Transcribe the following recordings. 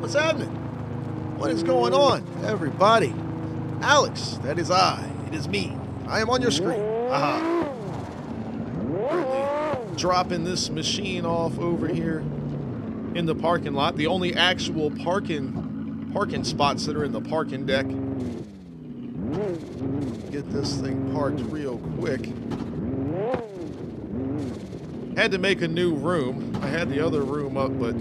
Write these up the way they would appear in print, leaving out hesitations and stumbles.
What's happening? What is going on, everybody? Alex, that is I. It is me. I am on your screen. Aha. Currently dropping this machine off over here in the parking lot. The only actual parking spots that are in the parking deck. Get this thing parked real quick. Had to make a new room. I had the other room up, but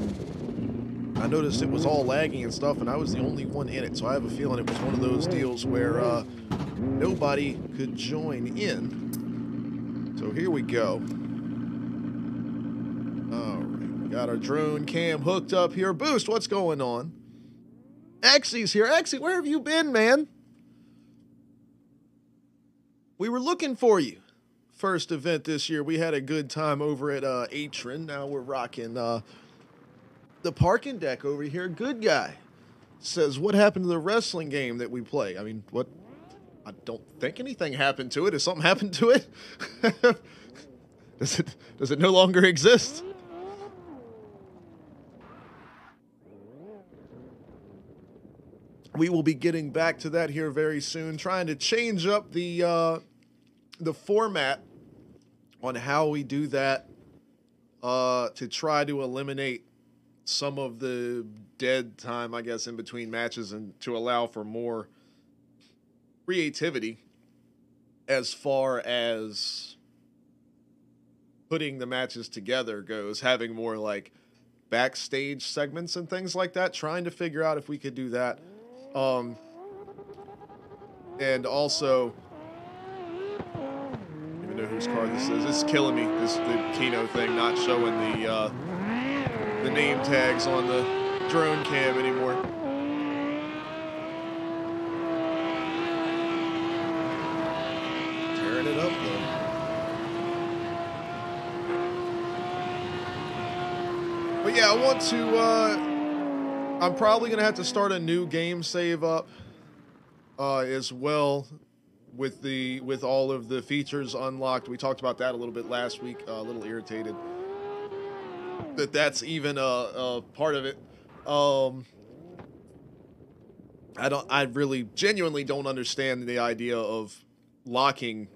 I noticed it was all lagging and stuff, and I was the only one in it, so I have a feeling it was one of those deals where nobody could join in. So here we go. All right, we got our drone cam hooked up here. Boost, what's going on? Exy's here. Exy, where have you been, man? We were looking for you. First event this year. We had a good time over at Atron. Now we're rocking the parking deck over here. Good guy says, what happened to the wrestling game that we play? I mean, what? I don't think anything happened to it. Has something happened to it? Does it no longer exist? We will be getting back to that here very soon, trying to change up the format on how we do that to try to eliminate some of the dead time, I guess, in between matches and to allow for more creativity as far as putting the matches together goes, having more like backstage segments and things like that, trying to figure out if we could do that. And also, I don't even know whose car this is. It's killing me, the Kino thing, not showing the name tags on the drone cam anymore. Tearing it up, though. But yeah, I want to, I'm probably going to have to start a new game save up as well with all of the features unlocked. We talked about that a little bit last week, a little irritated that's even a part of it. I really genuinely don't understand the idea of locking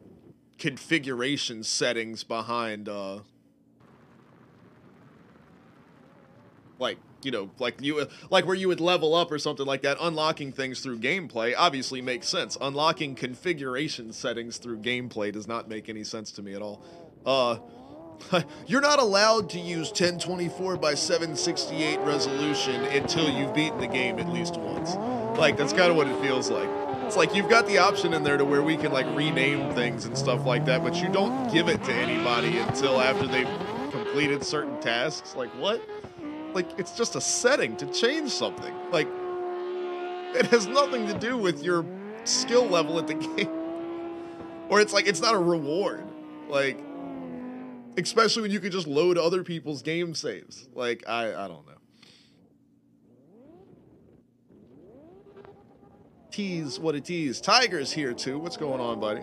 configuration settings behind like where you would level up or something like that. Unlocking things through gameplay obviously makes sense. Unlocking configuration settings through gameplay does not make any sense to me at all. You're not allowed to use 1024 by 768 resolution until you've beaten the game at least once. Like, that's kind of what it feels like. It's like you've got the option in there to where we can like rename things and stuff like that, but you don't give it to anybody until after they've completed certain tasks. Like, what? Like, it's just a setting to change something. Like, it has nothing to do with your skill level at the game. Or it's like, it's not a reward. Like, especially when you could just load other people's game saves. Like, I don't know. Tease, what a tease. Tiger's here, too. What's going on, buddy?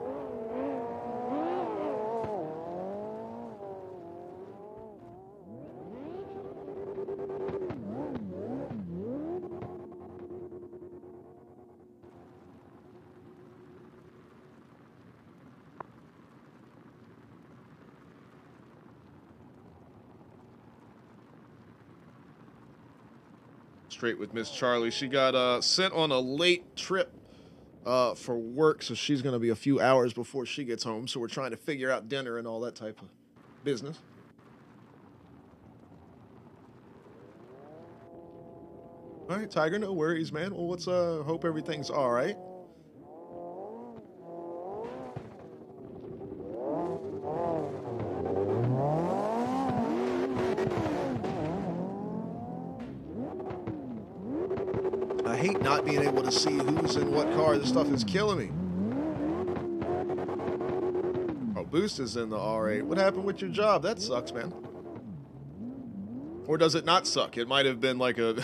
Straight with Miss Charlie. She got sent on a late trip for work, so she's going to be a few hours before she gets home, so we're trying to figure out dinner and all that type of business. All right, Tiger, no worries, man. Well, let's hope everything's all right. I hate not being able to see who's in what car. This stuff is killing me. Oh, Boost is in the R8. What happened with your job? That sucks, man. Or does it not suck? It might have been like a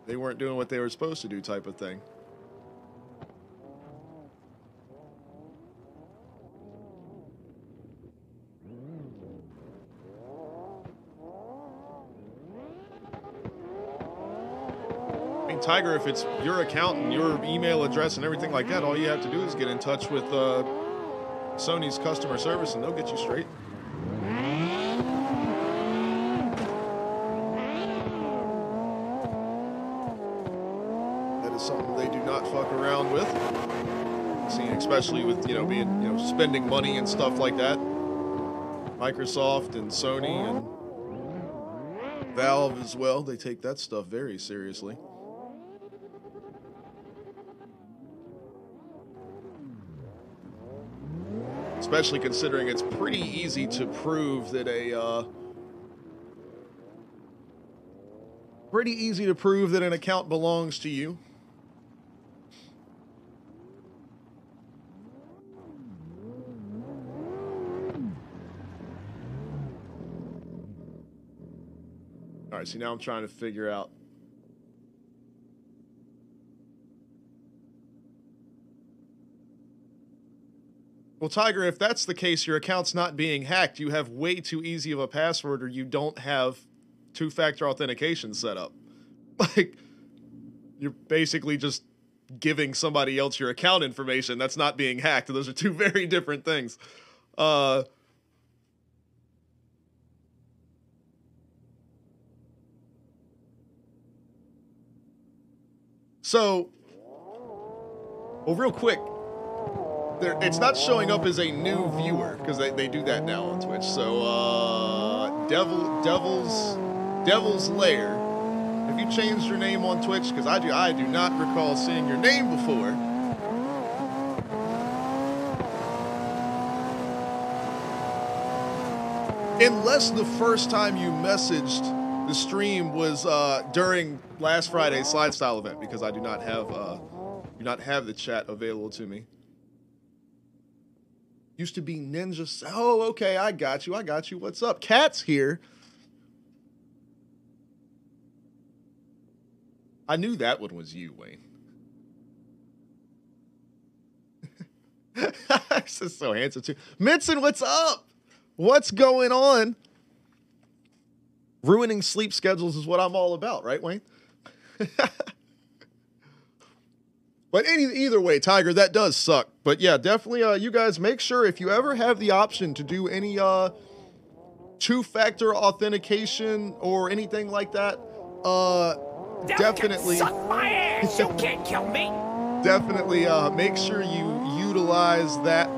they weren't doing what they were supposed to do type of thing. mean, Tiger, if it's your account and your email address and everything like that, all you have to do is get in touch with Sony's customer service and they'll get you straight. That is something they do not fuck around with. See, especially with, you know, being, you know, spending money and stuff like that. Microsoft and Sony and Valve as well, they take that stuff very seriously. Especially considering it's pretty easy to prove that an account belongs to you. All right, see, now I'm trying to figure out. Well, Tiger, if that's the case, your account's not being hacked. You have way too easy of a password, or you don't have two-factor authentication set up. Like, you're basically just giving somebody else your account information. That's not being hacked. Those are two very different things. So, well, real quick, it's not showing up as a new viewer because they do that now on Twitch. So, Devil's Lair. Have you changed your name on Twitch? Because I do not recall seeing your name before. Unless the first time you messaged the stream was during last Friday's SLIDESTYLE event, because I do not have the chat available to me. Used to be Ninja. Oh, okay, I got you. What's up? Cat's here. I knew that one was you, Wayne. This is so handsome too. Mitson, what's up? What's going on? Ruining sleep schedules is what I'm all about, right, Wayne? But either way, Tiger, that does suck. But yeah, definitely, you guys make sure if you ever have the option to do any two-factor authentication or anything like that, definitely suck my ass. You can't kill me. Definitely make sure you utilize that.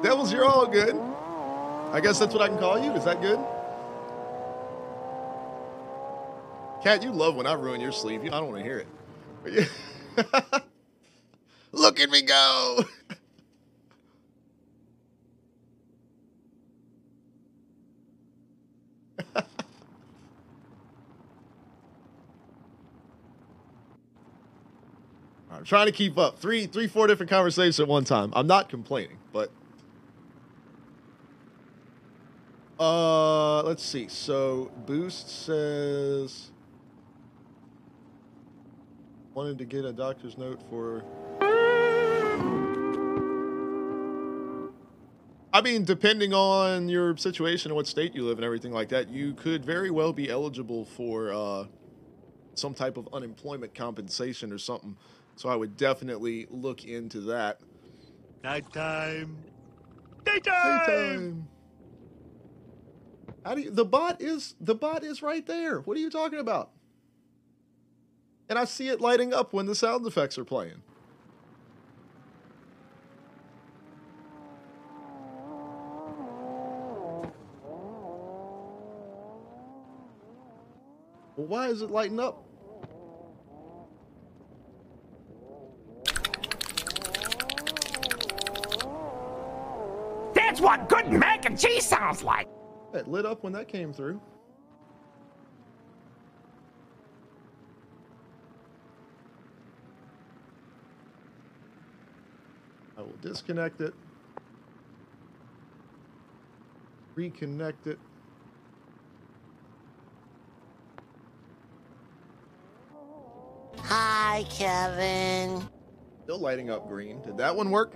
Devils, you're all good. I guess that's what I can call you. Is that good? Cat, you love when I ruin your sleep. I don't want to hear it. Look at me go. I'm trying to keep up. Four different conversations at one time. I'm not complaining, but let's see. So Boost says wanted to get a doctor's note for. I mean, depending on your situation and what state you live in, everything like that, you could very well be eligible for some type of unemployment compensation or something. So I would definitely look into that. Nighttime. Daytime. How do you, the bot is right there. What are you talking about? And I see it lighting up when the sound effects are playing. Well, why is it lighting up? That's what good mac and cheese sounds like. It lit up when that came through. I will disconnect it. Reconnect it. Hi, Kevin. Still lighting up green. Did that one work?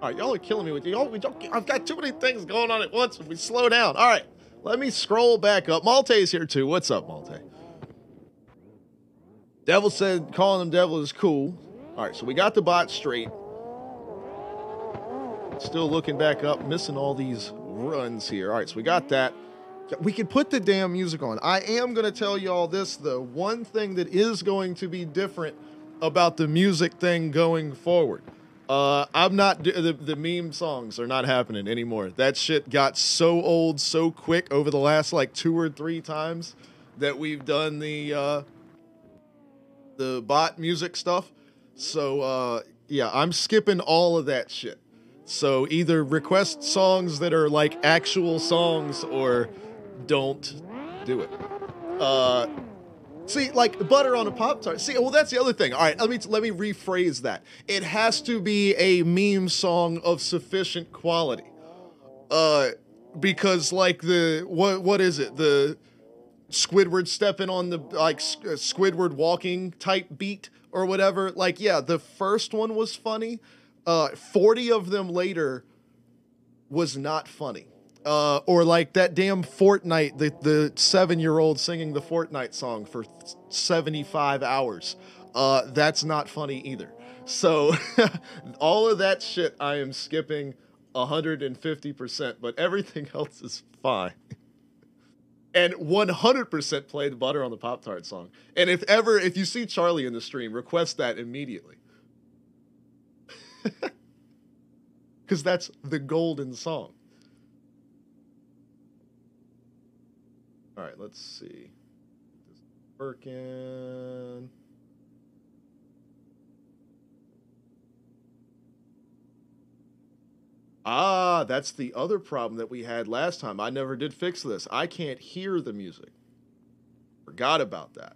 All right, y'all are killing me with y'all. I've got too many things going on at once. If we slow down. All right, let me scroll back up. Malte's here too. What's up, Malte? Devil said calling him Devil is cool. All right, so we got the bot straight. Still looking back up, missing all these runs here. All right, so we got that. We could put the damn music on. I am going to tell you all this, though. One thing that is going to be different about the music thing going forward. I'm not, the meme songs are not happening anymore. That shit got so old so quick over the last like 2 or 3 times that we've done the bot music stuff. So, yeah, I'm skipping all of that shit. So either request songs that are like actual songs or don't do it. See, like butter on a Pop-Tart. See, well, that's the other thing. All right, let me rephrase that. It has to be a meme song of sufficient quality. Because like what is it? The Squidward stepping on the like Squidward walking type beat or whatever. Like, yeah, the first one was funny. 40 of them later was not funny. Or like that damn Fortnite, the 7-year-old singing the Fortnite song for 75 hours. That's not funny either. So all of that shit I am skipping 150%, but everything else is fine. And 100% play the butter on the Pop-Tart song. And if you see Charlie in the stream, request that immediately. Because that's the golden song. All right, let's see. This is working. Ah, that's the other problem that we had last time. I never did fix this. I can't hear the music. Forgot about that.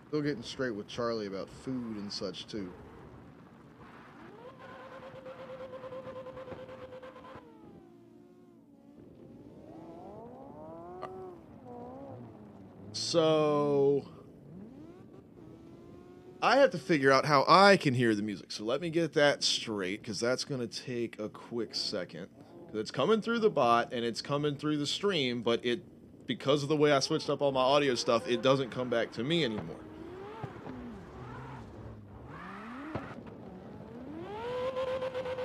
Still getting straight with Charlie about food and such too. So I have to figure out how I can hear the music. So let me get that straight, because that's going to take a quick second. Because it's coming through the bot and it's coming through the stream, but because of the way I switched up all my audio stuff, it doesn't come back to me anymore.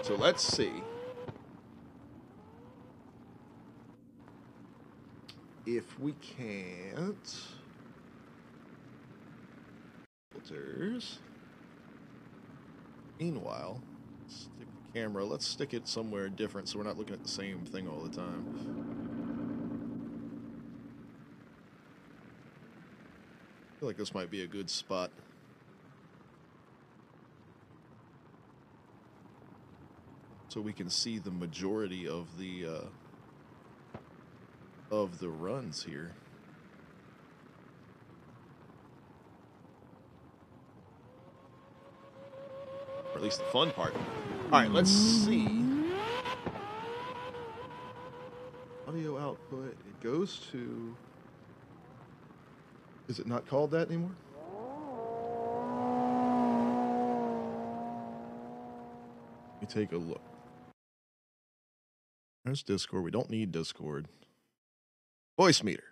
So let's see if we can't filters. Meanwhile, stick the camera. Let's stick it somewhere different so we're not looking at the same thing all the time. I feel like this might be a good spot. So we can see the majority of the runs here. Or at least the fun part. All right, let's see. Audio output, it goes to... Is it not called that anymore? Let me take a look. There's Discord. We don't need Discord. Voice meter.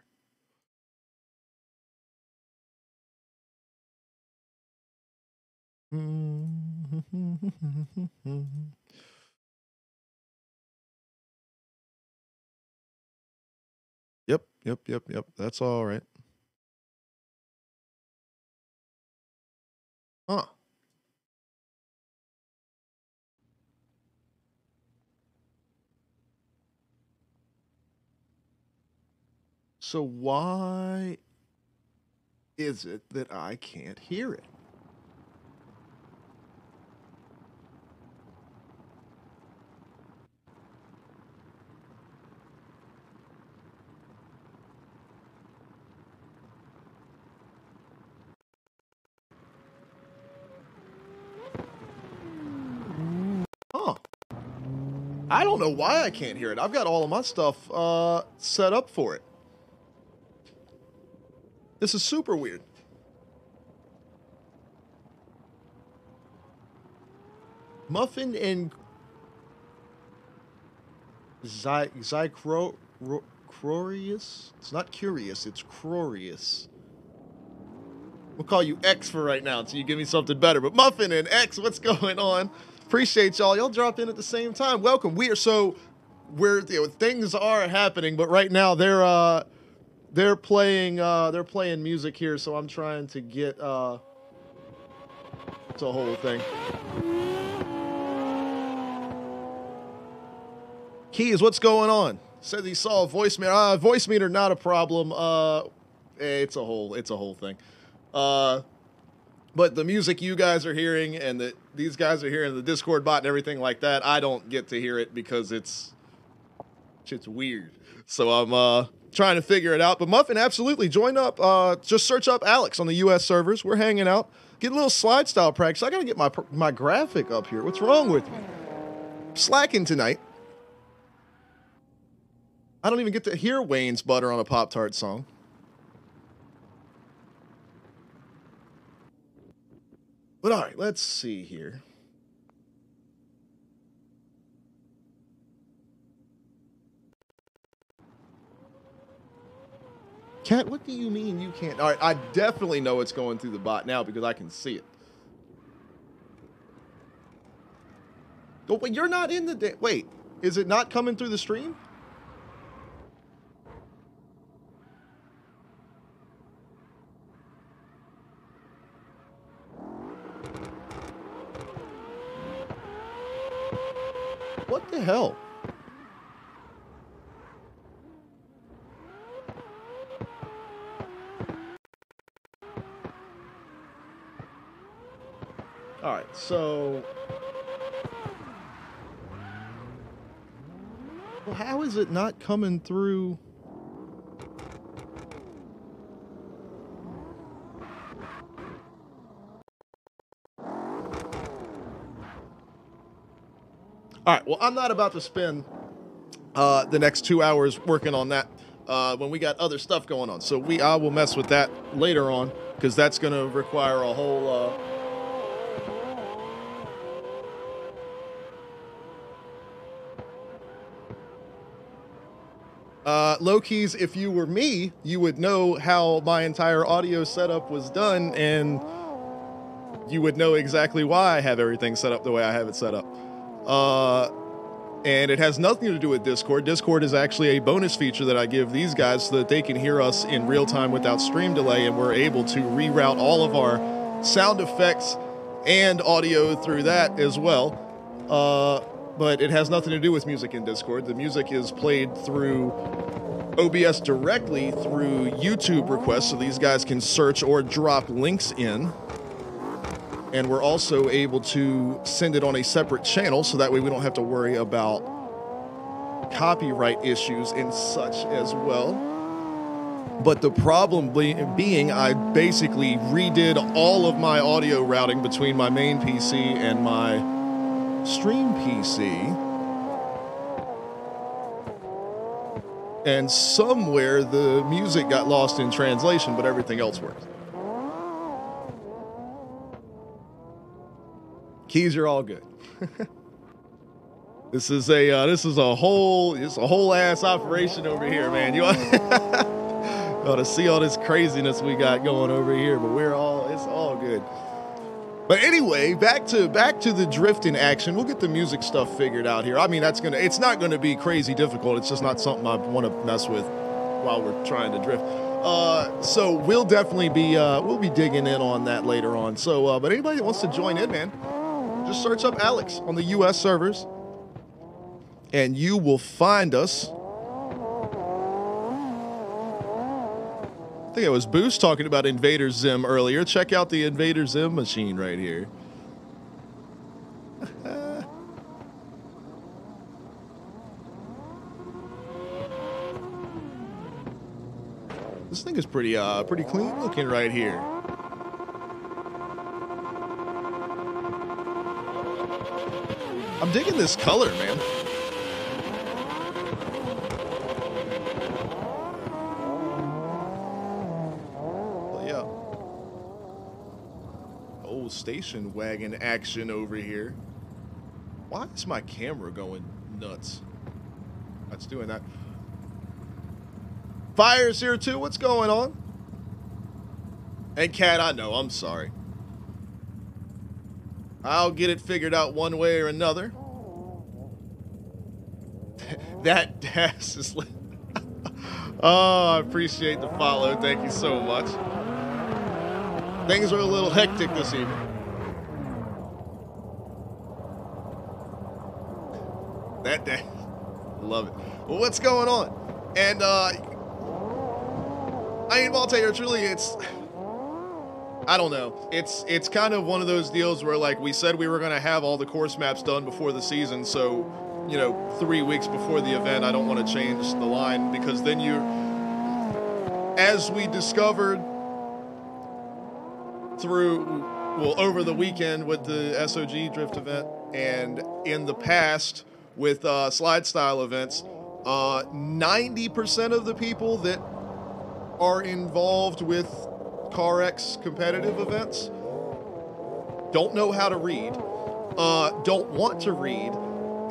Yep. That's all right. Huh. So why is it that I can't hear it? I don't know why I can't hear it. I've got all of my stuff set up for it. This is super weird. Muffin and Crorius. It's not curious, it's Crorius. We'll call you X for right now until you give me something better. But Muffin and X, what's going on? Appreciate y'all. Y'all dropped in at the same time. Welcome. Things are happening, but right now they're playing music here, so I'm trying to get it's a whole thing. Keys, what's going on? Says he saw a voice meter. Voice meter, not a problem. It's a whole thing. But the music you guys are hearing and that these guys are hearing, the Discord bot and everything like that, I don't get to hear it because it's weird. So I'm trying to figure it out. But Muffin, absolutely, join up. Just search up Alex on the U.S. servers. We're hanging out. Get a little slide style practice. I got to get my graphic up here. What's wrong with me? Slacking tonight. I don't even get to hear Wayne's Butter on a Pop-Tart song. But all right, let's see here. Cat, what do you mean you can't? All right, I definitely know it's going through the bot now because I can see it. Oh, but you're not in the... Wait, is it not coming through the stream? What the hell? All right, so... Well, how is it not coming through? All right, well, I'm not about to spend the next 2 hours working on that when we got other stuff going on. So I will mess with that later on because that's going to require a whole... low keys, if you were me, you would know how my entire audio setup was done, and you would know exactly why I have everything set up the way I have it set up. And it has nothing to do with Discord. Discord is actually a bonus feature that I give these guys so that they can hear us in real time without stream delay, and we're able to reroute all of our sound effects and audio through that as well. But it has nothing to do with music in Discord. The music is played through OBS directly through YouTube requests, so these guys can search or drop links in. And we're also able to send it on a separate channel, so that way we don't have to worry about copyright issues and such as well. But the problem being I basically redid all of my audio routing between my main PC and my stream PC. And somewhere the music got lost in translation, but everything else worked. Keys are all good. This is a whole ass operation over here, man. You ought to see all this craziness we got going over here, but it's all good. But anyway, back to the drifting action. We'll get the music stuff figured out here. I mean, it's not gonna be crazy difficult. It's just not something I want to mess with while we're trying to drift. So we'll definitely be we'll be digging in on that later on. So, but anybody that wants to join in, man, just search up Alex on the U.S. servers, and you will find us. I think it was Boost talking about Invader Zim earlier. Check out the Invader Zim machine right here. This thing is pretty clean looking right here. I'm digging this color, man. station wagon action over here. Why is my camera going nuts? That's doing that. Fire's here too. What's going on? And Cat, I know. I'm sorry. I'll get it figured out one way or another. That dash is lit. Oh, I appreciate the follow. Thank you so much. Things are a little hectic this evening. That dash. Love it. Well, what's going on? And, I mean, I'll tell you, I don't know. It's kind of one of those deals where, like, we said we were going to have all the course maps done before the season, so, you know, 3 weeks before the event, I don't want to change the line, because then as we discovered over the weekend with the SOG Drift event, and in the past with SLIDESTYLE events, 90% of the people that are involved with CarX competitive events don't know how to read, don't want to read,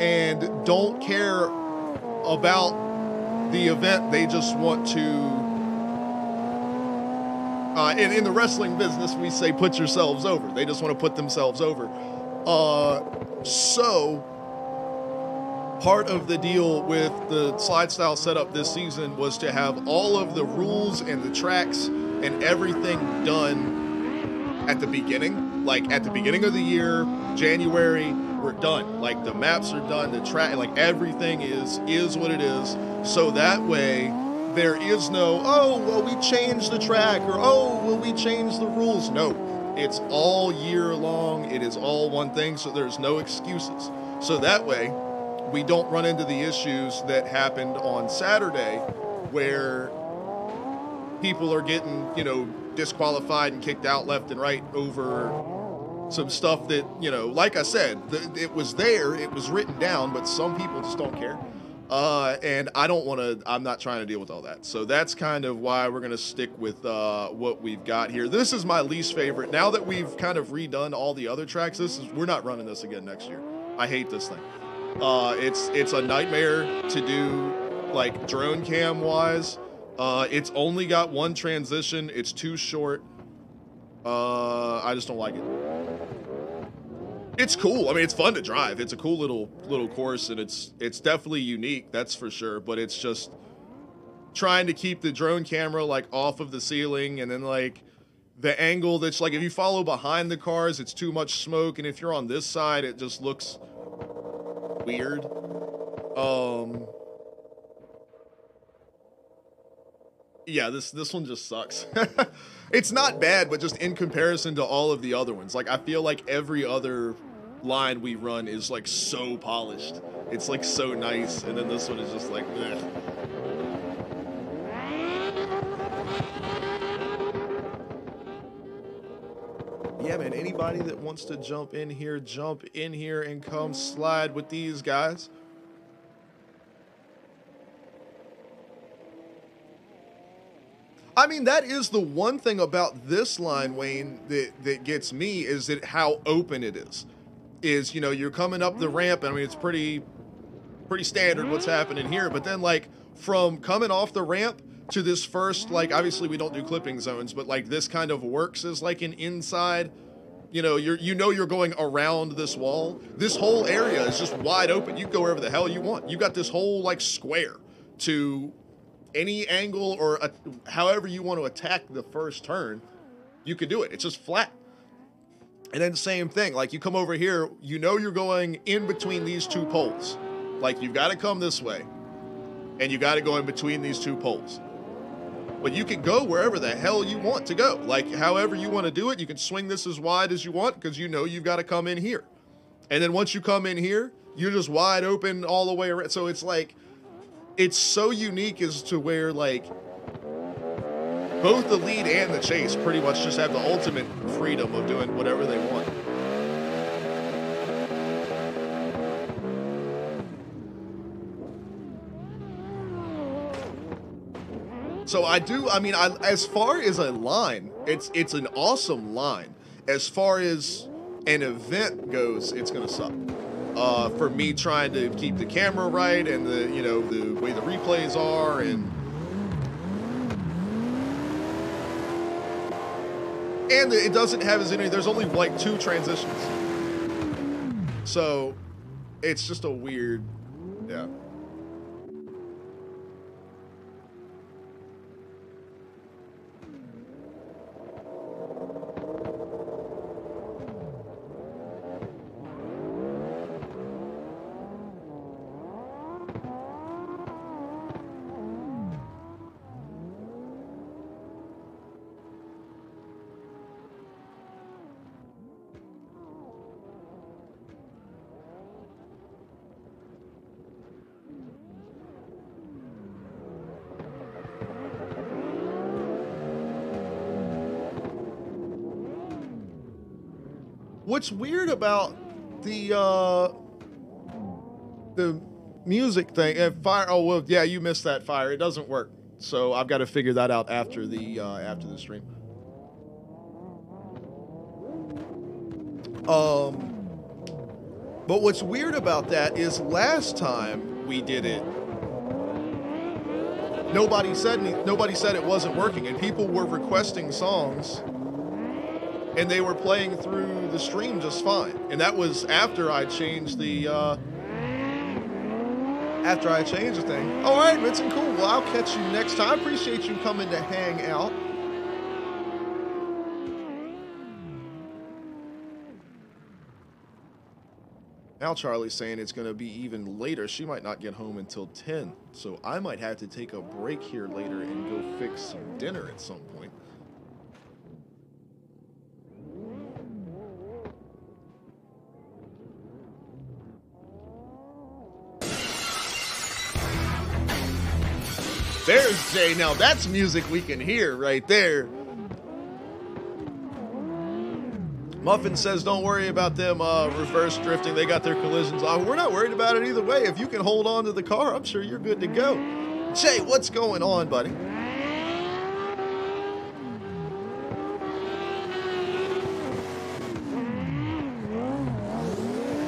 and don't care about the event. They just want to, in the wrestling business, we say put yourselves over. They just want to put themselves over. So part of the deal with the SLIDESTYLE setup this season was to have all of the rules and the tracks and everything done at the beginning. Like at the beginning of the year, January, we're done. Like the maps are done, the track, like everything is what it is. So that way there is no, oh, well, we changed the track, or oh, well, we changed the rules. No, it's all year long. It is all one thing. So there's no excuses. So that way we don't run into the issues that happened on Saturday where people are getting, you know, disqualified and kicked out left and right over some stuff that, you know, like I said, it was there, it was written down, but some people just don't care. And I'm not trying to deal with all that. So that's kind of why we're going to stick with what we've got here. This is my least favorite. Now that we've kind of redone all the other tracks, we're not running this again next year. I hate this thing. It's a nightmare to do, like, drone cam wise. It's only got one transition. It's too short. I just don't like it. It's cool. I mean, it's fun to drive. It's a cool little course, and it's definitely unique, that's for sure. But it's just trying to keep the drone camera like off of the ceiling, and then like the angle that's like, if you follow behind the cars, it's too much smoke, and if you're on this side, it just looks weird. Yeah, this one just sucks. It's not bad, but just in comparison to all of the other ones, like I feel like every other line we run is like so polished. It's like so nice, and then this one is just like, eh. Yeah, man, anybody that wants to jump in here and come slide with these guys. I mean, that is the one thing about this line, Wayne, that gets me, is that how open it is. Is, you know, you're coming up the ramp, and I mean, it's pretty standard what's happening here, but then, like, from coming off the ramp to this first, like, obviously we don't do clipping zones, but, like, this kind of works as, like, an inside, you know, you're going around this wall. This whole area is just wide open. You can go wherever the hell you want. You got this whole, like, square to any angle, or however you want to attack the first turn, you could do it. It's just flat. And then the same thing, like you come over here, you know you're going in between these two poles. Like you've got to come this way, and you got to go in between these two poles. But you can go wherever the hell you want to go. Like however you want to do it, you can swing this as wide as you want, because you know you've got to come in here. And then once you come in here, you're just wide open all the way around. So it's like, it's so unique as to where, like, both the lead and the chase pretty much just have the ultimate freedom of doing whatever they want. So as far as a line, it's an awesome line. As far as an event goes, it's gonna suck. For me trying to keep the camera right and the, you know, the way the replays are, and it doesn't have as many, there's only like 2 transitions. So it's just a weird, yeah. What's weird about the music thing, fire? Oh well, yeah, you missed that, Fire. It doesn't work, so I've got to figure that out after the stream. But what's weird about that is last time we did it, nobody said it wasn't working, and people were requesting songs. And they were playing through the stream just fine. And that was after I changed the thing. All right, Vincent, cool. Well, I'll catch you next time. I appreciate you coming to hang out. Now Charlie's saying it's going to be even later. She might not get home until 10. So I might have to take a break here later and go fix some dinner at some point. There's Jay. Now that's music we can hear right there. Muffin says, don't worry about them reverse drifting. They got their collisions off. We're not worried about it either way. If you can hold on to the car, I'm sure you're good to go. Jay, what's going on, buddy?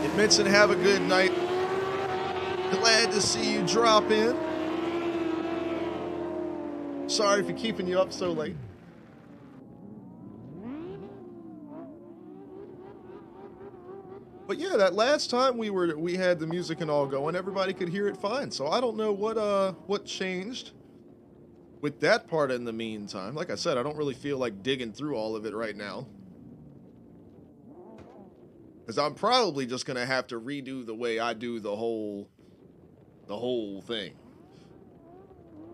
And Vincent, have a good night. Glad to see you drop in. Sorry for keeping you up so late. But yeah, that last time we had the music and all going, everybody could hear it fine. So I don't know what changed with that part in the meantime. Like I said, I don't really feel like digging through all of it right now, because I'm probably just gonna have to redo the way I do the whole thing.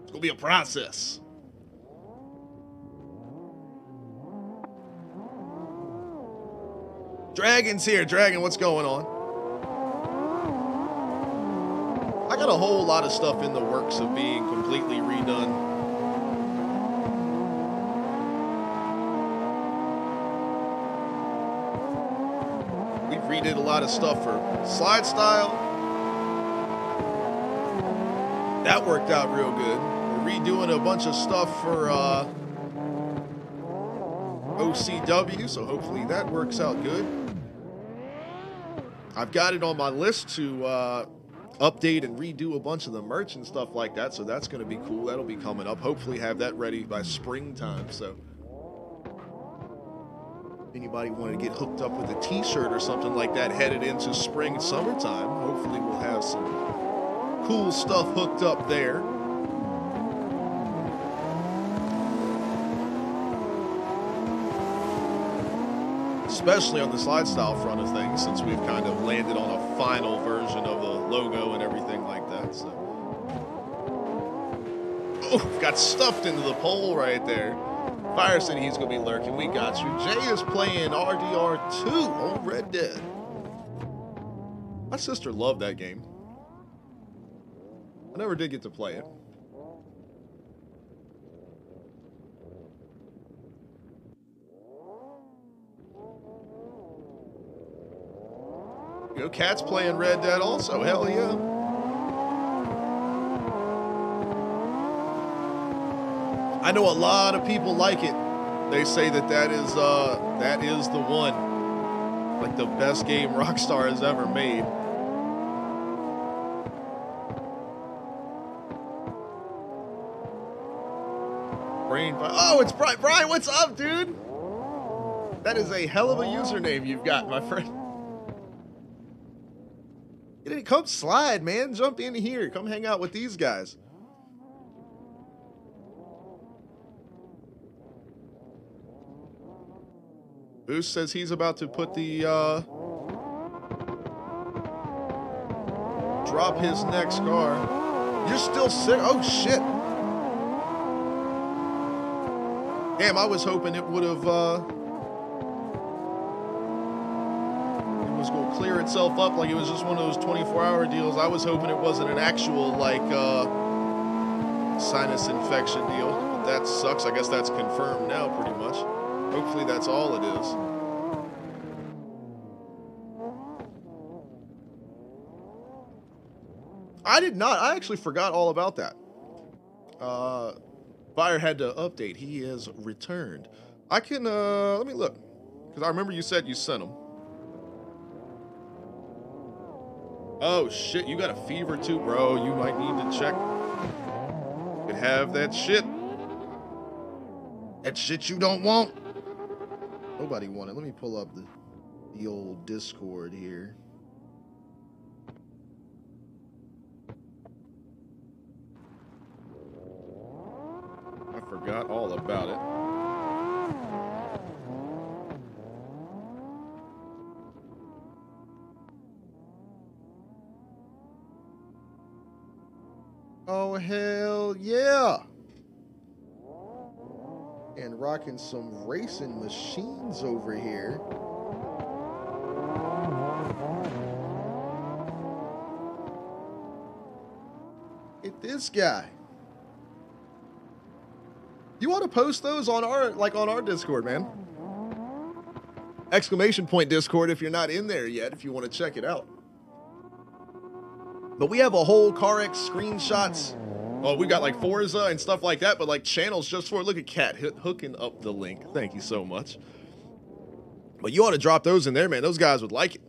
It's gonna be a process. Dragon's here. Dragon, what's going on? I got a whole lot of stuff in the works of being completely redone. We redid a lot of stuff for SLIDESTYLE. That worked out real good. We're redoing a bunch of stuff for OCW, so hopefully that works out good. I've got it on my list to update and redo a bunch of the merch and stuff like that, so that's going to be cool. That'll be coming up. Hopefully have that ready by springtime, so anybody want to get hooked up with a t-shirt or something like that headed into spring, summertime, hopefully we'll have some cool stuff hooked up there. Especially on the SLIDESTYLE front of things, since we've kind of landed on a final version of the logo and everything like that. So, oh, got stuffed into the pole right there. Fire said he's gonna be lurking. We got you. Jay is playing RDR2 on Red Dead. My sister loved that game. I never did get to play it. You know, Cat's playing Red Dead also. Hell yeah. I know a lot of people like it. They say that is the one. Like the best game Rockstar has ever made. Oh, it's Brian. Brian, what's up, dude? That is a hell of a username you've got, my friend. Come slide, man. Jump in here. Come hang out with these guys. Boost says he's about to put the, drop his next car. You're still sick? Oh, shit. Damn, I was hoping it would have, it was going to clear itself up like it was just one of those 24-hour deals. I was hoping it wasn't an actual, like, sinus infection deal. But that sucks. I guess that's confirmed now, pretty much. Hopefully that's all it is. I did not. I actually forgot all about that. Fire had to update. He has returned. I can, let me look. Because I remember you said you sent him. Oh, shit. You got a fever, too, bro. You might need to check. You could have that shit. That shit you don't want. Nobody wanted. Let me pull up the old Discord here. I forgot all about it. Oh, hell yeah. And rocking some racing machines over here. Get this guy. You want to post those on our Discord, man? Exclamation point Discord if you're not in there yet, if you want to check it out. But we have a whole CarX screenshots. Well, we got like Forza and stuff like that, but like channels just for, look at Cat hooking up the link. Thank you so much. But you ought to drop those in there, man. Those guys would like it.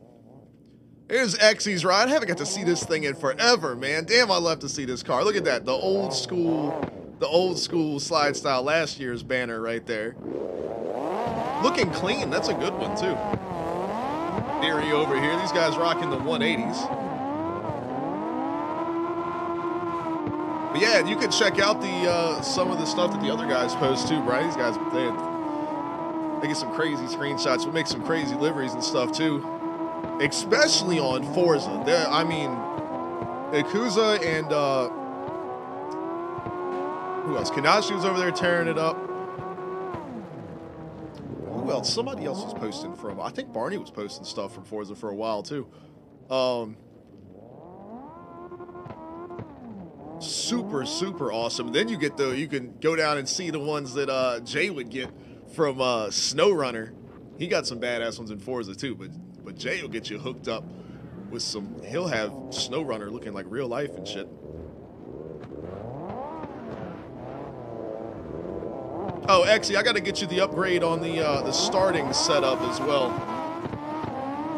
Here's Xy's ride. I haven't got to see this thing in forever, man. Damn, I love to see this car. Look at that. The old school slide style last year's banner right there. Looking clean. That's a good one, too. Theory over here. These guys rocking the 180s. But yeah, you can check out the some of the stuff that the other guys post too, right? These guys, they get some crazy screenshots. We make some crazy liveries and stuff too, especially on Forza. I mean, Yakuza and who else? Kanashi was over there tearing it up. Who else? Somebody else was posting from. I think Barney was posting stuff from Forza for a while too. Super awesome. Then you can go down and see the ones that Jay would get from SnowRunner. He got some badass ones in Forza too, but Jay will get you hooked up with some. He'll have SnowRunner looking like real life and shit. Oh, Exy, I got to get you the upgrade on the starting setup as well.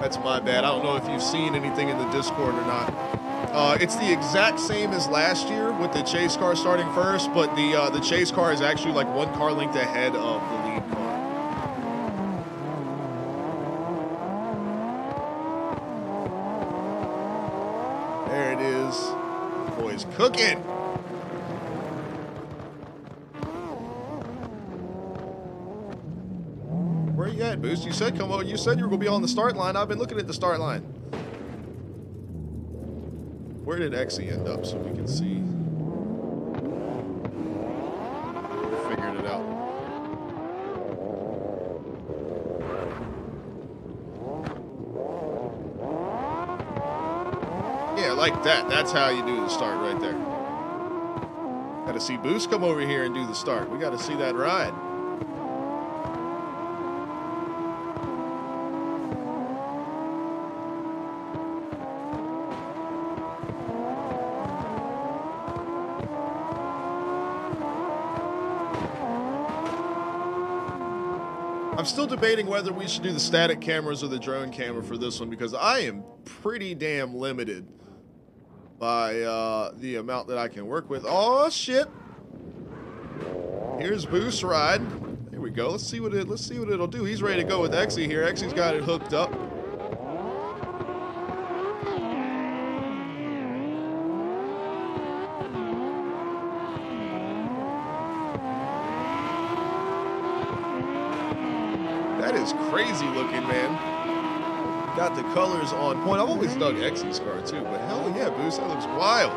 That's my bad. I don't know if you've seen anything in the Discord or not. It's the exact same as last year with the chase car starting first, but the chase car is actually like one car length ahead of the lead car. There it is. Boys cooking. Where you at, Boost? You said come on. You said you were gonna be on the start line. I've been looking at the start line. Where did Exy end up so we can see? We figured it out. Yeah, like that. That's how you do the start right there. Gotta see Boost come over here and do the start. We gotta see that ride. I'm still debating whether we should do the static cameras or the drone camera for this one because I am pretty damn limited by the amount that I can work with. Oh shit! Here's Boost Ride. Here we go. Let's see what it'll do. He's ready to go with Exy here. Exy's got it hooked up. That is crazy looking, man. Got the colors on point. I've always dug Exy's car too, but hell yeah, Boost, that looks wild.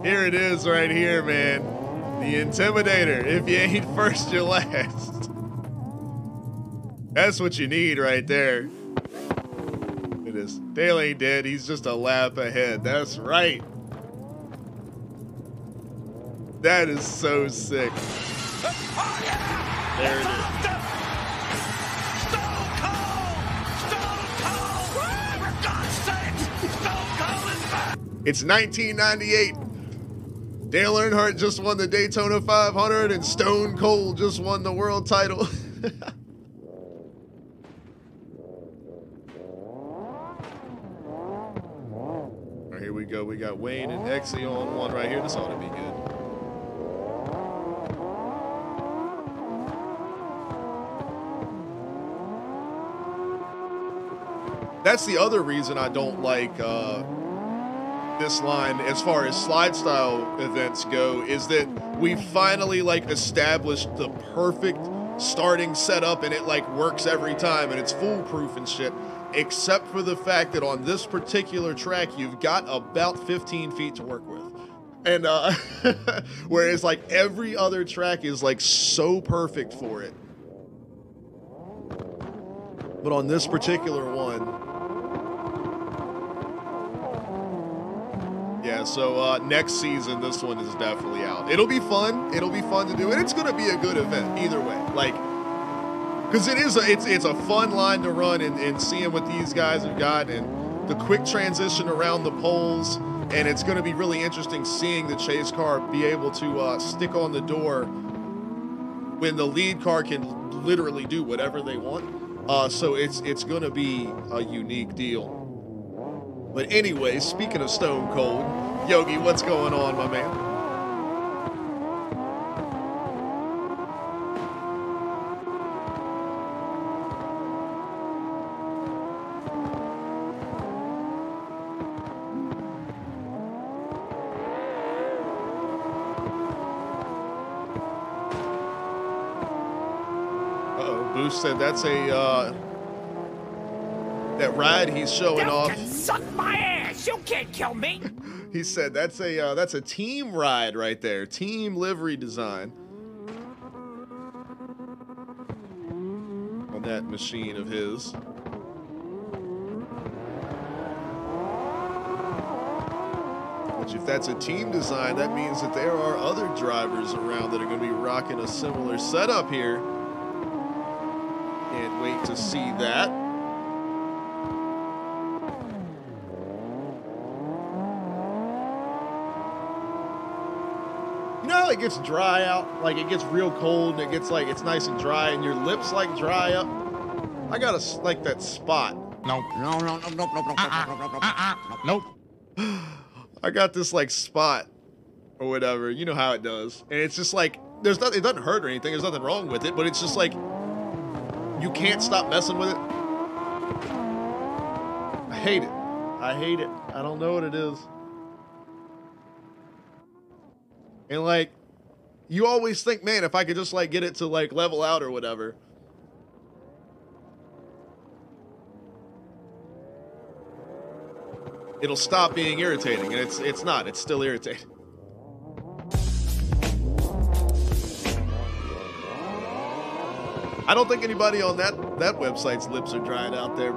Here it is right here, man. The Intimidator. If you ain't first, you're last. That's what you need right there. It is. Dale ain't dead. He's just a lap ahead. That's right. That is so sick. There it is. It's 1998. Dale Earnhardt just won the Daytona 500 and Stone Cold just won the world title. All right, here we go. We got Wayne and Exy on one right here. This ought to be good. That's the other reason I don't like this line as far as slide style events go, is that we finally like established the perfect starting setup and it like works every time and it's foolproof and shit, except for the fact that on this particular track you've got about 15 feet to work with. And whereas like every other track is like so perfect for it, but on this particular one, yeah, so next season, this one is definitely out. It'll be fun. It'll be fun to do, and it's going to be a good event either way. Like, because it's a fun line to run and seeing what these guys have got and the quick transition around the poles, and it's going to be really interesting seeing the chase car be able to stick on the door when the lead car can literally do whatever they want. So it's going to be a unique deal. But anyway, speaking of Stone Cold, Yogi, what's going on, my man? Uh-oh, Boost said that's a that ride he's showing off. You can suck my ass. You can't kill me. He said that's a team ride right there. Team livery design on that machine of his. Which, if that's a team design, that means that there are other drivers around that are going to be rocking a similar setup here. Can't wait to see that. You know how it gets dry out? Like it gets real cold and it gets like, it's nice and dry and your lips like dry up? I got like that spot. Nope. No. Nope. I got this like spot or whatever. You know how it does. And it's just like, it doesn't hurt or anything. There's nothing wrong with it, but it's just like, you can't stop messing with it. I hate it. I hate it. I don't know what it is. And like, you always think, man, if I could just like get it to like level out or whatever. It'll stop being irritating, and it's not. It's still irritating. I don't think anybody on that website's lips are dried out there.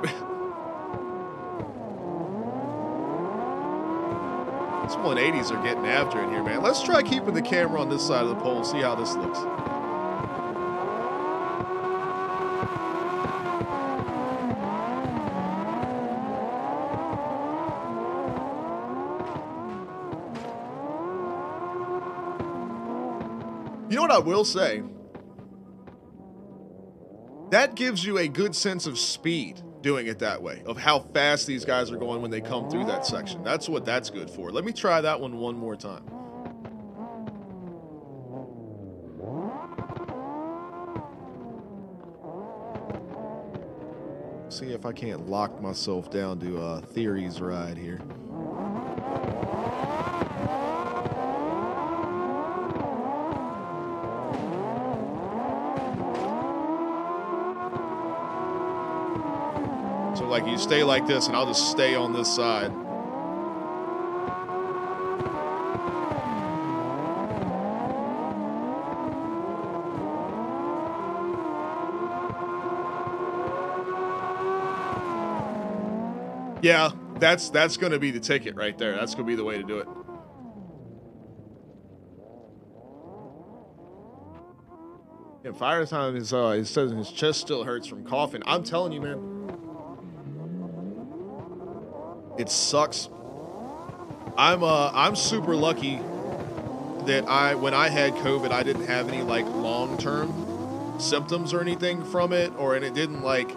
These 180s are getting after it here, man. Let's try keeping the camera on this side of the pole and see how this looks. know what I will say? That gives you a good sense of speed doing it that way, of how fast these guys are going when they come through that section. That's what that's good for. Let me try that one more time. See if I can't lock myself down to Theory's ride here. So like you stay like this and I'll just stay on this side. Yeah, that's going to be the ticket right there. That's going to be the way to do it. Yeah, Fire Time is it says his chest still hurts from coughing. I'm telling you, man. It sucks. I'm super lucky that when I had COVID, I didn't have any like long-term symptoms or anything from it, and it didn't like,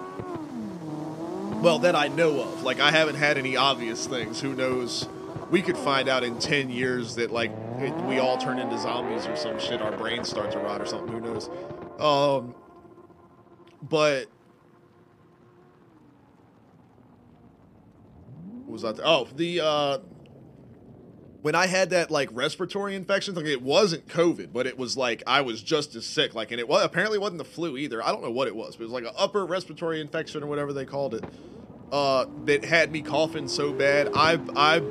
well, that I know of. Like, I haven't had any obvious things. Who knows? We could find out in 10 years that, like, we all turn into zombies or some shit. Our brains start to rot or something. Who knows? But... what was that? Oh, when I had that, like, respiratory infection, like, it wasn't COVID, but it was, like, I was just as sick. Like, and it apparently wasn't the flu either. I don't know what it was, but it was, like, an upper respiratory infection or whatever they called it, that had me coughing so bad. I'm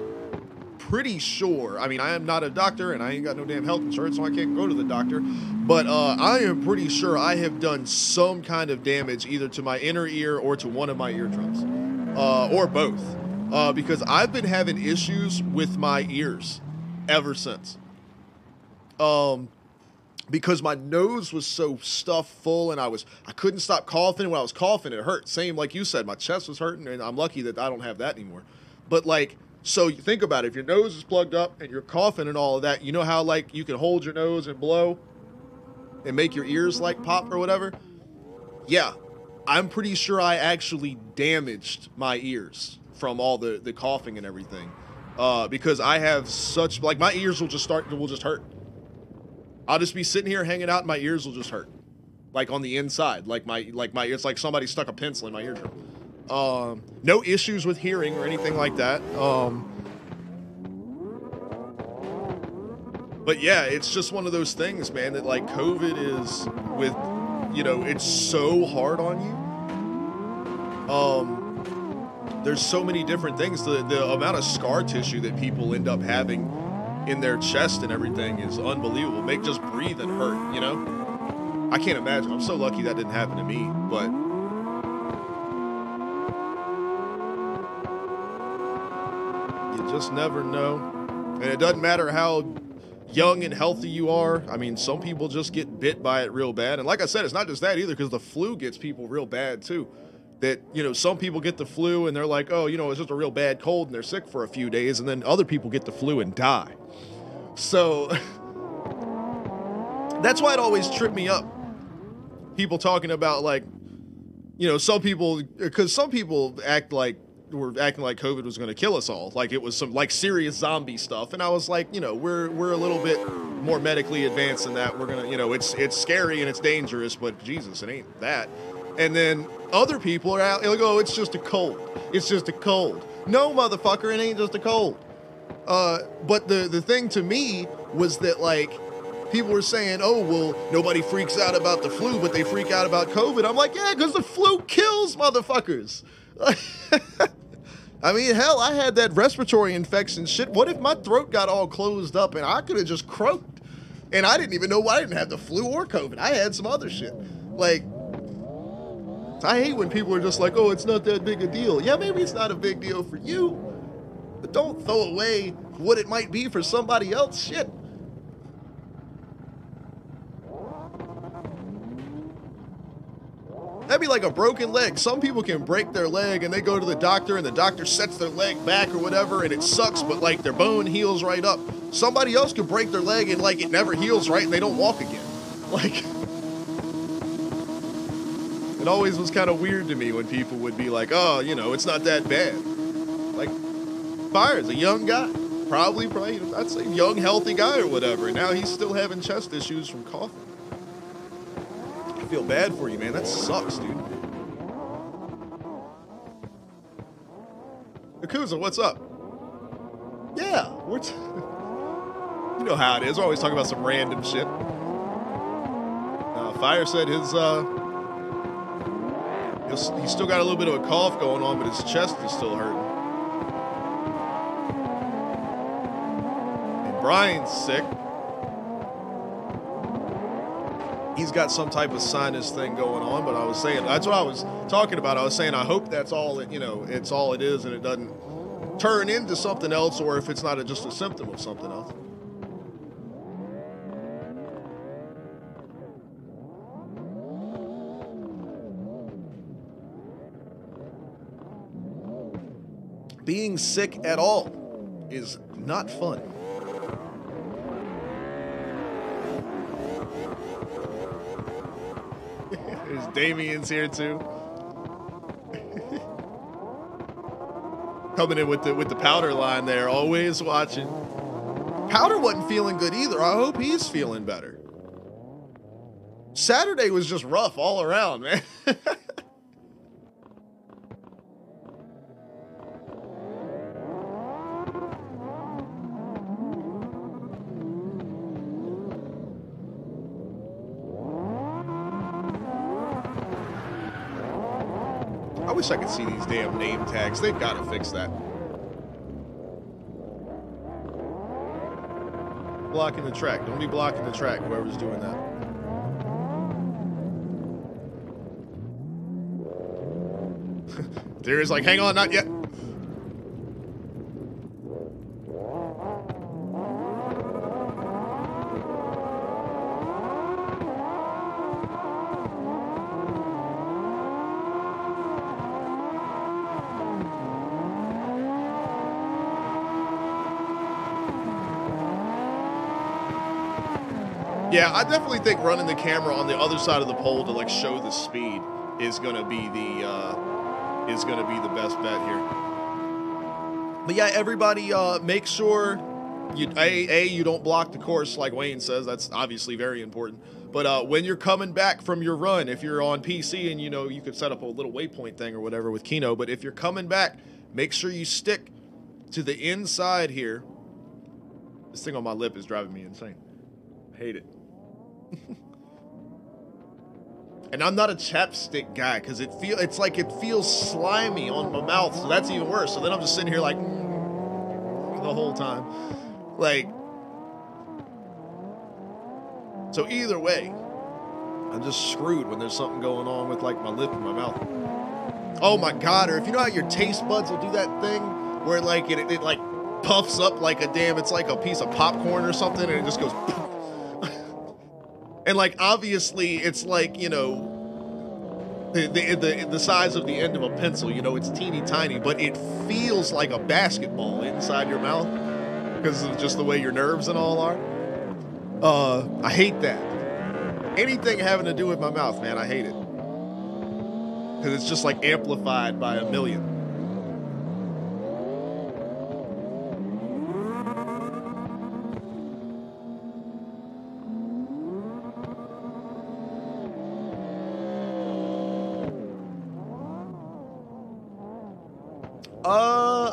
pretty sure, I mean, I am not a doctor, and I ain't got no damn health insurance, so I can't go to the doctor, but I am pretty sure I have done some kind of damage either to my inner ear or to one of my eardrums, or both. Because I've been having issues with my ears ever since. Because my nose was so stuffed full and I couldn't stop coughing. When I was coughing, it hurt. Same like you said, my chest was hurting, and I'm lucky that I don't have that anymore. But like, so you think about it, if your nose is plugged up and you're coughing and all of that, you know how like you can hold your nose and blow and make your ears like pop or whatever? Yeah, I'm pretty sure I actually damaged my ears from all the coughing and everything, because I have such, like, my ears will just hurt. I'll just be sitting here hanging out and my ears will just hurt, like on the inside, like my it's like somebody stuck a pencil in my eardrum. No issues with hearing or anything like that. But yeah, it's just one of those things, man, that like COVID is with, you know, it's so hard on you. There's so many different things. The amount of scar tissue that people end up having in their chest and everything is unbelievable. Make just breathing hurt, you know? I can't imagine. I'm so lucky that didn't happen to me, but... you just never know. And it doesn't matter how young and healthy you are. I mean, some people just get bit by it real bad. And like I said, it's not just that either, because the flu gets people real bad too. That, you know, some people get the flu and they're like, oh, you know, it's just a real bad cold and they're sick for a few days, and then other people get the flu and die. So that's why it always tripped me up. People talking about, like, you know, some people, because some people were acting like COVID was going to kill us all, like it was some like serious zombie stuff. And I was like, you know, we're a little bit more medically advanced than that. We're gonna, you know, it's scary and it's dangerous, but Jesus, it ain't that. And then other people are out like, oh, it's just a cold. It's just a cold. No, motherfucker, it ain't just a cold. But the thing to me was that, like, people were saying, oh, well, nobody freaks out about the flu, but they freak out about COVID. I'm like, yeah, because the flu kills motherfuckers. I mean, hell, I had that respiratory infection shit. What if my throat got all closed up and I could have just croaked? And I didn't even know why I didn't have the flu or COVID. I had some other shit. Like, I hate when people are just like, oh, it's not that big a deal. Yeah, maybe it's not a big deal for you, but don't throw away what it might be for somebody else. Shit. That'd be like a broken leg. Some people can break their leg and they go to the doctor and the doctor sets their leg back or whatever and it sucks, but like their bone heals right up. Somebody else could break their leg and like it never heals right and they don't walk again. Like, it always was kind of weird to me when people would be like, oh, you know, it's not that bad. Like, Fire's a young guy. Probably, I'd say young, healthy guy or whatever. And now he's still having chest issues from coughing. I feel bad for you, man. That sucks, dude. Yakuza, what's up? Yeah, you know how it is. We're always talking about some random shit. Fire said his, he's still got a little bit of a cough going on, but his chest is still hurting. And Brian's sick. He's got some type of sinus thing going on, but I was saying, that's what I was talking about. I was saying, I hope that's all it, you know, it's all it is and it doesn't turn into something else, or if it's not just a symptom of something else. Being sick at all is not fun. There's Damien's here too. Coming in with the Powder line there, always watching. Powder wasn't feeling good either. I hope he's feeling better. Saturday was just rough all around, man. I wish I could see these damn name tags. They've got to fix that. Blocking the track. Don't be blocking the track, whoever's doing that. There's like, hang on, not yet. Yeah, I definitely think running the camera on the other side of the pole to like show the speed is gonna be the best bet here. But yeah, everybody, make sure you don't block the course like Wayne says. That's obviously very important. But when you're coming back from your run, if you're on PC and you know you could set up a little waypoint thing or whatever with Kino, but if you're coming back, make sure you stick to the inside here. This thing on my lip is driving me insane. I hate it. And I'm not a chapstick guy because it feels slimy on my mouth, so that's even worse. So then I'm just sitting here like the whole time. Like, so either way, I'm just screwed when there's something going on with like my lip and my mouth. Oh my God, or if you know how your taste buds will do that thing where like it like puffs up like a damn, it's like a piece of popcorn or something and it just goes and like obviously it's like, you know, the size of the end of a pencil, you know, it's teeny tiny, but it feels like a basketball inside your mouth because of just the way your nerves and all are. I hate that. Anything having to do with my mouth, man, I hate it. Because it's just like amplified by a million.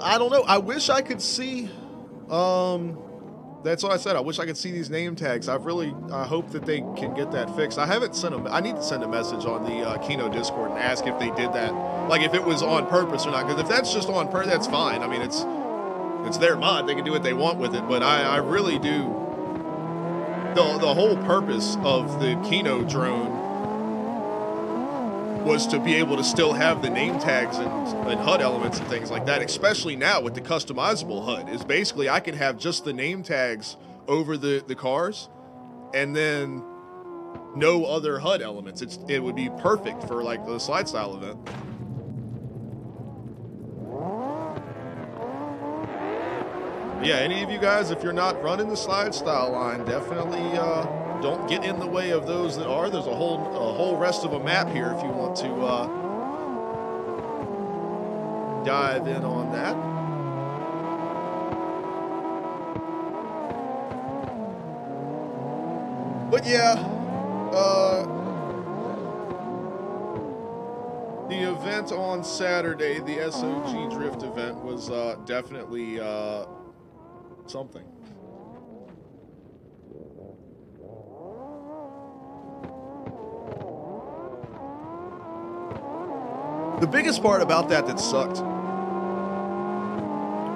I don't know. I wish I could see, that's what I said. I wish I could see these name tags. I hope that they can get that fixed. I haven't sent them. I need to send a message on the Kino Discord and ask if they did that, like if it was on purpose or not. Because if that's just on purpose, that's fine. I mean, it's their mod. They can do what they want with it. But I really do. The whole purpose of the Kino drone was to be able to still have the name tags and HUD elements and things like that, especially now with the customizable HUD, is basically I can have just the name tags over the cars and then no other HUD elements. It would be perfect for like the SLIDESTYLE event. Yeah, any of you guys, if you're not running the SLIDESTYLE line, definitely don't get in the way of those that are. There's a whole rest of a map here if you want to dive in on that. But yeah, the event on Saturday, the SOG Drift event, was definitely something. The biggest part about that sucked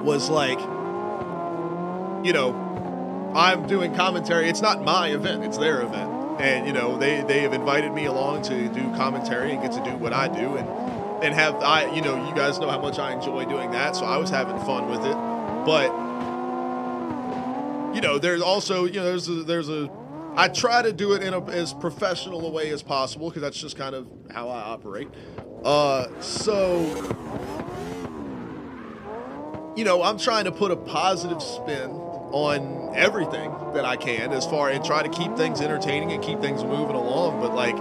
was, like, you know, I'm doing commentary. It's not my event, it's their event. And, you know, they have invited me along to do commentary and get to do what I do and have, you know, you guys know how much I enjoy doing that, so I was having fun with it. But, you know, there's also, you know, I try to do it in as professional a way as possible because that's just kind of how I operate. So, you know, I'm trying to put a positive spin on everything that I can and try to keep things entertaining and keep things moving along. But, like,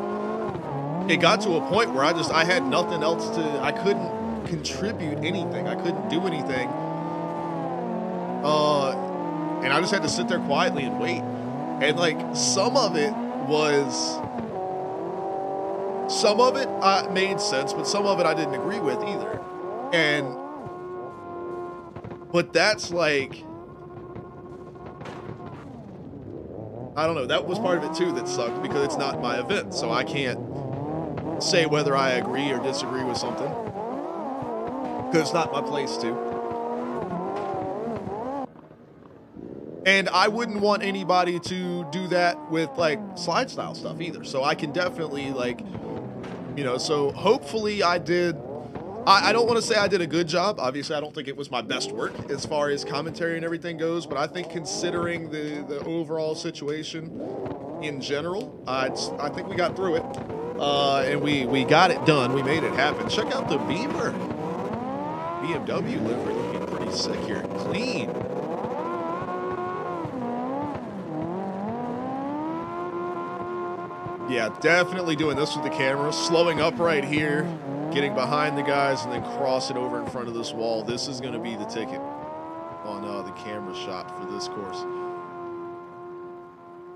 it got to a point where I had nothing else I couldn't contribute anything. I couldn't do anything. And I just had to sit there quietly and wait. And, like, some of it made sense, but some of it I didn't agree with either. But that's, like, I don't know, that was part of it too that sucked because it's not my event, so I can't say whether I agree or disagree with something because it's not my place to. And I wouldn't want anybody to do that with, like, SLIDESTYLE stuff either. So I can definitely, like, you know, so hopefully I did. I don't want to say I did a good job. Obviously, I don't think it was my best work as far as commentary and everything goes. But I think considering the overall situation in general, I think we got through it. And we got it done. We made it happen. Check out the Beamer. BMW livery looking pretty sick here. Clean. Yeah, definitely doing this with the camera. Slowing up right here. Getting behind the guys and then crossing over in front of this wall. This is going to be the ticket on the camera shot for this course.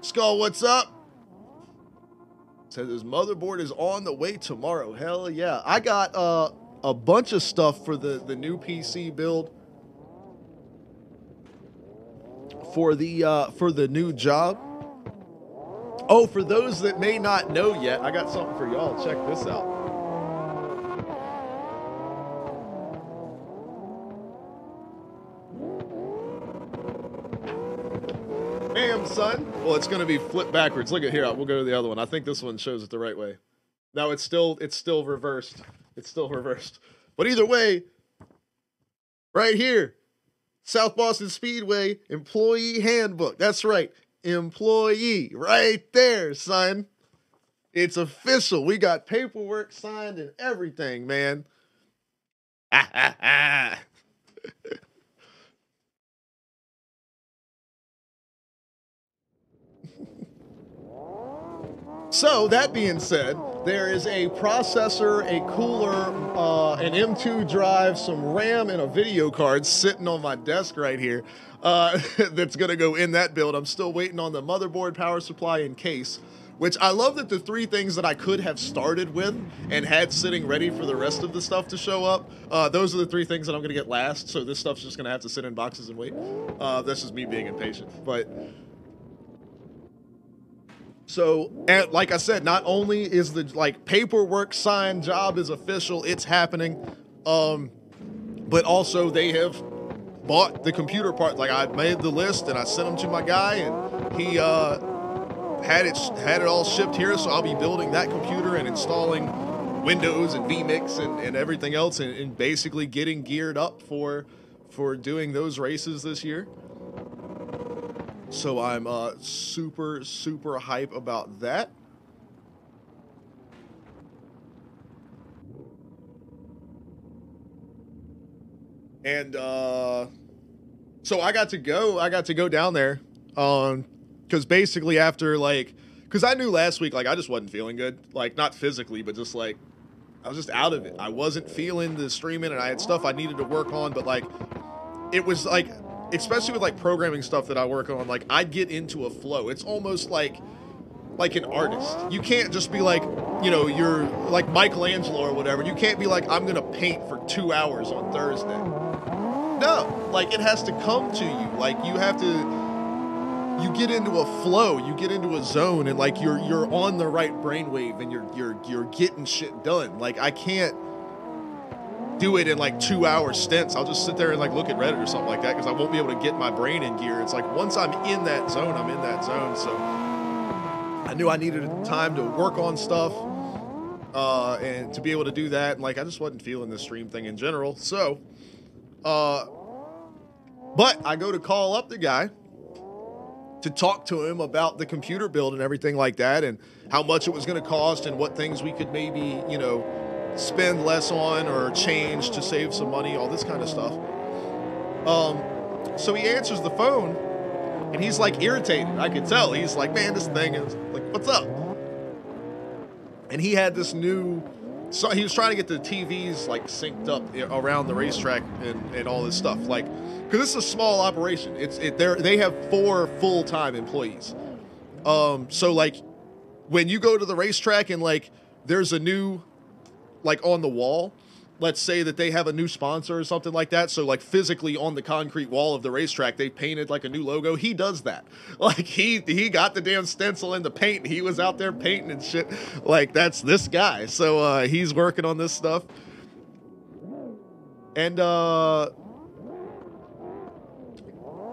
Skull, what's up? Says his motherboard is on the way tomorrow. Hell yeah. I got a bunch of stuff for the new PC build for the new job. Oh, for those that may not know yet, I got something for y'all. Check this out. Bam, son. Well, it's going to be flipped backwards. Look at here. We'll go to the other one. I think this one shows it the right way. No, it's still reversed. It's still reversed. But either way, right here, South Boston Speedway Employee Handbook. That's right. Employee. Right there, son. It's official. We got paperwork signed and everything, man. Ha, ha, ha. So, that being said, there is a processor, a cooler, an M2 drive, some RAM, and a video card sitting on my desk right here that's going to go in that build. I'm still waiting on the motherboard, power supply, and case, which I love that the three things that I could have started with and had sitting ready for the rest of the stuff to show up, those are the three things that I'm going to get last, so this stuff's just going to have to sit in boxes and wait. That's just me being impatient, but... So, and like I said, not only is the, like, paperwork signed, job is official, it's happening, but also they have bought the computer part. Like, I made the list and I sent them to my guy, and he had it all shipped here. So I'll be building that computer and installing Windows and vMix and everything else, and basically getting geared up for doing those races this year. So I'm super, super hype about that. And so I got to go down there because basically after, like, because I knew last week, like, I just wasn't feeling good. Like, not physically, but just, like, I was just out of it. I wasn't feeling the streaming, and I had stuff I needed to work on, but, like, it was, like, especially with, like, programming stuff that I work on, like, I'd get into a flow. It's almost like an artist. You can't just be like, you know, you're like Michelangelo or whatever. You can't be like, I'm going to paint for 2 hours on Thursday. No, like, it has to come to you. Like, you have to, you get into a flow, you get into a zone, and like you're on the right brainwave, and you're getting shit done. Like, I can't do it in like 2 hour stints. I'll just sit there and like look at Reddit or something like that, because I won't be able to get my brain in gear. It's like, once I'm in that zone, I'm in that zone. So I knew I needed time to work on stuff, and to be able to do that. And like, I just wasn't feeling the stream thing in general. So, but I go to call up the guy to talk to him about the computer build and everything like that, and how much it was going to cost, and what things we could maybe, you know, spend less on or change to save some money, all this kind of stuff. So he answers the phone, and he's like irritated. I could tell. He's like, man, this thing is like, what's up? And he had this new, so he was trying to get the TVs like synced up around the racetrack and all this stuff. Like, because this is a small operation. They have 4 full-time employees. So like, when you go to the racetrack and like there's a new, like, on the wall, let's say that they have a new sponsor or something like that. So like, physically on the concrete wall of the racetrack, they painted like a new logo. He does that. Like, he got the damn stencil in the paint. He was out there painting and shit. Like, that's this guy. So he's working on this stuff. And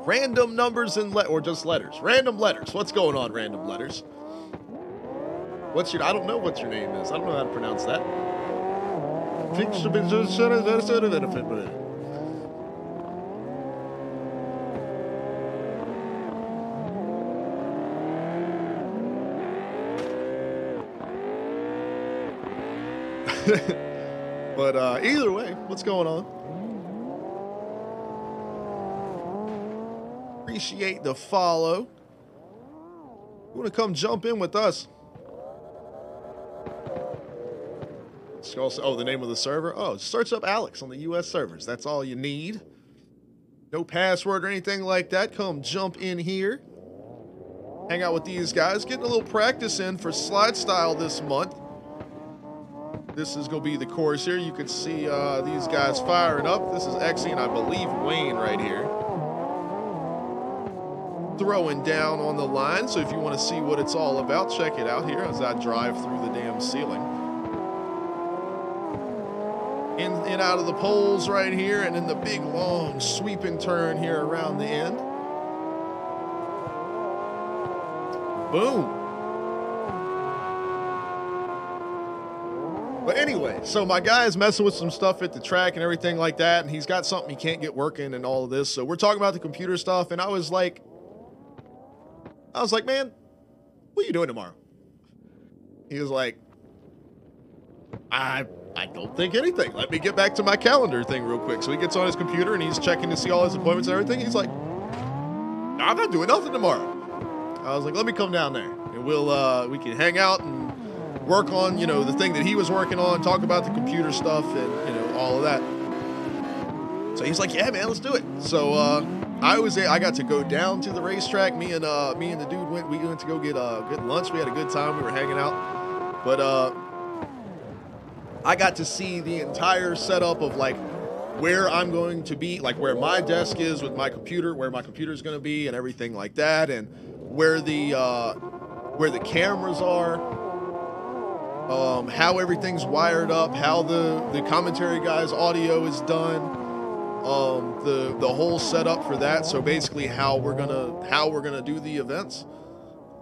random numbers and or just letters. Random letters. What's going on, random letters? What's your, I don't know what your name is. I don't know how to pronounce that. But either way, what's going on? Appreciate the follow. You want to come jump in with us? Also, oh, the name of the server? Oh, search up Alex on the US servers. That's all you need. No password or anything like that. Come jump in here. Hang out with these guys. Getting a little practice in for SLIDESTYLE this month. This is going to be the course here. You can see these guys firing up. This is Exy and I believe Wayne right here. Throwing down on the line. So if you want to see what it's all about, check it out here as I drive through the damn ceiling. In and out of the poles right here, and then the big long sweeping turn here around the end. Boom. But anyway, so my guy is messing with some stuff at the track and everything like that, and he's got something he can't get working and all of this. So we're talking about the computer stuff, and I was like, man, what are you doing tomorrow? He was like, I don't think anything. Let me get back to my calendar thing real quick. So he gets on his computer and he's checking to see all his appointments and everything. He's like, no, I'm not doing nothing tomorrow. I was like, let me come down there and we can hang out and work on, you know, the thing that he was working on, talk about the computer stuff and, you know, all of that. So he's like, yeah, man, let's do it. So I got to go down to the racetrack. Me and the dude went to go get lunch. We had a good time. We were hanging out. But I got to see the entire setup of like where I'm going to be, like where my desk is with my computer, where my computer is going to be and everything like that, and where the cameras are, how everything's wired up, how the commentary guy's audio is done, the whole setup for that. So basically how we're gonna do the events.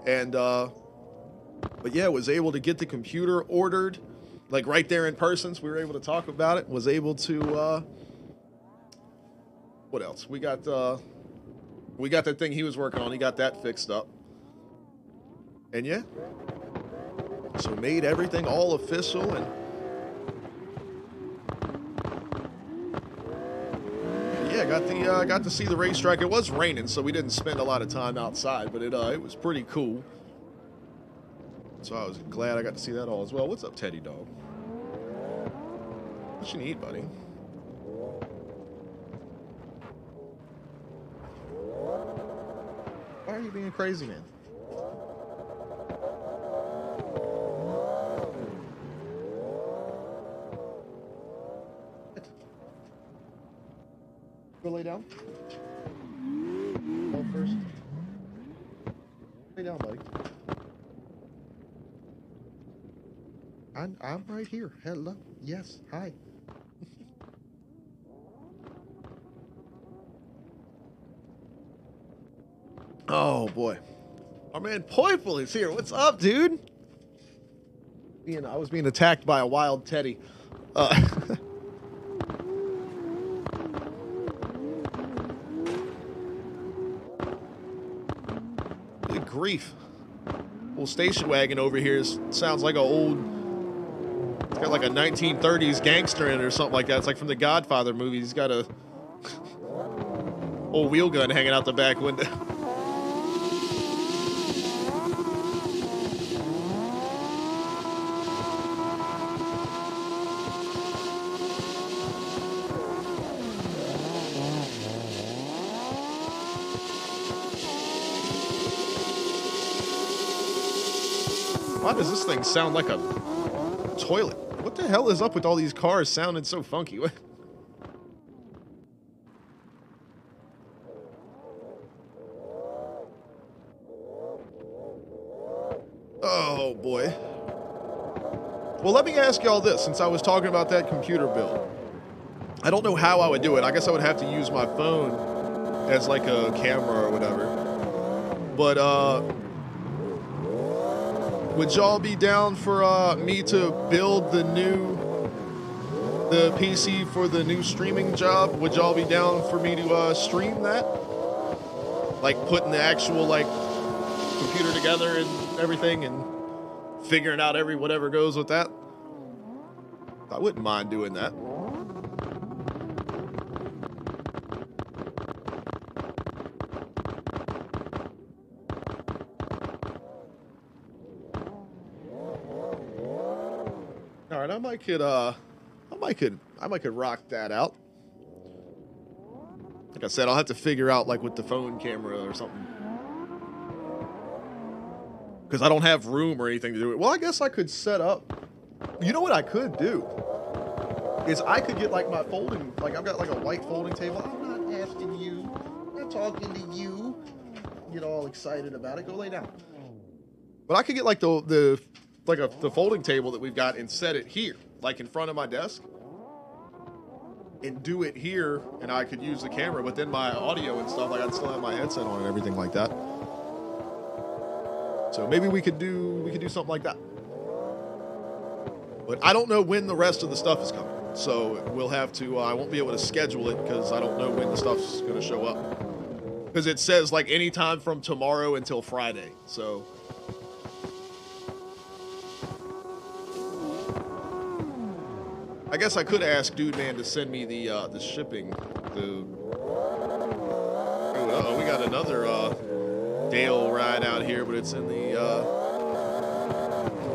And but yeah, was able to get the computer ordered like right there in person, so we were able to talk about it. Was able to what else? We got that thing he was working on. He got that fixed up. And yeah. So made everything all official, and yeah, got to see the racetrack. It was raining, so we didn't spend a lot of time outside, but it was pretty cool. So I was glad I got to see that all as well. What's up, Teddy Dog? What you need, buddy? Why are you being crazy, man? Go lay down. Go first. Lay down, buddy. I'm right here. Hello. Yes. Hi. Oh boy. Our man Poiful is here. What's up, dude? I was being attacked by a wild teddy. Good grief. Old station wagon over here sounds like a old... It's got like a 1930s gangster in it or something like that. It's like from the Godfather movie. He's got a old wheel gun hanging out the back window. Why does this thing sound like a toilet? What the hell is up with all these cars sounding so funky? Oh boy. Well, let me ask y'all this, since I was talking about that computer build. I don't know how I would do it. I guess I would have to use my phone as like a camera or whatever. But would y'all be down for me to build the PC for the new streaming job? Would y'all be down for me to stream that? Like putting the actual like computer together and everything and figuring out whatever goes with that? I wouldn't mind doing that. All right, I might could rock that out. Like I said, I'll have to figure out like with the phone camera or something. Because I don't have room or anything to do it. Well, I guess I could set up. You know what I could do? Is I could get like my folding, like I've got like a white folding table. I'm not asking you. I'm not talking to you. Get all excited about it. Go lay down. But I could get like the folding table that we've got and set it here, like in front of my desk. And do it here, and I could use the camera, but then my audio and stuff, like I'd still have my headset on and everything like that. So maybe we could do something like that. But I don't know when the rest of the stuff is coming. So we'll have to, I won't be able to schedule it because I don't know when the stuff's going to show up. Because it says like anytime from tomorrow until Friday. So I guess I could ask Dude Man to send me the shipping. Oh, we got another Dale ride out here, but it's in the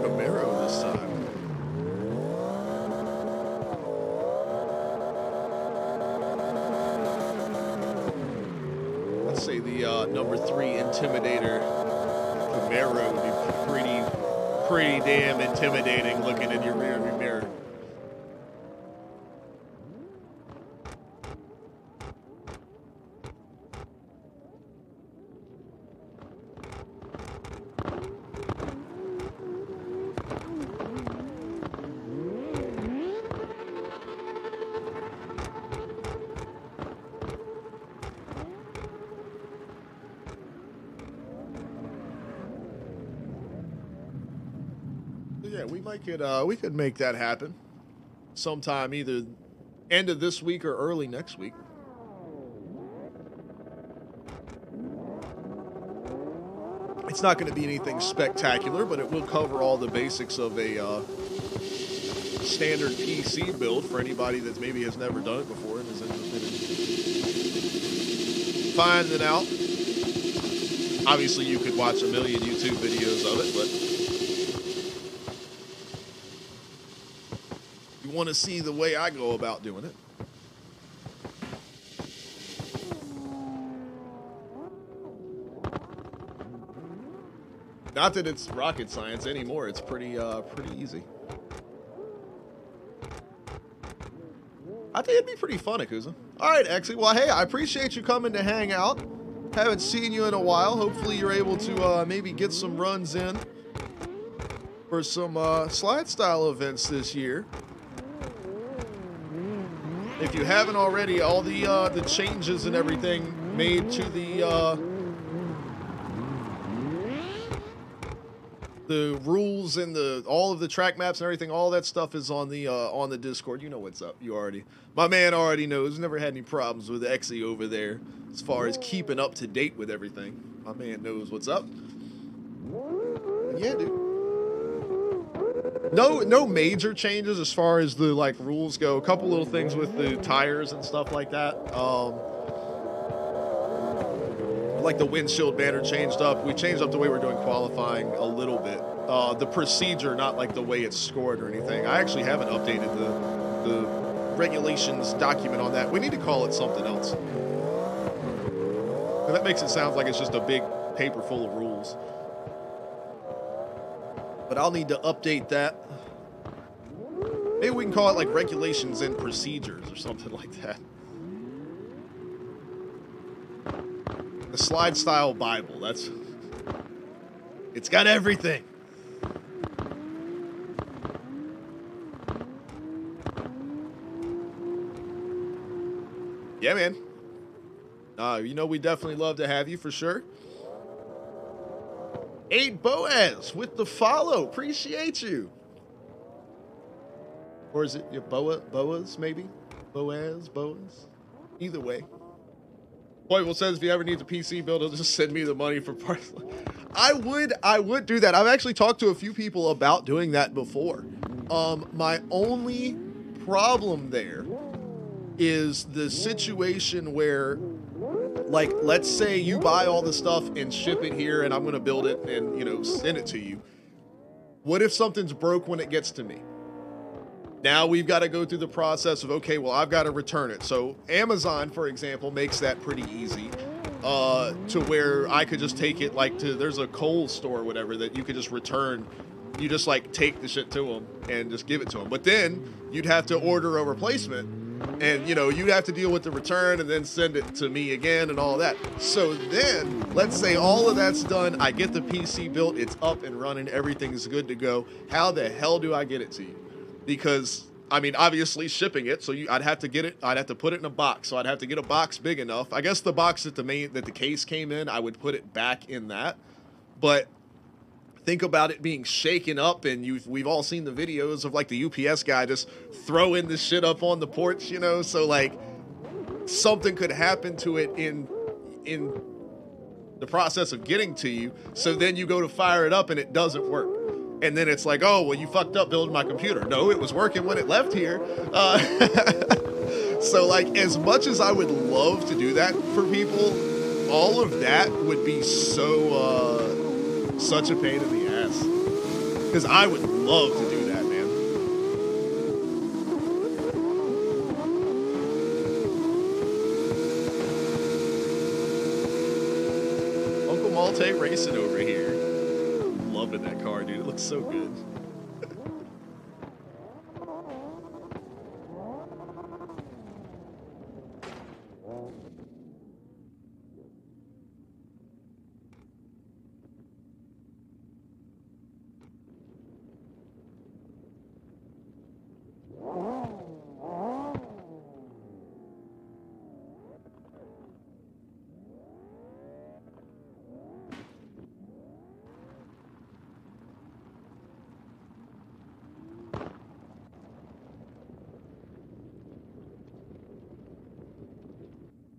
Camaro this time. Let's say the number 3 Intimidator Camaro would be pretty damn intimidating looking in your rearview mirror. Yeah, we could make that happen sometime either end of this week or early next week. It's not going to be anything spectacular, but it will cover all the basics of a standard PC build for anybody that maybe has never done it before and is interested in finding it out. Obviously, you could watch a million YouTube videos of it, but want to see the way I go about doing it. Not that it's rocket science anymore. It's pretty easy. I think it'd be pretty fun, Akuza. All right, Exy. Well, hey, I appreciate you coming to hang out. Haven't seen you in a while. Hopefully you're able to maybe get some runs in for some SLIDESTYLE events this year. If you haven't already, all the changes and everything made to the rules and all of the track maps and everything, all that stuff is on the Discord. You know what's up. My man already knows. Never had any problems with Exy over there as far as keeping up to date with everything. My man knows what's up. Yeah, dude. No major changes as far as the like rules go. A couple little things with the tires and stuff like that. Like the windshield banner changed up. We changed up the way we're doing qualifying a little bit. The procedure, not like the way it's scored or anything. I actually haven't updated the regulations document on that. We need to call it something else. That makes it sound like it's just a big paper full of rules. But I'll need to update that. Maybe we can call it like regulations and procedures or something like that. The SLIDESTYLE Bible, it's got everything. Yeah, man. You know, we definitely love to have you for sure. 8 Boaz with the follow. Appreciate you. Or is it your Boaz, maybe? Boaz? Either way. Poible says if you ever need a PC build, he'll just send me the money for parts. I would do that. I've actually talked to a few people about doing that before. My only problem there is the situation where, like, let's say you buy all the stuff and ship it here and I'm going to build it and, you know, send it to you. What if something's broke when it gets to me? Now we've got to go through the process of, okay, well, I've got to return it. So Amazon, for example, makes that pretty easy to where I could just take it like there's a Kohl's store or whatever that you could just return. You just like take the shit to them and just give it to them. But then you'd have to order a replacement and, you know, you'd have to deal with the return and then send it to me again and all that. So then let's say all of that's done. I get the PC built. It's up and running. Everything's good to go. How the hell do I get it to you? Because, I mean, obviously shipping it, so I'd have to get it, I'd have to put it in a box, so I'd have to get a box big enough. I guess the box that the case came in, I would put it back in that. But think about it being shaken up, and we've all seen the videos of, like, the UPS guy just throwing this shit up on the porch, you know? So, like, something could happen to it in the process of getting to you, so then you go to fire it up and it doesn't work. And then it's like, oh, well, you fucked up building my computer. No, it was working when it left here. So, like, as much as I would love to do that for people, all of that would be so, such a pain in the ass. Because I would love to do that, man. Uncle Malte racing over here. Loving that car, dude. It looks so good.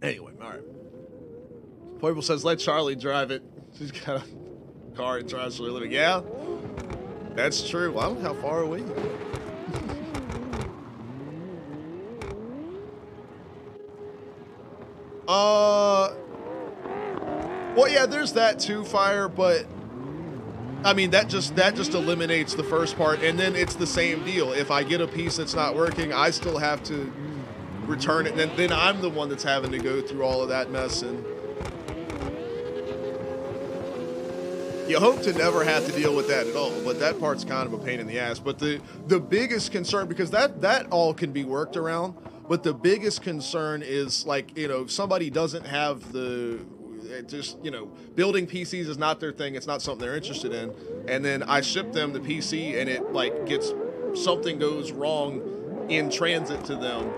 Anyway, all right. Poible says, let Charlie drive it. She's got a car and drives for a living. Yeah, that's true. Well, I don't know how far away you are. Well, yeah, there's that too, Fire, but I mean, that just eliminates the first part, and then it's the same deal. If I get a piece that's not working, I still have to return it, and then I'm the one that's having to go through all of that mess. And you hope to never have to deal with that at all, but that part's kind of a pain in the ass. But the biggest concern, because that all can be worked around, but the biggest concern is, like, you know, if somebody doesn't have the, just, you know, building PCs is not their thing, it's not something they're interested in, and then I ship them the PC and it, like, something goes wrong in transit to them,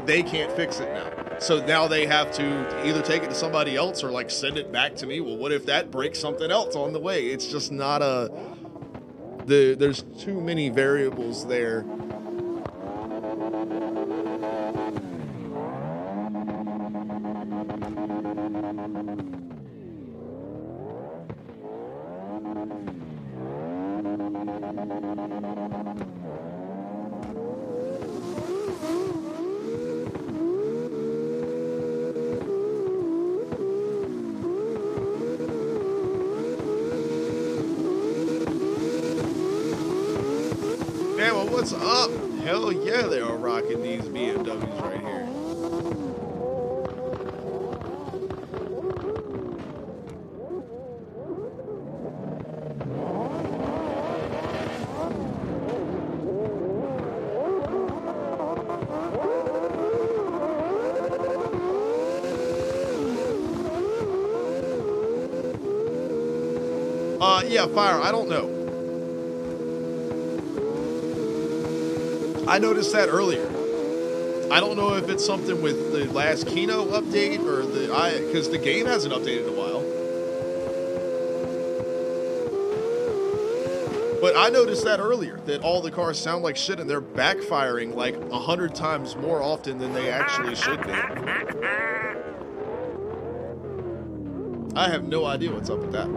they can't fix it now. So now they have to either take it to somebody else or, like, send it back to me. Well, what if that breaks something else on the way? It's just not there's too many variables there. What's up? Hell yeah, they are rocking these BMWs right here. Yeah, fire. I don't know. I noticed that earlier. I don't know if it's something with the last Kino update or because the game hasn't updated in a while. But I noticed that earlier, that all the cars sound like shit and they're backfiring like 100 times more often than they actually should be. I have no idea what's up with that.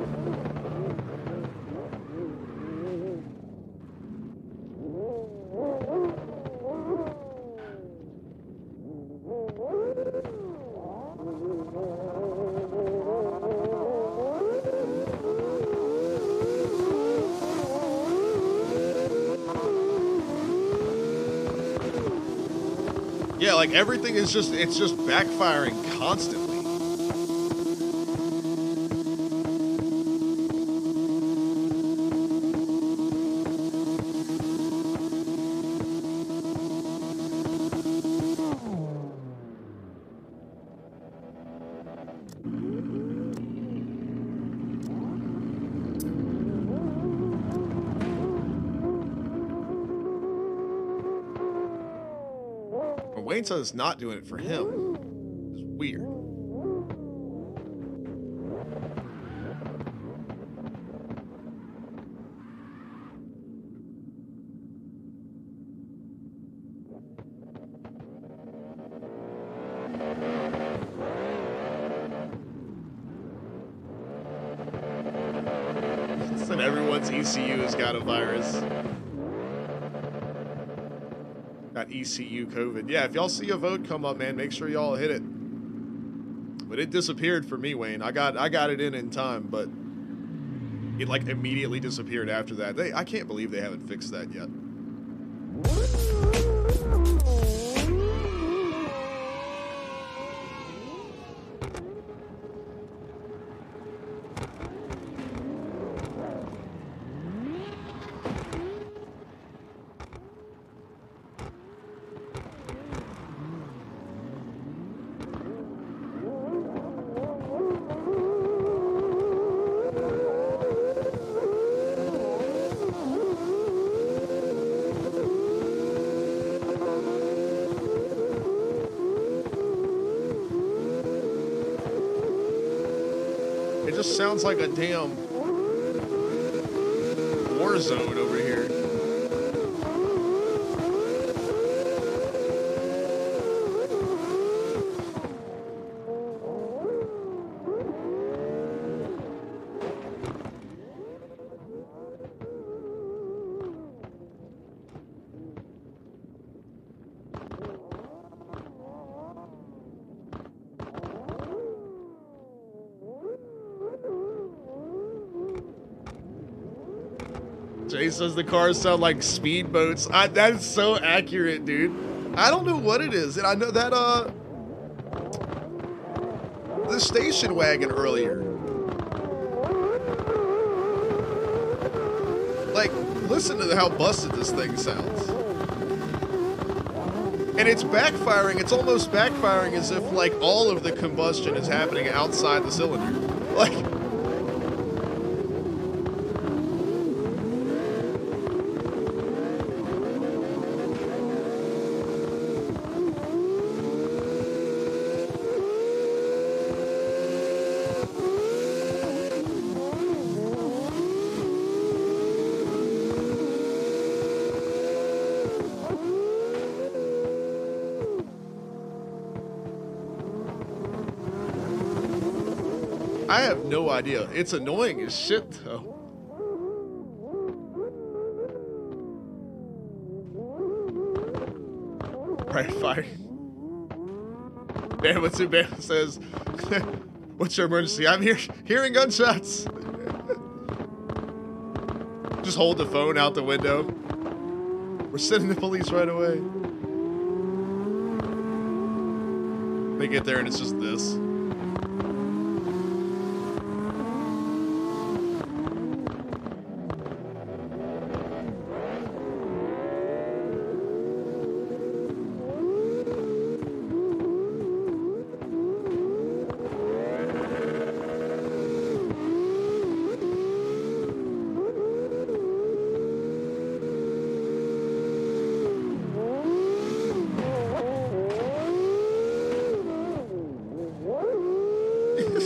Yeah, like everything is just backfiring constantly. Wayne says it's not doing it for him. It's weird. And everyone's ECU has got a virus. Got ECU COVID. Yeah, if y'all see a vote come up, man, make sure y'all hit it. But it disappeared for me, Wayne. I got it in time, but it like immediately disappeared after that. I can't believe they haven't fixed that yet. It just sounds like a damn war zone over here. Jay says the cars sound like speedboats. That's so accurate, dude. I don't know what it is, and I know that the station wagon earlier. Like, listen to how busted this thing sounds. And it's backfiring. It's almost backfiring as if like all of the combustion is happening outside the cylinder. Like. I have no idea. It's annoying as shit, though. Right, fire. Bama says, what's your emergency? I'm hearing gunshots. Just hold the phone out the window. We're sending the police right away. They get there and it's just this.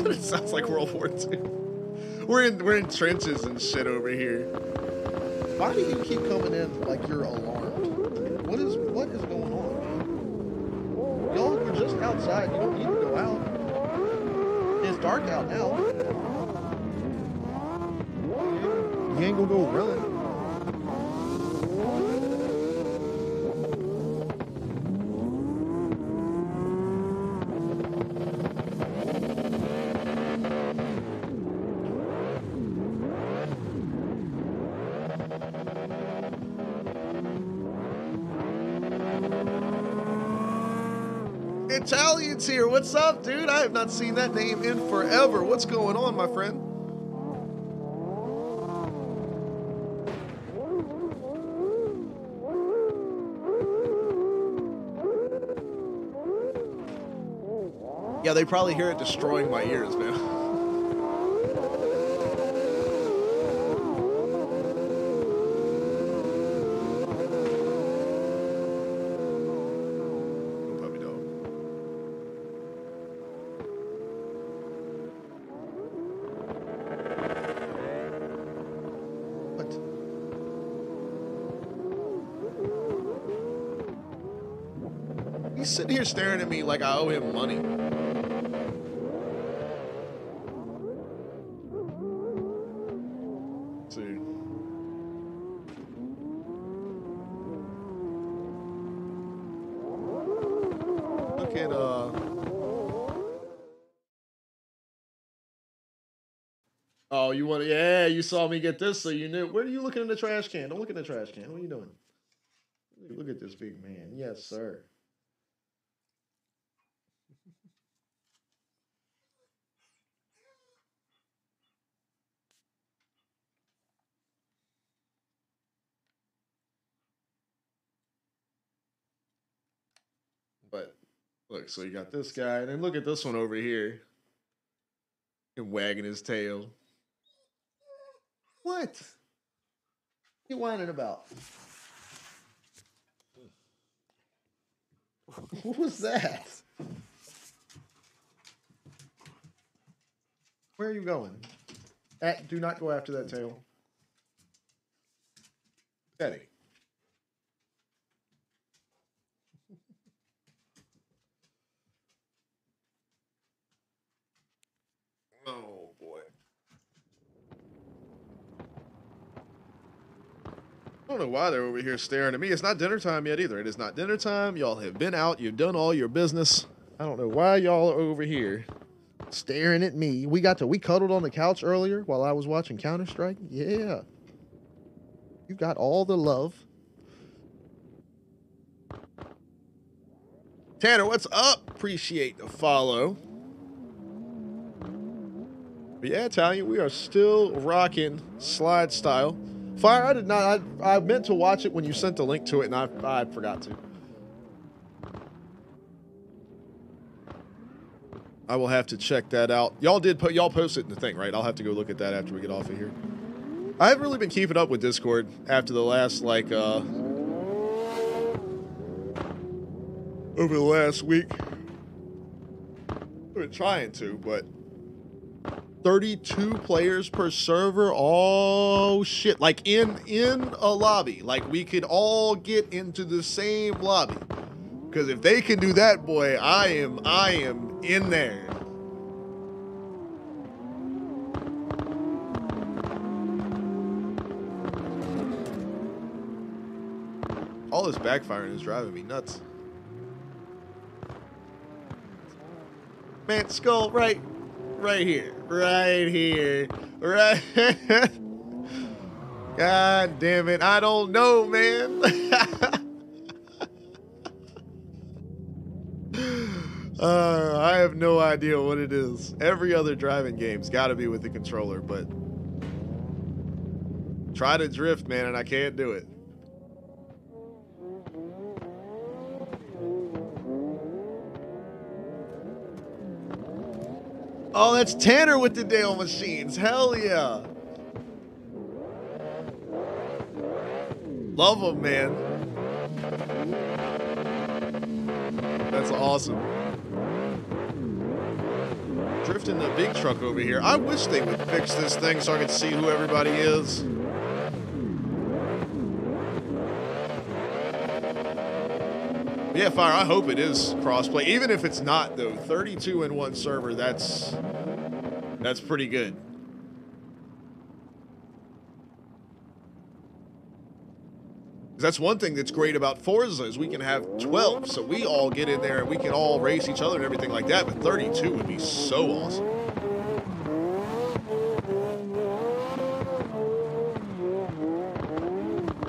It sounds like World War II. We're in trenches and shit over here. Why do you keep coming in like you're alarmed? What is going on, man? Y'all, we're just outside. You don't need to go out. It's dark out now. You ain't gonna go running. Italian's here. What's up, dude? I have not seen that name in forever. What's going on, my friend? Yeah, they probably hear it destroying my ears, man. He's sitting here staring at me like I owe him money. Let's see. Look at oh, you want to? Yeah, you saw me get this, so you knew. Where are you looking in the trash can? Don't look in the trash can. What are you doing? Look at this big man. Yes, sir. But look, so you got this guy, and then look at this one over here. And wagging his tail. What? You whining about? What was that? Where are you going? Do not go after that tail. Eddie. Oh, boy. I don't know why they're over here staring at me. It's not dinner time yet either. It is not dinner time. Y'all have been out. You've done all your business. I don't know why y'all are over here staring at me. We cuddled on the couch earlier while I was watching Counter-Strike. Yeah. You got all the love. Tanner, what's up? Appreciate the follow. But yeah, Italian, we are still rocking slide style. Fire, I did not. I meant to watch it when you sent the link to it, and I forgot to. I will have to check that out. Y'all posted in the thing, right? I'll have to go look at that after we get off of here. I haven't really been keeping up with Discord after the last, like, over the last week. I've been trying to, but 32 players per server. Oh shit. Like in a lobby. Like we could all get into the same lobby. Because if they can do that, boy, I am in there. All this backfiring is driving me nuts. Man, skull right here. Right. God damn it. I don't know, man. I have no idea what it is. Every other driving game's got to be with the controller, but try to drift, man, and I can't do it. Oh, that's Tanner with the Dale machines. Hell yeah. Love them, man. That's awesome. Drifting the big truck over here. I wish they would fix this thing so I could see who everybody is. Yeah, Fire, I hope it is crossplay. Even if it's not, though, 32 in one server, that's pretty good. That's one thing that's great about Forza is we can have 12, so we all get in there and we can all race each other and everything like that, but 32 would be so awesome.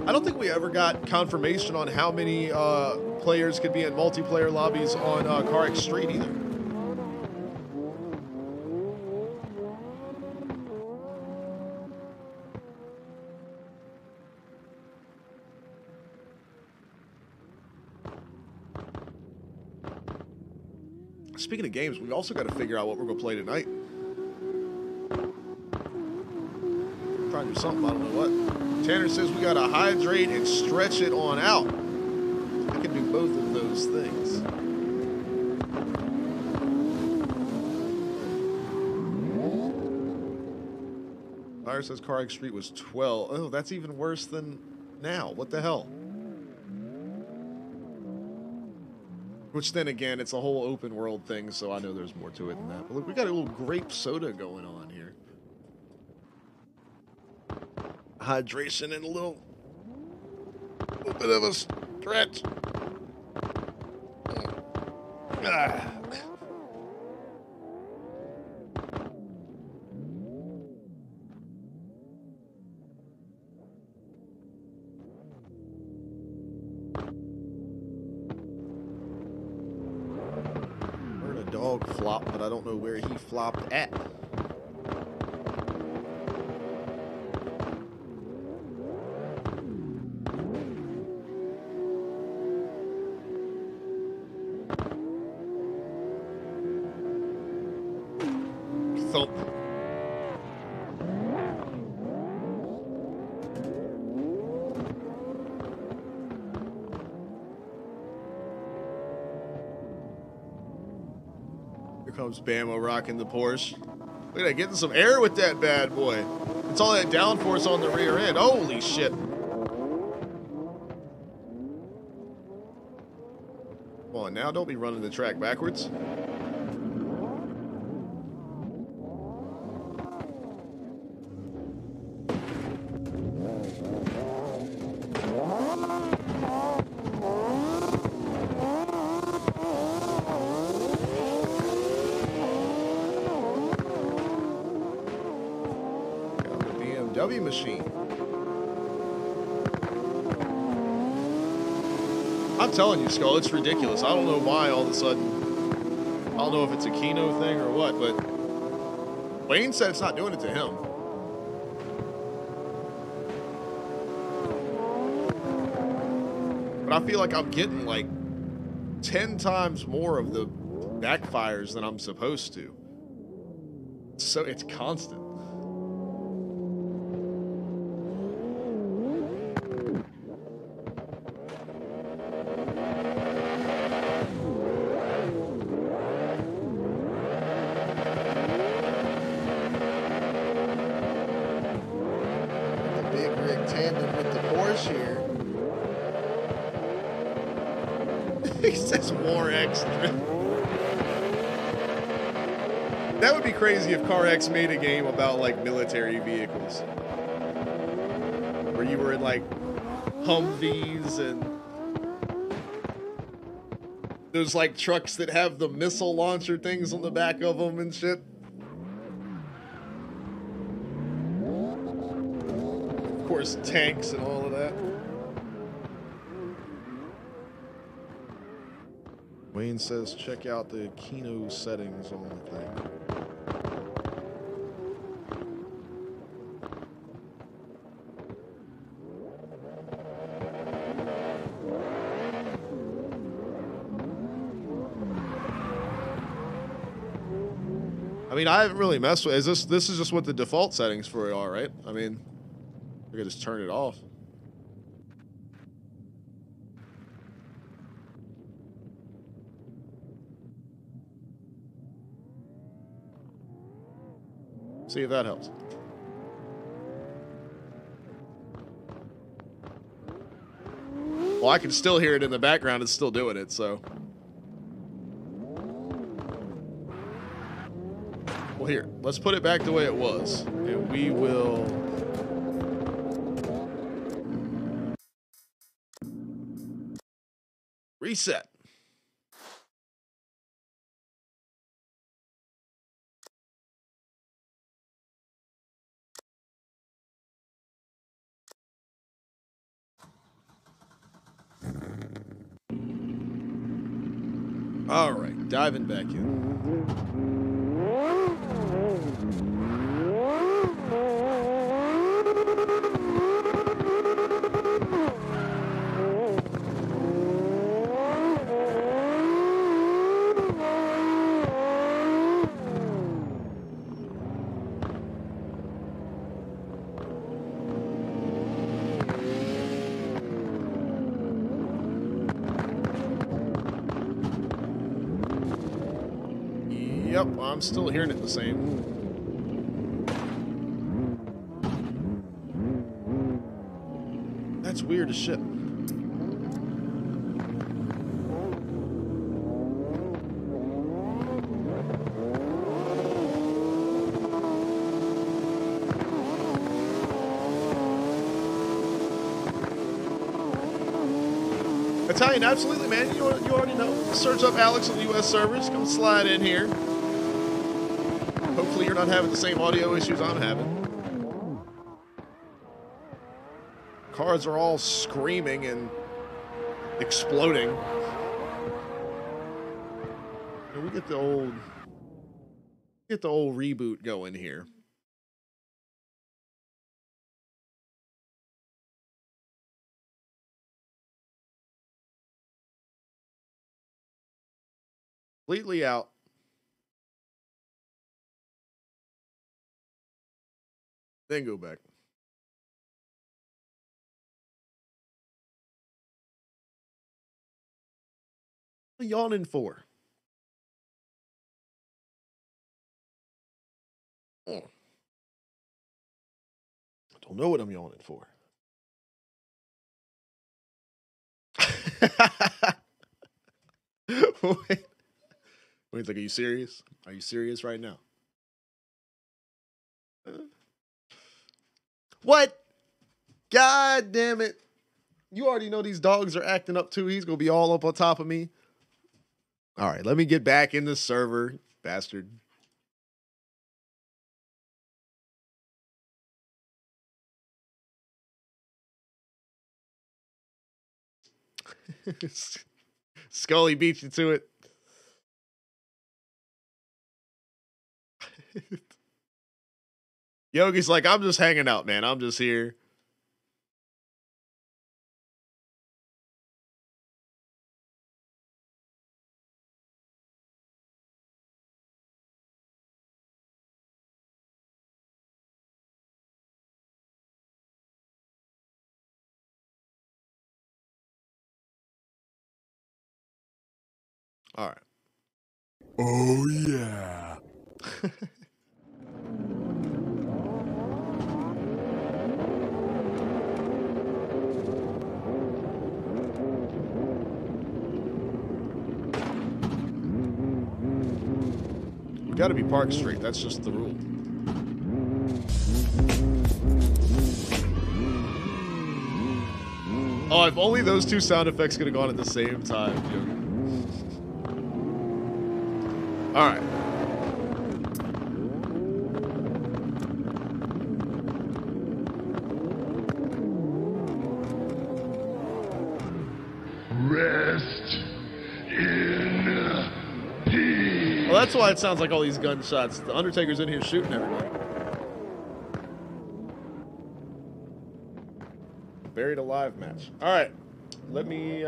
I don't think we ever got confirmation on how many players could be in multiplayer lobbies on Car X Street either. Speaking of games, we also got to figure out what we're going to play tonight. Trying to do something, I don't know what. Tanner says we got to hydrate and stretch it on out. I can do both of those things. Fire says Car X Street was 12. Oh, that's even worse than now. What the hell? Which then again, it's a whole open world thing, so I know there's more to it than that. But look, we got a little grape soda going on here. Hydration and a little bit of a stretch. Ah. Heard a dog flop, but I don't know where he flopped at. Thump. Here comes Bamo rocking the Porsche. Look at that, getting some air with that bad boy. It's all that downforce on the rear end. Holy shit. Come on now, don't be running the track backwards. BMW machine. I'm telling you, Skull, it's ridiculous. I don't know why all of a sudden. I don't know if it's a Kino thing or what, but Wayne said it's not doing it to him. But I feel like I'm getting like 10 times more of the backfires than I'm supposed to. So it's constant. He says War Extra. That would be crazy if Car X made a game about like military vehicles. Where you were in like Humvees and those like trucks that have the missile launcher things on the back of them and shit. Of course, tanks and all of that. Wayne says, check out the Kino settings on the thing. I mean, I haven't really messed with. This is just what the default settings for it are, right? I mean, I could just turn it off. See if that helps. Well, I can still hear it in the background. It's still doing it, so. Well, here, let's put it back the way it was. And we will... reset. All right, diving back in. Yep, I'm still hearing it the same. That's weird as shit. Italian, absolutely, man. You already know. Search up Alex on the U.S. servers. Come slide in here. Hopefully you're not having the same audio issues I'm having. Cars are all screaming and exploding. And we get the old reboot going here. Completely out. Then go back. What are you yawning for? I don't know what I'm yawning for. Wait. Wayne's like, are you serious? Are you serious right now? What? God damn it. You already know these dogs are acting up too. He's going to be all up on top of me. All right, let me get back in the server, bastard. Scully beat you to it. Yogi's like, I'm just hanging out, man. I'm just here. All right. Oh, yeah. You gotta be parked straight. That's just the rule. Oh, if only those two sound effects could have gone at the same time, Yogi. All right. Rest in peace. Well, that's why it sounds like all these gunshots. The Undertaker's in here shooting everybody. Buried alive match. All right. Let me,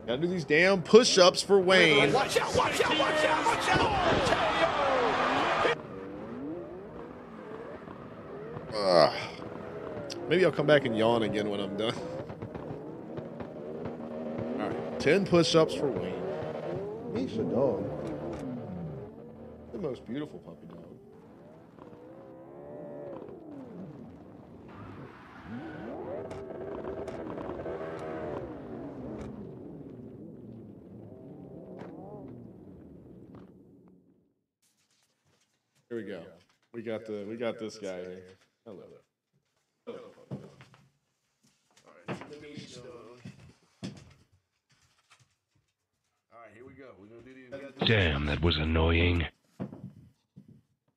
gotta do these damn push-ups for Wayne. Watch out, watch out, watch out, watch out! Ugh. Maybe I'll come back and yawn again when I'm done. All right. 10 push-ups for Wayne. Misha dog. The most beautiful puppy dog. Here we go. We got this guy here. Hello. Hello. All right. All right, here we go. We're gonna do these. Damn, that was annoying.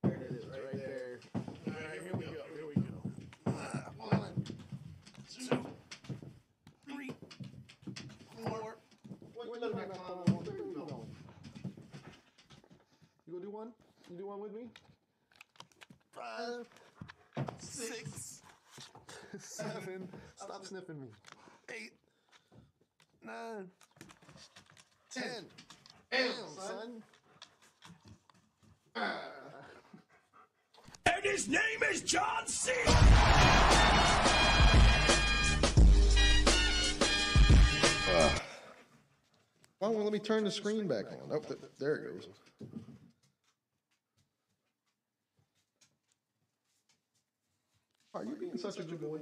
There it is, right there. All right, here we go. Here we go. 1, 2, 3, 4. Wait, let me back on. You gonna do one? You do one with me? 5, 6, 7. Stop sniffing me. 8, 9, 10. Damn, son. And his name is John C. Why won't let me turn the screen back on? Oh, there it goes. Are you being such a good boy?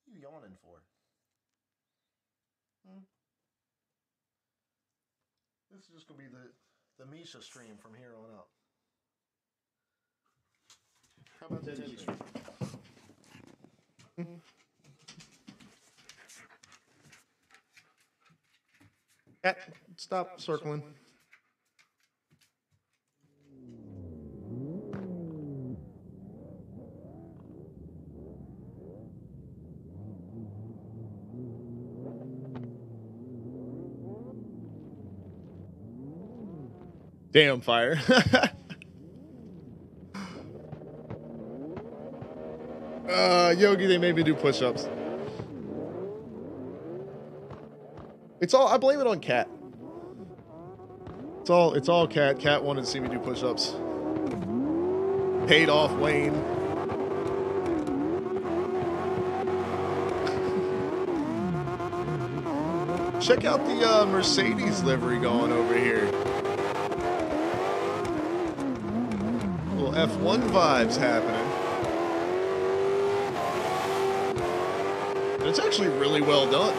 You yawning for? This is just gonna be the Misha stream from here on out. How about that stream? Cat, stop circling. Damn fire. Yogi, they made me do push-ups. I blame it on Cat. It's all Cat. Cat wanted to see me do push-ups. Paid off Wayne. Check out the Mercedes livery going over here. Little F1 vibes happening. And it's actually really well done.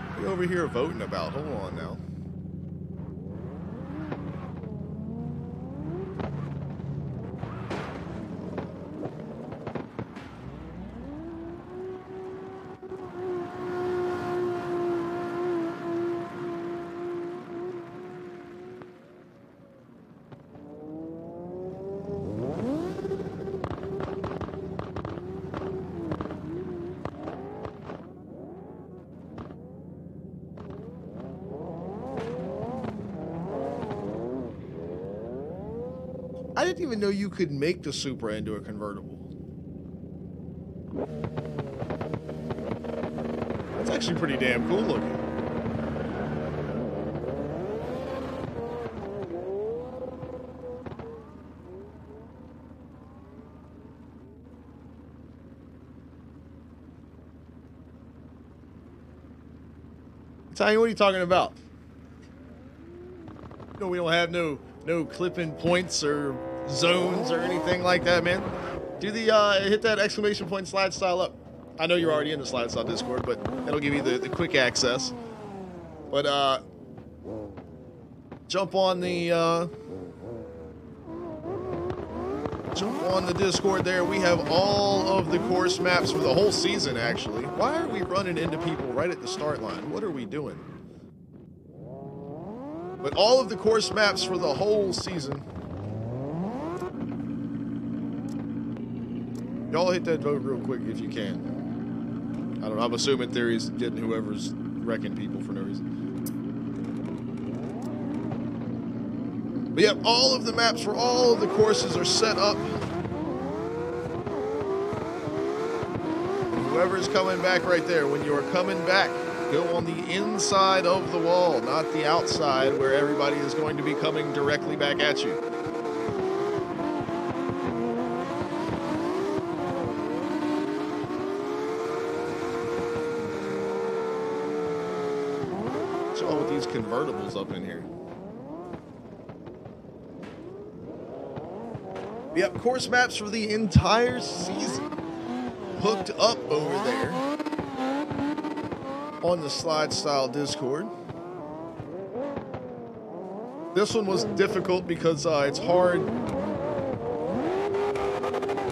What are you over here voting about? Hold on now. didn't even know you could make the Supra into a convertible. That's actually pretty damn cool looking. Tanya, what are you talking about? No, we don't have no clipping points or zones or anything like that, man. Do the hit that exclamation point slide style up. I know you're already in the slide style Discord, but that'll give you the quick access. But jump on the Discord there. We have all of the course maps for the whole season, actually. Why are we running into people right at the start line? What are we doing? But all of the course maps for the whole season. Y'all hit that vote real quick if you can. I don't know, I'm assuming Theory's getting whoever's wrecking people for no reason. But yep, all of the maps for all of the courses are set up. And whoever's coming back right there, when you are coming back, go on the inside of the wall, not the outside where everybody is going to be coming directly back at you. What's all with these convertibles up in here? Yep, course maps for the entire season hooked up over there on the Slide Style Discord. This one was difficult because it's hard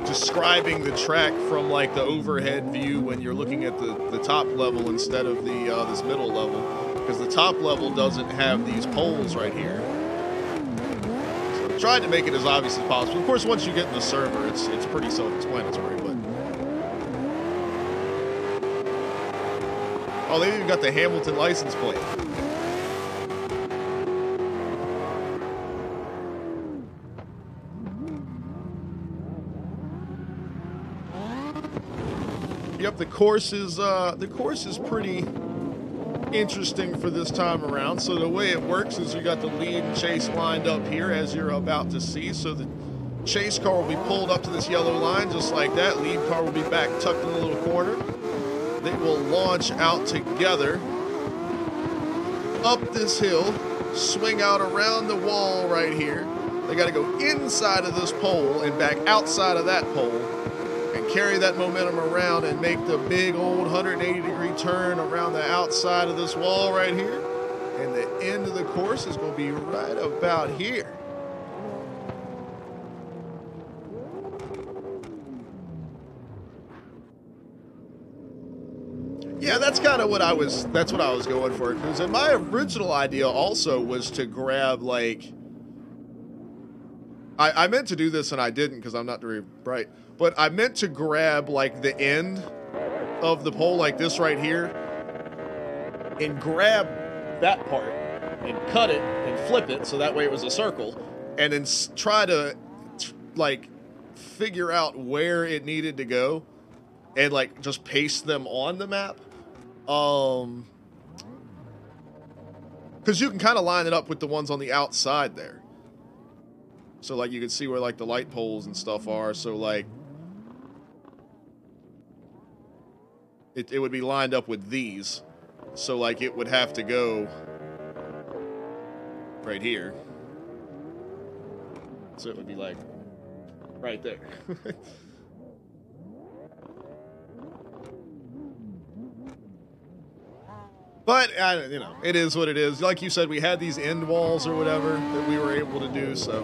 describing the track from like the overhead view when you're looking at the top level instead of the this middle level, because the top level doesn't have these poles right here. So I tried to make it as obvious as possible. Of course, once you get in the server, it's pretty self-explanatory, but oh, they even got the Hamilton license plate. Yep, the course is pretty interesting for this time around. So the way it works is you got the lead and chase lined up here, as you're about to see. So the chase car will be pulled up to this yellow line just like that. Lead car will be back tucked in the little corner. They will launch out together up this hill, swing out around the wall right here. They got to go inside of this pole and back outside of that pole and carry that momentum around and make the big old 180-degree turn around the outside of this wall right here. And the end of the course is going to be right about here. Yeah, that's kind of what I was going for, because my original idea also was to grab, like, I meant to do this and I didn't because I'm not very bright, but I meant to grab like the end of the pole like this right here and grab that part and cut it and flip it so that way it was a circle, and then try to like figure out where it needed to go and like just paste them on the map. Because you can kind of line it up with the ones on the outside there. So like you can see where like the light poles and stuff are. So like it would be lined up with these. So like it would have to go right here. So it would be like right there. But, you know, it is what it is. Like you said, we had these end walls or whatever that we were able to do, so.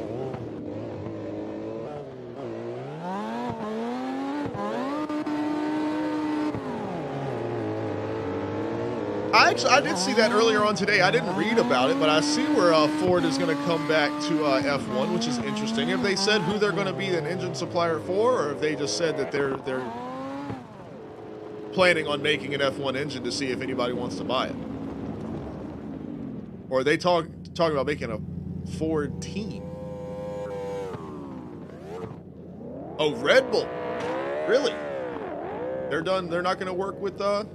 I did see that earlier on today. I didn't read about it, but I see where Ford is going to come back to F1, which is interesting. Have they said who they're going to be an engine supplier for, or have they just said that they're planning on making an F1 engine to see if anybody wants to buy it? Or are they talking about making a Ford team? Oh, Red Bull. Really? They're done. They're not going to work with, well,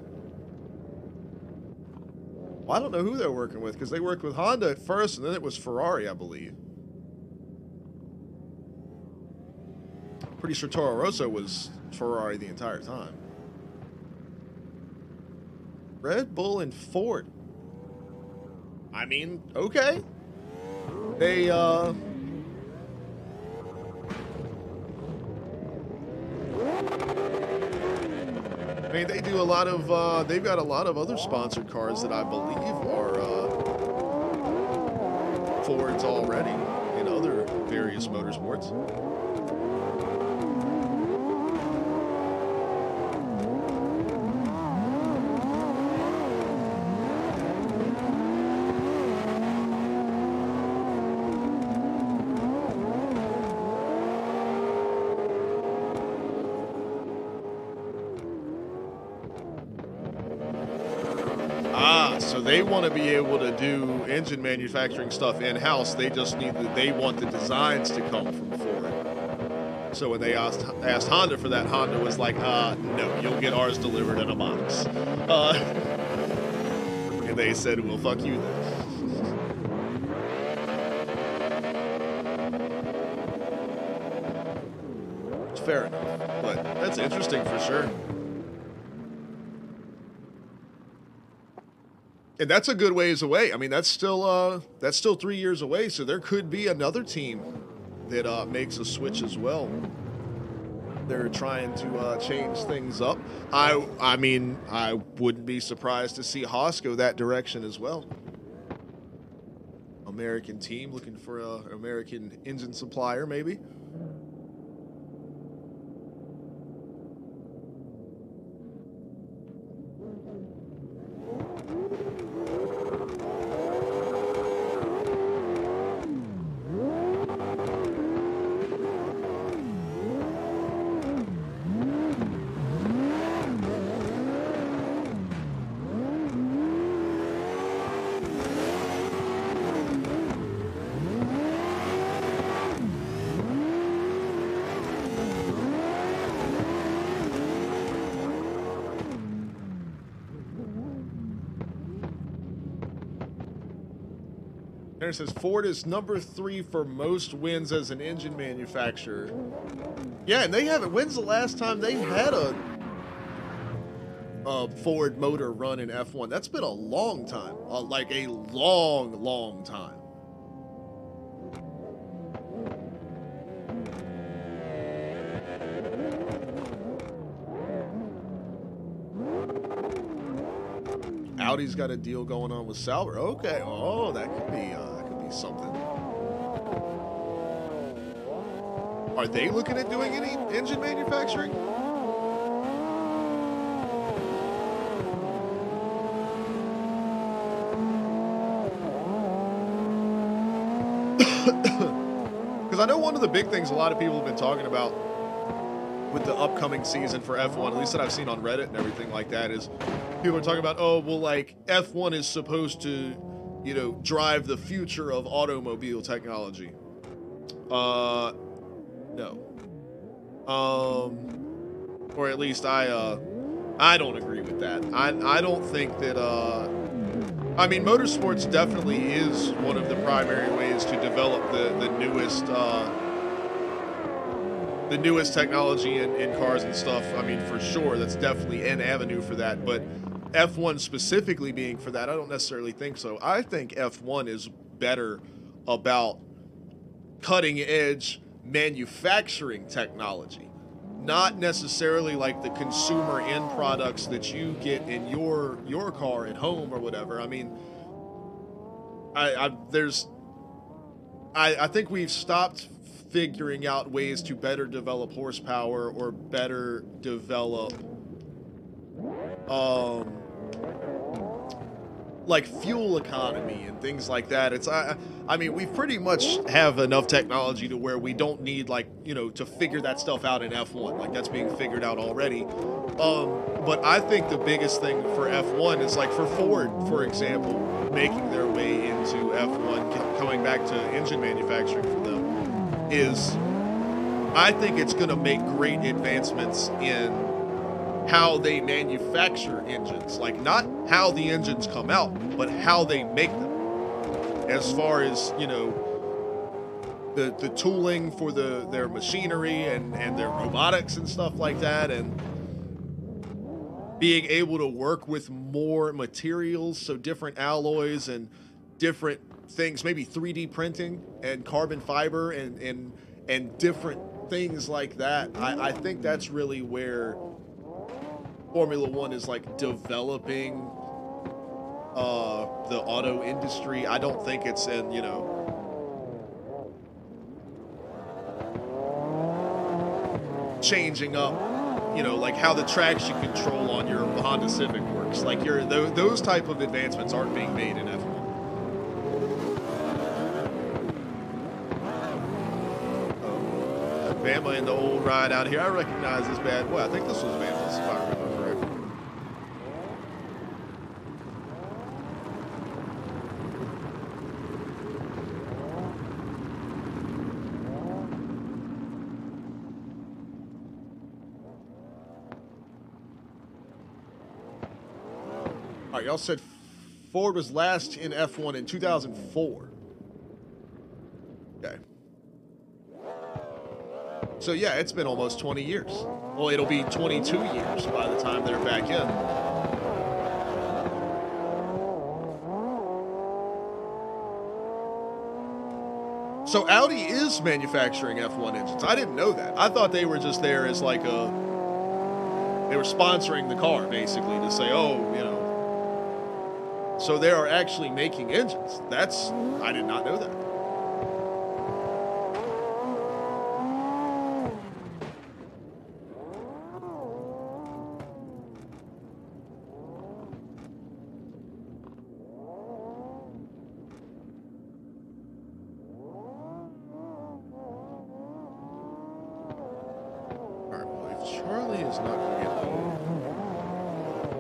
I don't know who they're working with, because they worked with Honda at first, and then it was Ferrari, I believe. Pretty sure Toro Rosso was Ferrari the entire time. Red Bull and Ford. I mean, okay. They, I mean, they do a lot of, they've got a lot of other sponsored cars that I believe are, Fords already in other various motorsports. So they want to be able to do engine manufacturing stuff in-house. They just need they want the designs to come from Ford. So when they asked Honda for that, Honda was like, no, you'll get ours delivered in a box. And they said, well, fuck you then. It's fair enough, but that's interesting for sure. And that's a good ways away. I mean, that's still 3 years away, so there could be another team that makes a switch as well. They're trying to change things up. I mean, I wouldn't be surprised to see Haas go that direction as well. American team looking for an American engine supplier, maybe. It says Ford is number 3 for most wins as an engine manufacturer. Yeah, and they haven't. When's the last time they had a Ford motor run in F1? That's been a long time. Like a long, long time. Audi's got a deal going on with Sauber. Okay, oh, that could be something. Are they looking at doing any engine manufacturing? Because I know one of the big things a lot of people have been talking about with the upcoming season for F1, at least that I've seen on Reddit and everything like that, is people are talking about, oh, well, like, F1 is supposed to, you know, drive the future of automobile technology. No. Or at least I don't agree with that. I don't think that, I mean, motorsports definitely is one of the primary ways to develop the newest technology in cars and stuff. I mean, for sure, that's definitely an avenue for that. But F1 specifically being for that, I don't necessarily think so. I think F1 is better about cutting-edge manufacturing technology, not necessarily like the consumer end products that you get in your car at home or whatever. I mean, I think we've stopped figuring out ways to better develop horsepower or better develop like fuel economy and things like that. It's I mean, we pretty much have enough technology to where we don't need, like, you know, to figure that stuff out in F1. Like, that's being figured out already. But I think the biggest thing for F1 is, like, for Ford, for example, making their way into F1, coming back to engine manufacturing for them, is I think it's going to make great advancements in how they manufacture engines. Like, not how the engines come out, but how they make them. As far as, you know, the tooling for their machinery and their robotics and stuff like that, and being able to work with more materials, so different alloys and different things, maybe 3D printing and carbon fiber and different things like that. I think that's really where Formula One is like developing the auto industry. I don't think it's in, you know, changing up, you know, like how the traction control on your Honda Civic works. Like those type of advancements aren't being made in F1. Bama in the old ride out here. I recognize this bad boy. I think this was Bama's, if I remember correctly. All right, y'all said Ford was last in F1 in 2004. Okay. So yeah, it's been almost 20 years. Well, it'll be 22 years by the time they're back in. So Audi is manufacturing F1 engines. I didn't know that. I thought they were just there as like they were sponsoring the car, basically, to say, oh, you know. So they are actually making engines. I did not know that. Charlie is not going to get home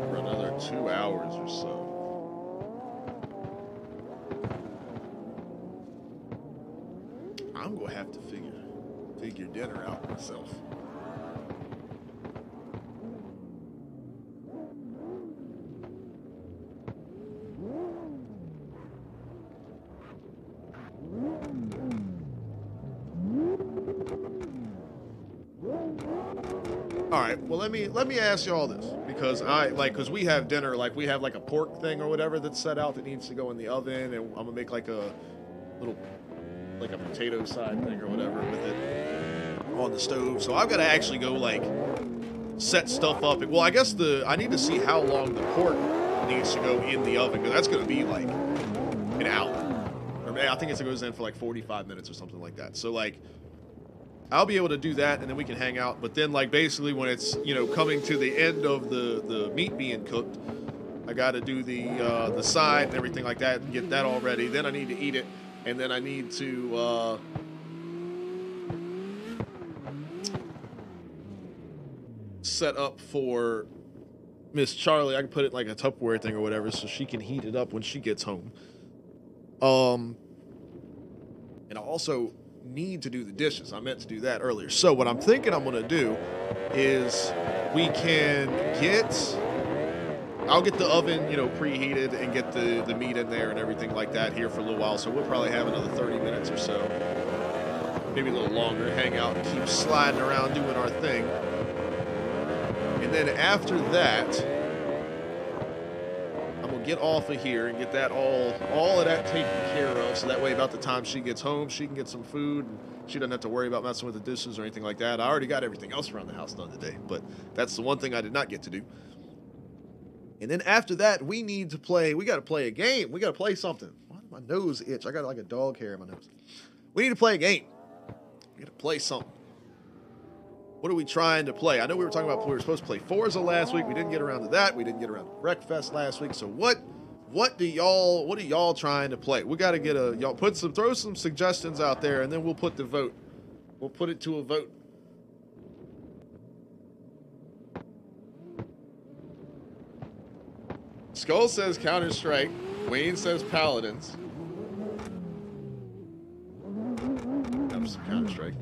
for another 2 hours or so. I'm going to have to figure dinner out myself. All right, well, let me ask you all this, because because we have dinner, like we have like a pork thing or whatever that's set out that needs to go in the oven, and I'm gonna make like a little, like a potato side thing or whatever with it on the stove. So I've got to actually go like set stuff up. Well, I guess I need to see how long the pork needs to go in the oven, because that's gonna be like an hour, or I think it goes in for like 45 minutes or something like that. So like, I'll be able to do that, and then we can hang out. But then, like, basically when it's, you know, coming to the end of the meat being cooked, I got to do the side and everything like that and get that all ready. Then I need to eat it, and then I need to set up for Miss Charlie. I can put it like a Tupperware thing or whatever, so she can heat it up when she gets home. And I also need to do the dishes. I meant to do that earlier. So what I'm thinking I'm going to do is I'll get the oven, you know, preheated and get the meat in there and everything like that here for a little while. So we'll probably have another 30 minutes or so, maybe a little longer, hang out and keep sliding around doing our thing. And then after that, I'm gonna get off of here and get that all of that taken care of, so that way about the time she gets home, she can get some food and she doesn't have to worry about messing with the dishes or anything like that. I already got everything else around the house done today, but that's the one thing I did not get to do. And then after that, we got to play a game. We got to play something. Why does my nose itch? I got like a dog hair in my nose. We need to play a game. We got to play something. What are we trying to play? I know we were supposed to play Forza last week. We didn't get around to that. We didn't get around to Wreckfest last week. So what are y'all trying to play? We got to get throw some suggestions out there, and then we'll put the vote. We'll put it to a vote. Skull says Counter-Strike. Wayne says Paladins. That was some Counter-Strike.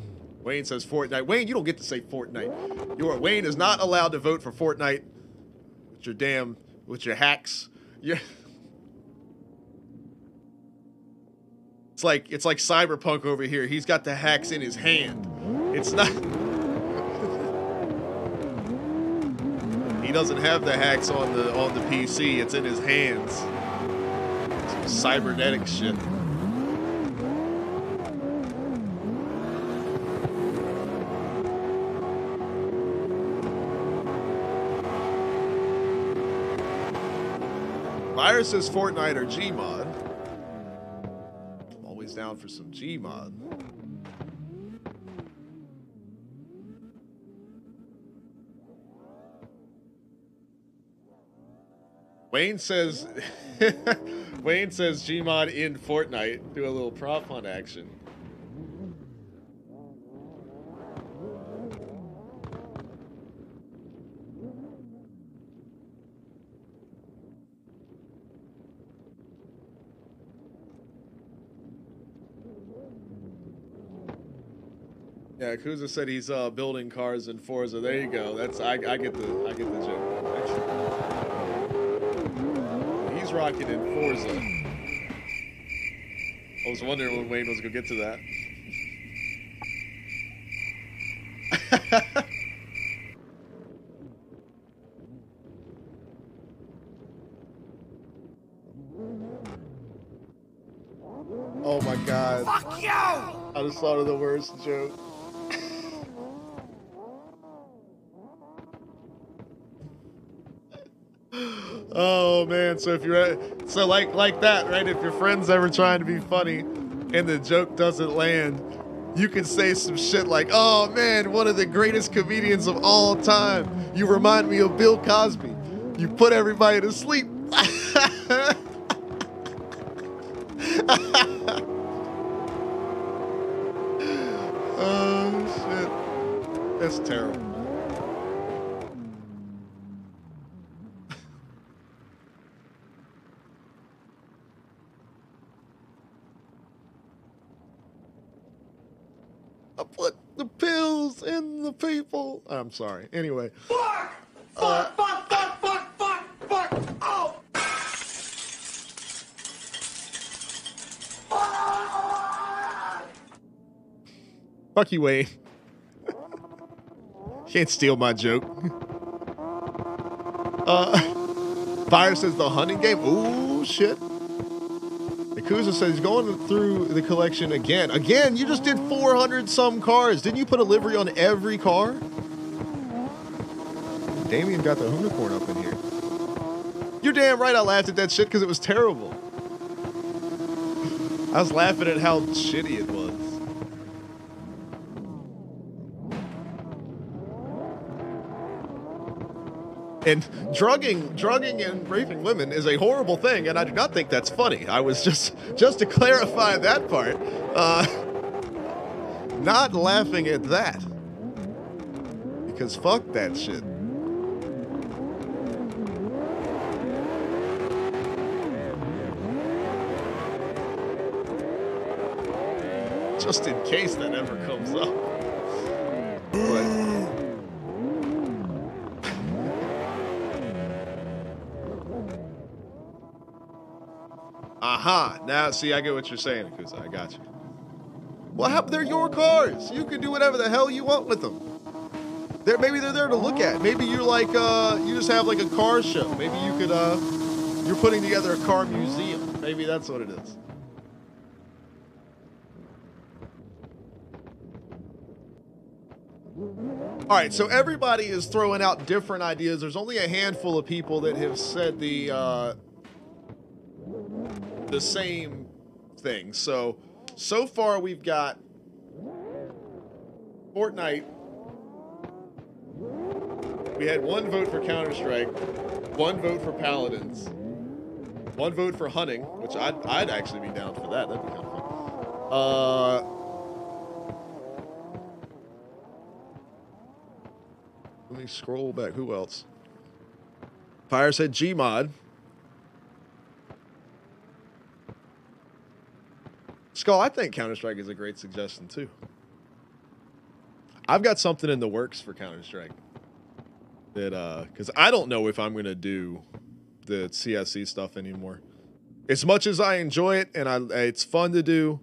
Wayne says Fortnite. Wayne, you don't get to say Fortnite. Wayne is not allowed to vote for Fortnite with your hacks. Yeah. It's like Cyberpunk over here. He's got the hacks in his hand. It's not. He doesn't have the hacks on the PC. It's in his hands. Some cybernetic shit. Fire says Fortnite or Gmod. I'm always down for some Gmod. Wayne says Gmod in Fortnite. Do a little prop hunt action. Yeah, Kuza said he's building cars in Forza. There you go. That's I get the joke. He's rocking in Forza. I was wondering when Wayne was gonna get to that. Oh my god. Fuck you! I just thought of the worst joke. Oh man, so if you're like that, right? If your friend's ever trying to be funny and the joke doesn't land, you can say some shit like, "Oh man, one of the greatest comedians of all time. You remind me of Bill Cosby. You put everybody to sleep." Oh shit. That's terrible. I put the pills in the people. I'm sorry. Anyway. Fuck! Fuck! Fuck! Fuck! Fuck! Fuck! Fuck! Oh! Fuck you, Wayne. Can't steal my joke. Fire says the hunting game. Ooh, shit. Yakuza says he's going through the collection again. Again, you just did 400 some cars. Didn't you put a livery on every car? Damien got the unicorn up in here. You're damn right I laughed at that shit because it was terrible. I was laughing at how shitty it was. And drugging and raping women is a horrible thing, and I do not think that's funny. I was just to clarify that part, not laughing at that, because fuck that shit. Just in case that ever comes up. But aha, now see, I get what you're saying, Akusa. I got you. Well, they're your cars. You can do whatever the hell you want with them. Maybe they're there to look at. Maybe you're like, you just have like a car show. Maybe you could, you're putting together a car museum. Maybe that's what it is. All right, so everybody is throwing out different ideas. There's only a handful of people that have said the same thing. So far we've got Fortnite. We had one vote for Counter-Strike, one vote for Paladins, one vote for hunting, which I'd actually be down for that. That'd be kind of fun. Let me scroll back. Who else? Fire said Gmod. Skull, I think Counter-Strike is a great suggestion, too. I've got something in the works for Counter-Strike that because I don't know if I'm gonna do the CSC stuff anymore. As much as I enjoy it and it's fun to do,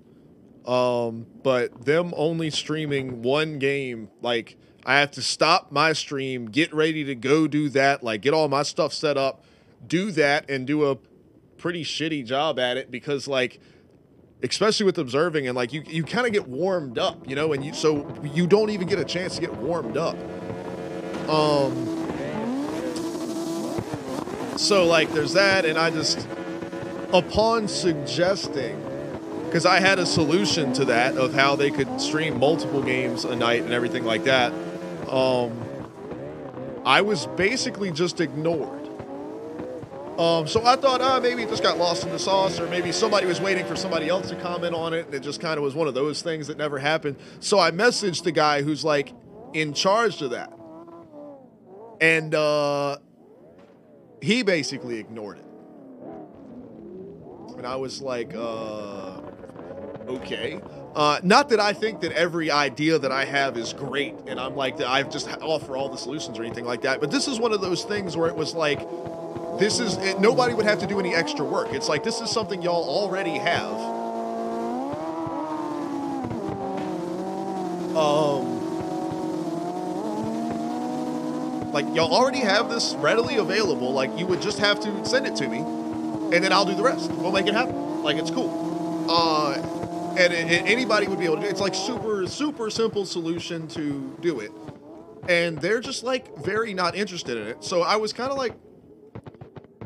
but them only streaming one game, like I have to stop my stream, get ready to go do that, like get all my stuff set up, do that, and do a pretty shitty job at it because like, especially with observing and like you kind of get warmed up, you know, and so you don't even get a chance to get warmed up. So like there's that, and I just, upon suggesting, because I had a solution to that of how they could stream multiple games a night and everything like that, I was basically just ignored. So I thought, maybe it just got lost in the sauce, or maybe somebody was waiting for somebody else to comment on it, and it just kind of was one of those things that never happened. So I messaged the guy who's like in charge of that, and he basically ignored it. And I was like, okay. Not that I think that every idea that I have is great, and I'm like that I've just offer all the solutions or anything like that. But this is one of those things where it was like, nobody would have to do any extra work. It's like, this is something y'all already have. Like y'all already have this readily available. Like you would just have to send it to me, and then I'll do the rest. We'll make it happen. Like it's cool. And anybody would be able to do it. It's like super simple solution to do it. And they're just like very not interested in it. So I was kind of like,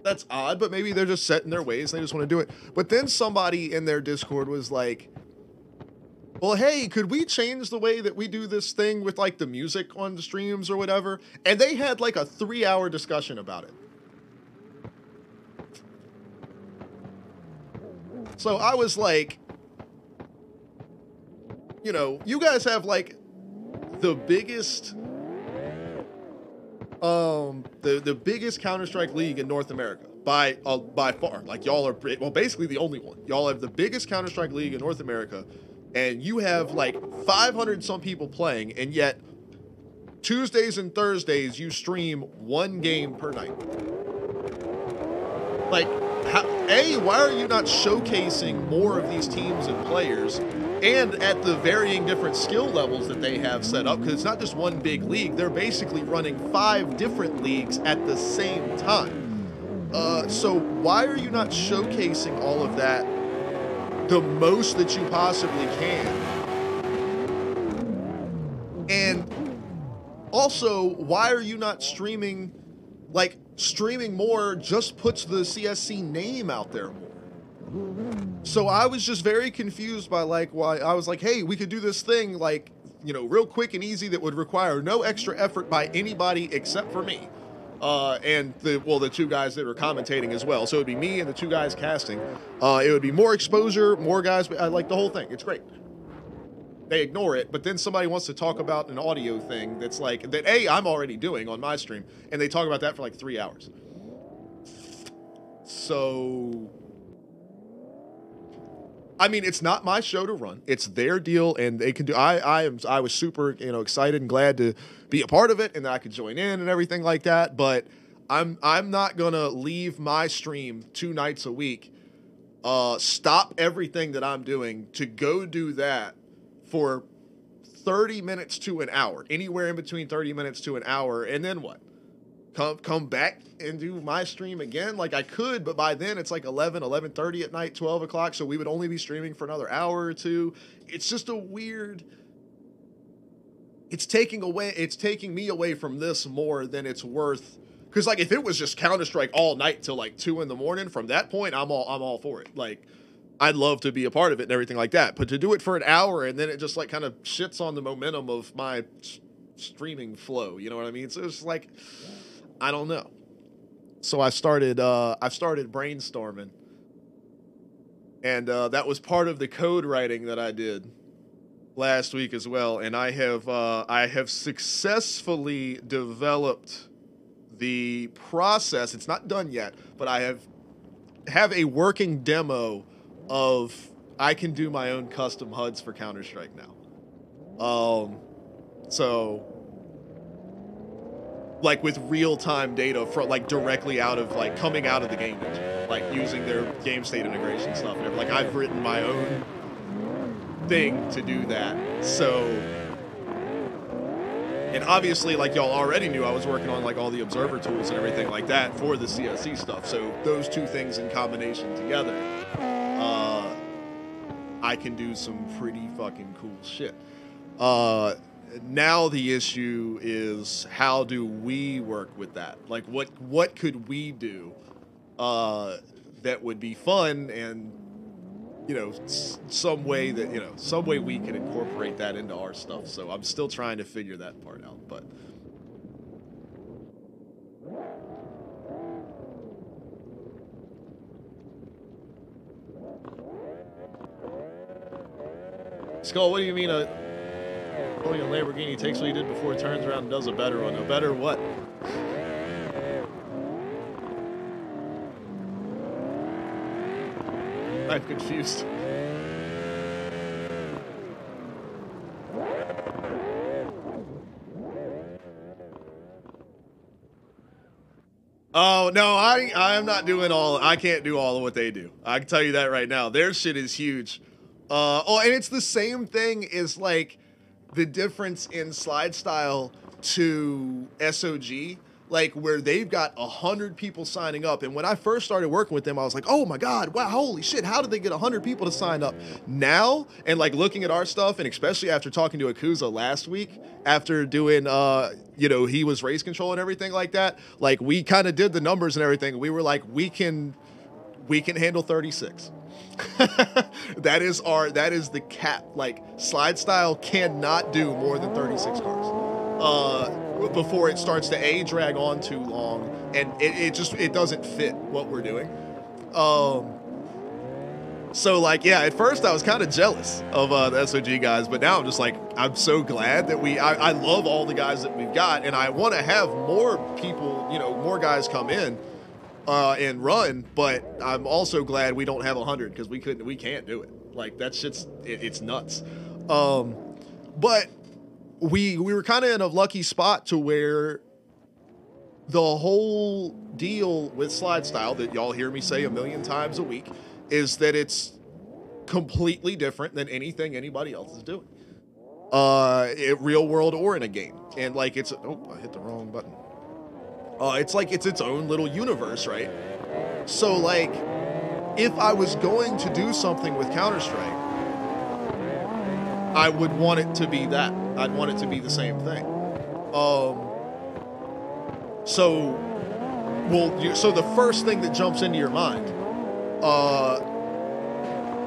that's odd, but maybe they're just set in their ways. They just want to do it. But then somebody in their Discord was like, well, hey, could we change the way that we do this thing with like the music on the streams or whatever? And they had like a 3-hour discussion about it. So I was like, you know, you guys have like the biggest, the biggest Counter-Strike league in North America by far. Like y'all are, well, basically the only one. Y'all have the biggest Counter-Strike league in North America, and you have like 500 some people playing, and yet Tuesdays and Thursdays you stream one game per night. Like, why are you not showcasing more of these teams and players, and at the varying different skill levels that they have set up? Because it's not just one big league. They're basically running 5 different leagues at the same time. So why are you not showcasing all of that the most that you possibly can? And also, why are you not streaming, like, streaming more just puts the CSC name out there more? So I was just very confused by like why I was like, hey, we could do this thing like, you know, real quick and easy that would require no extra effort by anybody except for me. And the 2 guys that were commentating as well. So it'd be me and the 2 guys casting. It would be more exposure, more guys. I like the whole thing. It's great. They ignore it, but then somebody wants to talk about an audio thing that's like, that I'm already doing on my stream, and they talk about that for like 3 hours. So, I mean, it's not my show to run. It's their deal, and they can do. I was super, excited and glad to be a part of it, and that I could join in and everything like that. But I'm not gonna leave my stream 2 nights a week, stop everything that I'm doing to go do that for 30 minutes to an hour, anywhere in between 30 minutes to an hour, and then what? Come back and do my stream again? Like I could, but by then it's like 11:30 at night, 12 o'clock, so we would only be streaming for another hour or 2. It's just a weird, it's taking me away from this more than it's worth. Because like if it was just Counter-Strike all night till like 2 in the morning, from that point I'm all for it. Like I'd love to be a part of it and everything like that. But to do it for an hour and then it just like kind of shits on the momentum of my streaming flow, you know what I mean? So it's like, I don't know. So I've started brainstorming, and that was part of the code writing that I did last week as well. And I have successfully developed the process. It's not done yet, but I have a working demo of I can do my own custom HUDs for Counter-Strike now. So, like with real-time data from like directly out of like coming out of the game engine, like using their game state integration stuff. And like I've written my own thing to do that. So, and obviously, like y'all already knew, I was working on like all the observer tools and everything like that for the CSE stuff. So those two things in combination together, I can do some pretty fucking cool shit. Now the issue is, how do we work with that? Like, what could we do that would be fun, and some way we can incorporate that into our stuff. So I'm still trying to figure that part out, but. Skull, what do you mean owning a Lamborghini takes what you did before, turns around and does a better one? A better what? I'm confused. Oh, no, I'm not doing I can't do all of what they do. I can tell you that right now. Their shit is huge. And it's the same thing as like the difference in SLIDESTYLE to SOG, like where they've got 100 people signing up. And when I first started working with them, I was like, oh my God, wow, holy shit, how did they get 100 people to sign up? Now, and like looking at our stuff, and especially after talking to Akuza last week, after doing, he was race control and everything like that, like we kind of did the numbers and everything. We were like, we can handle 36. that is the cap. Like SLIDESTYLE cannot do more than 36 cars before it starts to drag on too long, and it doesn't fit what we're doing. So like, yeah, at first I was kind of jealous of the SOG guys, but now I'm just like, I'm so glad that I love all the guys that we've got, and I want to have more people, more guys come in and run, but I'm also glad we don't have 100, because we can't do it. Like that shit's it's nuts. But we were kind of in a lucky spot to where the whole deal with SLIDESTYLE that y'all hear me say a million times a week is that it's completely different than anything anybody else is doing, real world or in a game. And like I hit the wrong button. It's like it's its own little universe, right? So like, if I was going to do something with Counter-Strike, I would want it to be that. I'd want it to be the same thing. So the first thing that jumps into your mind,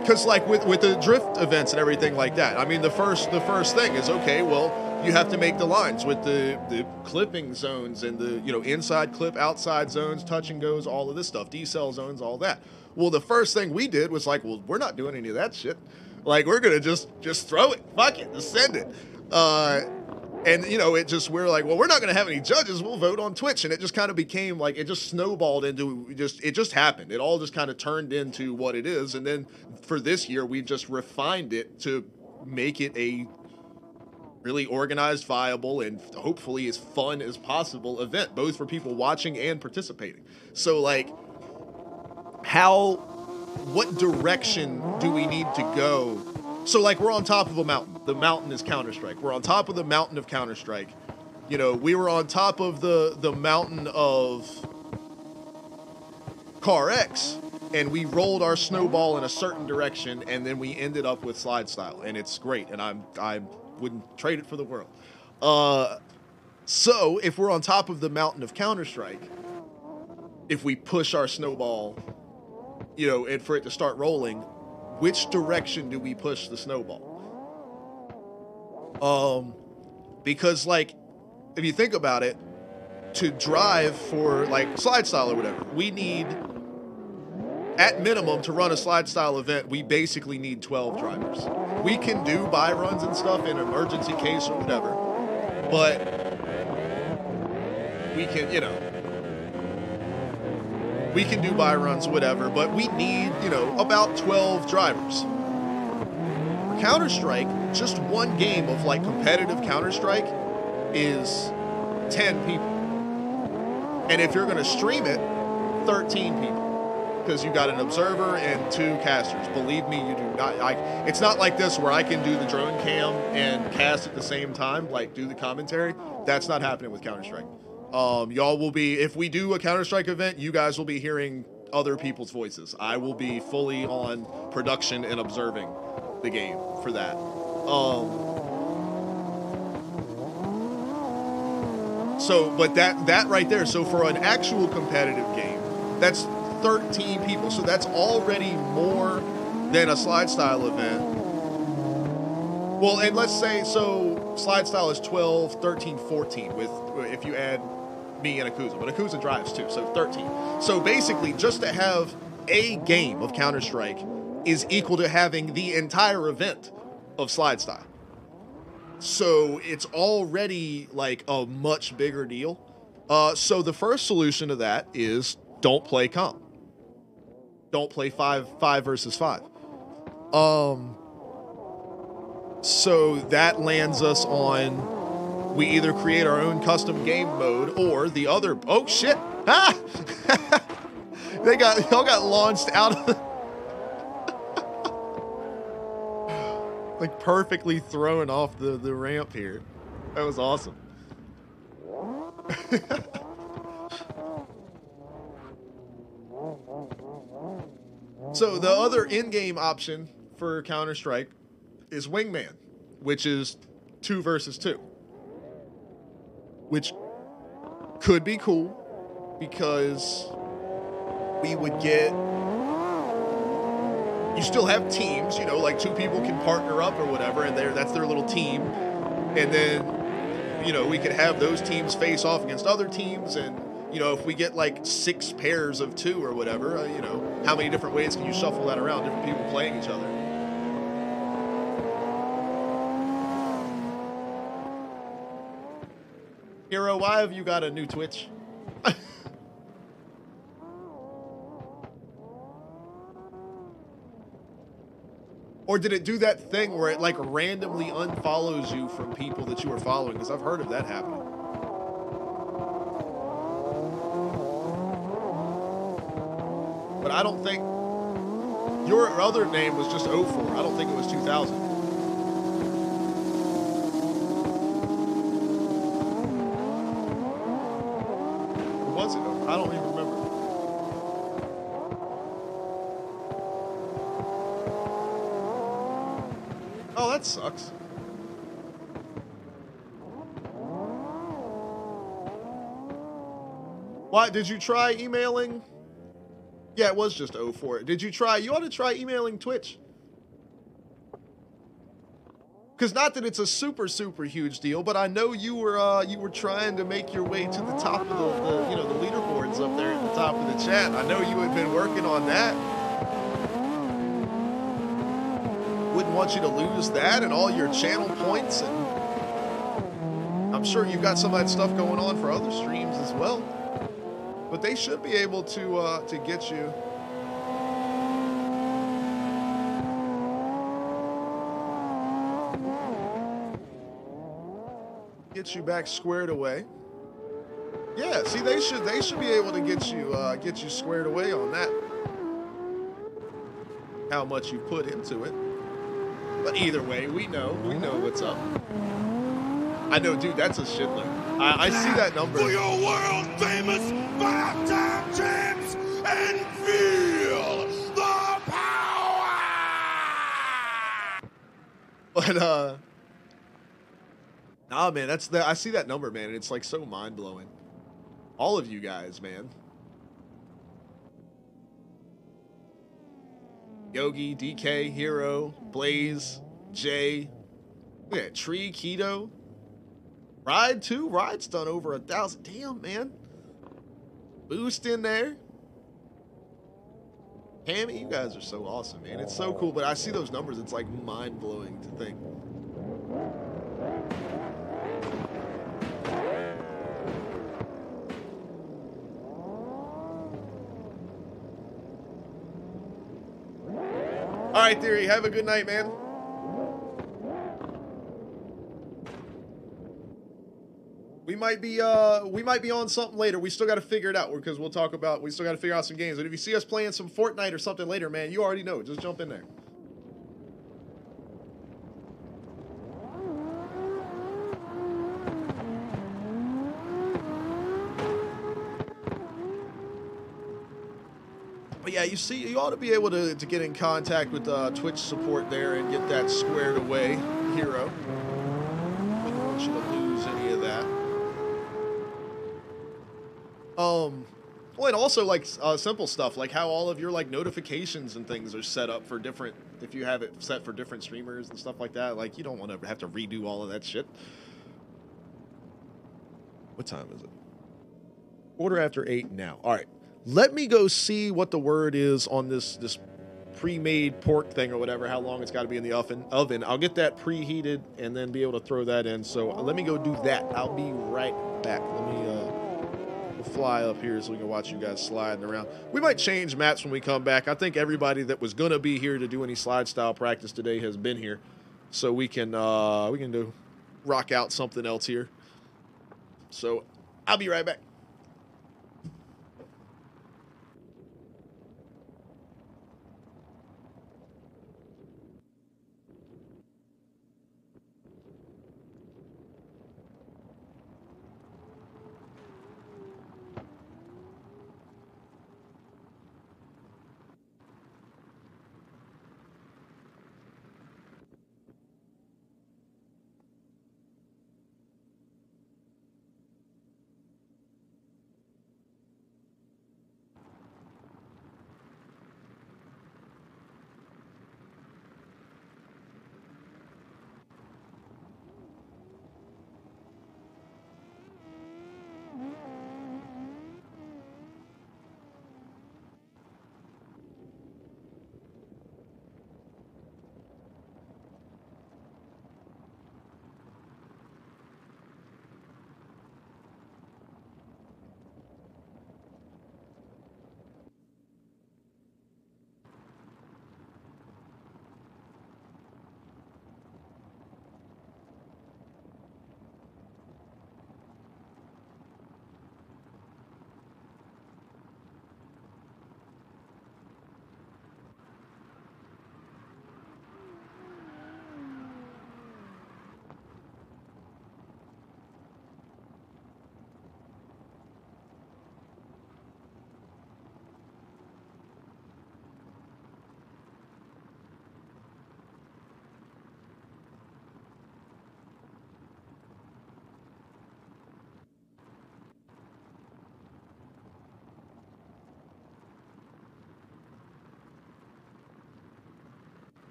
because like with the drift events and everything like that, I mean, the first thing is, okay, well, you have to make the lines with the clipping zones and the inside clip, outside zones, touch and goes, all of this stuff, decel zones, all that. Well, the first thing we did was like, well, we're not doing any of that shit. Like, we're gonna just throw it, fuck it, just send it. And we're like, well, we're not gonna have any judges, we'll vote on Twitch. And it just kind of became like, it just snowballed into it just happened. It all just kind of turned into what it is. And then for this year, we just refined it to make it a really organized, viable, and hopefully as fun as possible event, both for people watching and participating. So like, what direction do we need to go? So like, we're on top of a mountain. The mountain is Counter-Strike. We're on top of the mountain of Counter-Strike. We were on top of the mountain of Car X, and we rolled our snowball in a certain direction, and then we ended up with SLIDESTYLE, and it's great, and I wouldn't trade it for the world. So if we're on top of the mountain of Counter-Strike, if we push our snowball, and for it to start rolling, which direction do we push the snowball? Because like, if you think about it, to drive for like SLIDESTYLE or whatever, we need, at minimum, to run a SLIDESTYLE event, we basically need 12 drivers. We can do buy runs and stuff in an emergency case or whatever, but we can, we can do buy runs, whatever, but we need, about 12 drivers. For Counter-Strike, just one game of like competitive Counter-Strike is 10 people. And if you're going to stream it, 13 people. Because you got an observer and 2 casters. Believe me, you do not. It's not like this where I can do the drone cam and cast at the same time, like do the commentary. That's not happening with Counter-Strike. Y'all will be, if we do a Counter-Strike event, you guys will be hearing other people's voices. I will be fully on production and observing the game for that. So, but that right there, so for an actual competitive game, that's 13 people. So that's already more than a SLIDESTYLE event. Well, and let's say, so SLIDESTYLE is 12, 13, 14 with, if you add me and Akuza, but Akuza drives too, so 13. So basically, just to have a game of Counter-Strike is equal to having the entire event of SLIDESTYLE. So it's already like a much bigger deal. So the first solution to that is don't play comp. Don't play 5 versus 5. So that lands us on, we either create our own custom game mode or the other, oh shit. Ah! Y'all got launched out of like perfectly thrown off the ramp here. That was awesome. So the other in-game option for Counter-Strike is Wingman, which is 2 versus 2. Which could be cool because we would get, you still have teams, you know, like 2 people can partner up or whatever, and that's their little team. And then, you know, we could have those teams face off against other teams, and you know, if we get like 6 pairs of 2 or whatever, you know, how many different ways can you shuffle that around? Different people playing each other. Hero, why have you got a new Twitch? Or did it do that thing where it like randomly unfollows you from people that you are following? Because I've heard of that happening. But I don't think, your other name was just 04. I don't think it was 2000. Or was it? I don't even remember. Oh, that sucks. Why, did you try emailing? Yeah, it was just 04. Did you try? You ought to try emailing Twitch. Because not that it's a super huge deal, but I know you were trying to make your way to the top of the you know, the leaderboards up there at the top of the chat. I know you had been working on that. Wouldn't want you to lose that and all your channel points, and I'm sure you've got some of that stuff going on for other streams as well. But they should be able to get you. Get you back squared away. Yeah, see, they should be able to get you squared away on that. How much you put into it. But either way, we know what's up. I know, dude, that's a shitload. I see that number. For your world famous 5-time champs and feel the power. But nah, man, I see that number, man, and it's like so mind blowing. All of you guys, man. Yogi, DK, Hero, Blaze, Jay. Look at that, Tree, Keto. Ride too. Ride's done over 1,000. Damn, man. Boost in there. Hammy, you guys are so awesome, man. It's so cool. But I see those numbers. It's like mind blowing to think. All right, Theory. Have a good night, man. might be on something later. We still got to figure it out because we still got to figure out some games. But if you see us playing some Fortnite or something later, man, you already know. Just jump in there. But yeah, you ought to be able to get in contact with Twitch support there and get that squared away, Hero. Wouldn't want you to lose any of that. Well, and also like simple stuff like how all of your like notifications and things are set up for different. If you have it set for different streamers and stuff like that, like you don't want to have to redo all of that shit. What time is it? 8:15 now. All right. Let me go see what the word is on this pre-made pork thing or whatever, how long it's got to be in the oven. I'll get that preheated and then be able to throw that in. So let me go do that. I'll be right back. Let me we'll fly up here so we can watch you guys sliding around. We might change maps when we come back. I think everybody that was going to be here to do any slide style practice today has been here. So we can rock out something else here. So I'll be right back.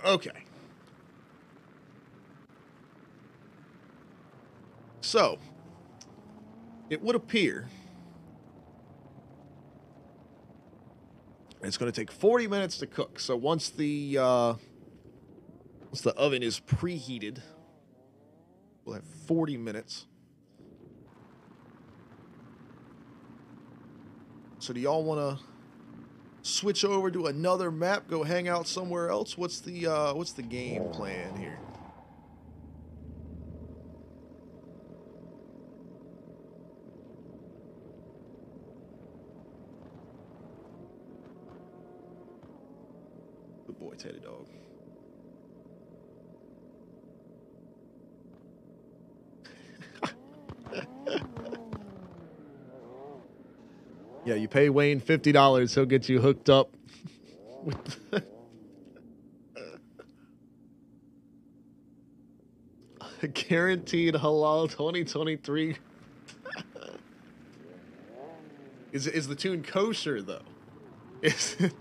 Okay. So, it would appear it's going to take 40 minutes to cook. So once the oven is preheated, we'll have 40 minutes. So do y'all want to switch over to another map, go hang out somewhere else? What's the game plan here? Good boy, Teddy Dog. Yeah, you pay Wayne $50, he'll get you hooked up with guaranteed halal 2023. Is the tune kosher though? Is it?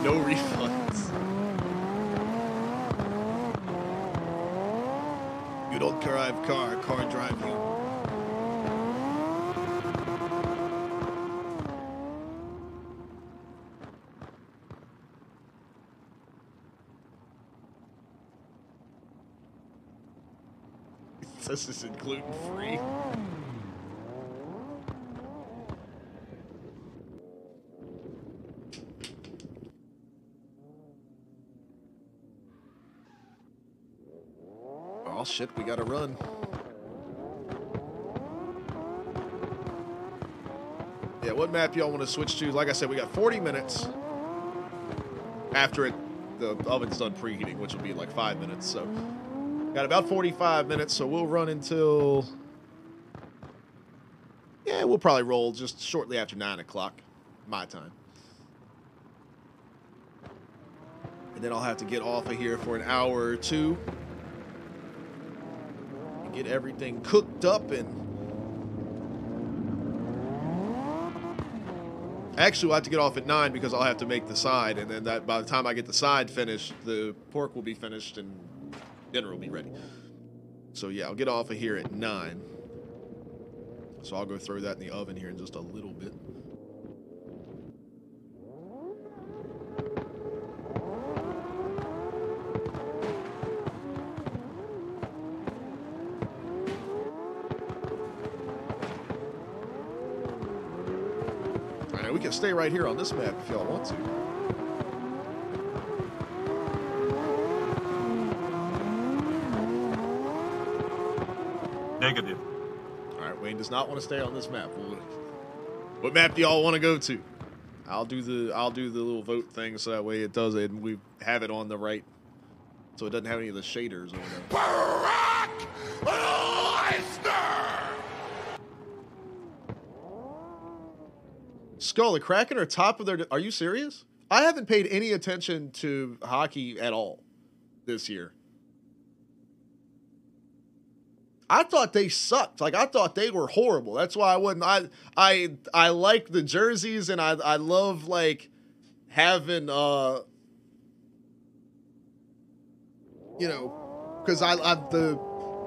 No refunds. You don't drive car drive you. This isn't gluten free. Oh shit, we gotta run. Yeah, what map y'all want to switch to? Like I said, we got 40 minutes. After the oven's done preheating, which will be like 5 minutes, so got about 45 minutes, so we'll run until... Yeah, we'll probably roll just shortly after 9 o'clock, my time. And then I'll have to get off of here for an hour or two. And get everything cooked up and... Actually, we'll have to get off at 9 because I'll have to make the side, and then that by the time I get the side finished, the pork will be finished and dinner will be ready. So yeah, I'll get off of here at 9. So I'll go throw that in the oven here in just a little bit. All right, we can stay right here on this map if y'all want to. Negative. All right, Wayne does not want to stay on this map. What map do y'all want to go to? I'll do the little vote thing so that way it does it and we have it on the right, so it doesn't have any of the shaders over there. Brock Lesnar! Skull, the Kraken are top of their... Are you serious? I haven't paid any attention to hockey at all this year. I thought they sucked. Like, I thought they were horrible. That's why I wouldn't... I like the jerseys, and I love, like, having, you know... Because the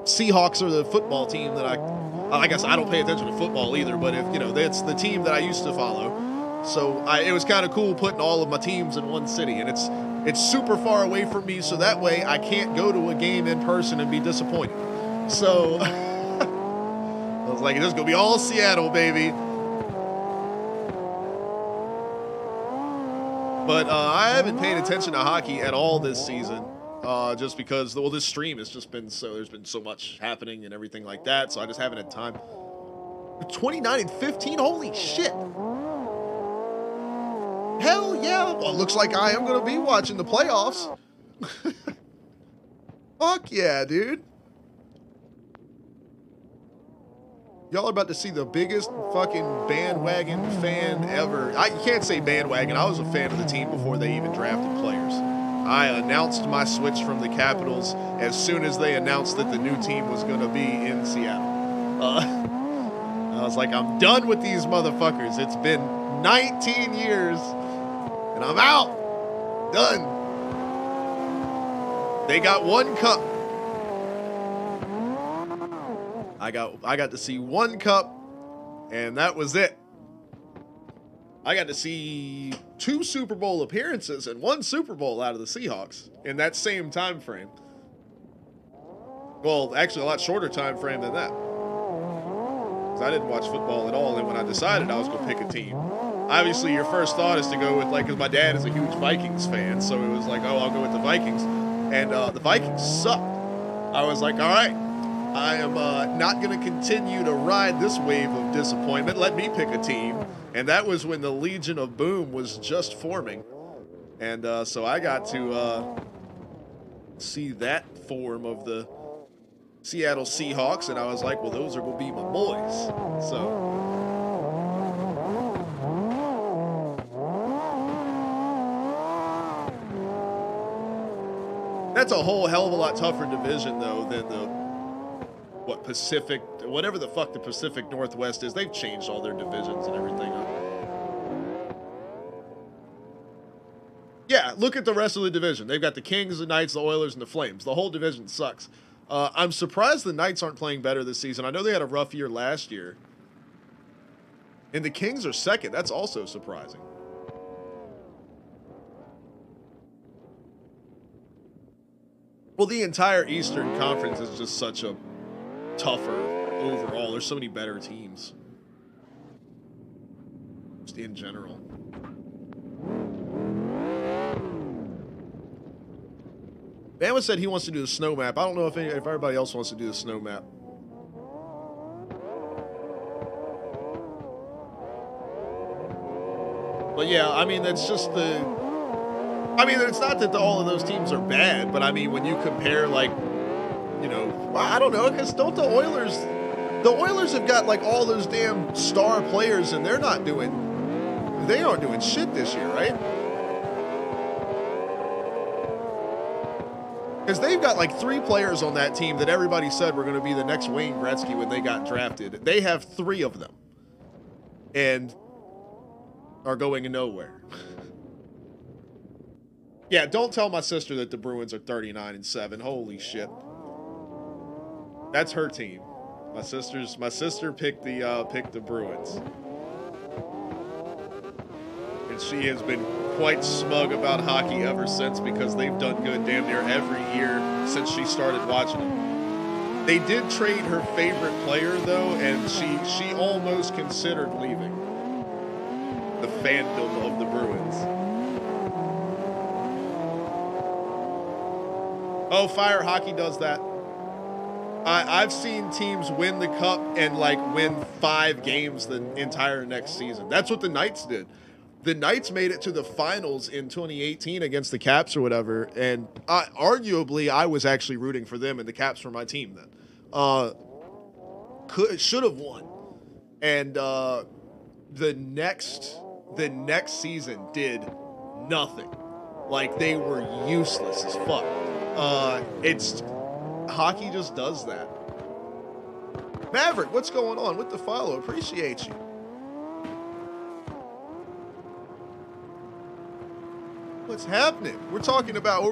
Seahawks are the football team that I guess I don't pay attention to football either, but if, you know, that's the team that I used to follow. So it was kind of cool putting all of my teams in one city, and it's super far away from me, so that way I can't go to a game in person and be disappointed. So I was like, this is gonna be all Seattle, baby. But I haven't paid attention to hockey at all this season. Just because, well, this stream has just been there's been so much happening and everything like that, so I just haven't had time. 29 and 15, holy shit. Hell yeah. Well, it looks like I am going to be watching the playoffs. Fuck yeah, dude. Y'all are about to see the biggest fucking bandwagon fan ever. You can't say bandwagon. I was a fan of the team before they even drafted players. I announced my switch from the Capitals as soon as they announced that the new team was going to be in Seattle. I was like, I'm done with these motherfuckers. It's been 19 years, and I'm out. Done. They got one cup. I got to see one cup, and that was it. I got to see 2 Super Bowl appearances and 1 Super Bowl out of the Seahawks in that same time frame. Well, actually, a lot shorter time frame than that. Because I didn't watch football at all, and when I decided I was going to pick a team, obviously your first thought is to go with, like, because my dad is a huge Vikings fan, so it was like, oh, I'll go with the Vikings. And the Vikings sucked. I was like, all right, I am not going to continue to ride this wave of disappointment. Let me pick a team. And that was when the Legion of Boom was just forming. And so I got to see that form of the Seattle Seahawks. And I was like, well, those are going to be my boys. So... that's a whole hell of a lot tougher division, though, than the, Pacific, whatever the fuck the Pacific Northwest is. They've changed all their divisions and everything. Yeah, look at the rest of the division. They've got the Kings, the Knights, the Oilers, and the Flames. The whole division sucks. I'm surprised the Knights aren't playing better this season. I know they had a rough year last year. And the Kings are second. That's also surprising. Well, the entire Eastern Conference is just such a tougher overall. There's so many better teams. Just in general. Bama said he wants to do the snow map. I don't know if everybody else wants to do the snow map. But yeah, I mean, that's just the... I mean, it's not that all of those teams are bad, but I mean, when you compare, like, you know, I don't know, because don't the Oilers have got, like, all those damn star players, and they aren't doing shit this year, right? Because they've got, like, 3 players on that team that everybody said were going to be the next Wayne Gretzky when they got drafted. They have 3 of them, and are going nowhere. Yeah, don't tell my sister that the Bruins are 39-7. Holy shit. That's her team. My sister picked the Bruins. And she has been quite smug about hockey ever since, because they've done good damn near every year since she started watching them. They did trade her favorite player though, and she almost considered leaving the fandom of the Bruins. Oh, Fire Hockey does that. I've seen teams win the cup and, like, win 5 games the entire next season. That's what the Knights did. The Knights made it to the finals in 2018 against the Caps or whatever, and arguably I was actually rooting for them, and the Caps were my team then. Should have won. And the next season did nothing. Like, they were useless as fuck. Hockey just does that. Maverick, what's going on with the follow? Appreciate you. What's happening? We're talking about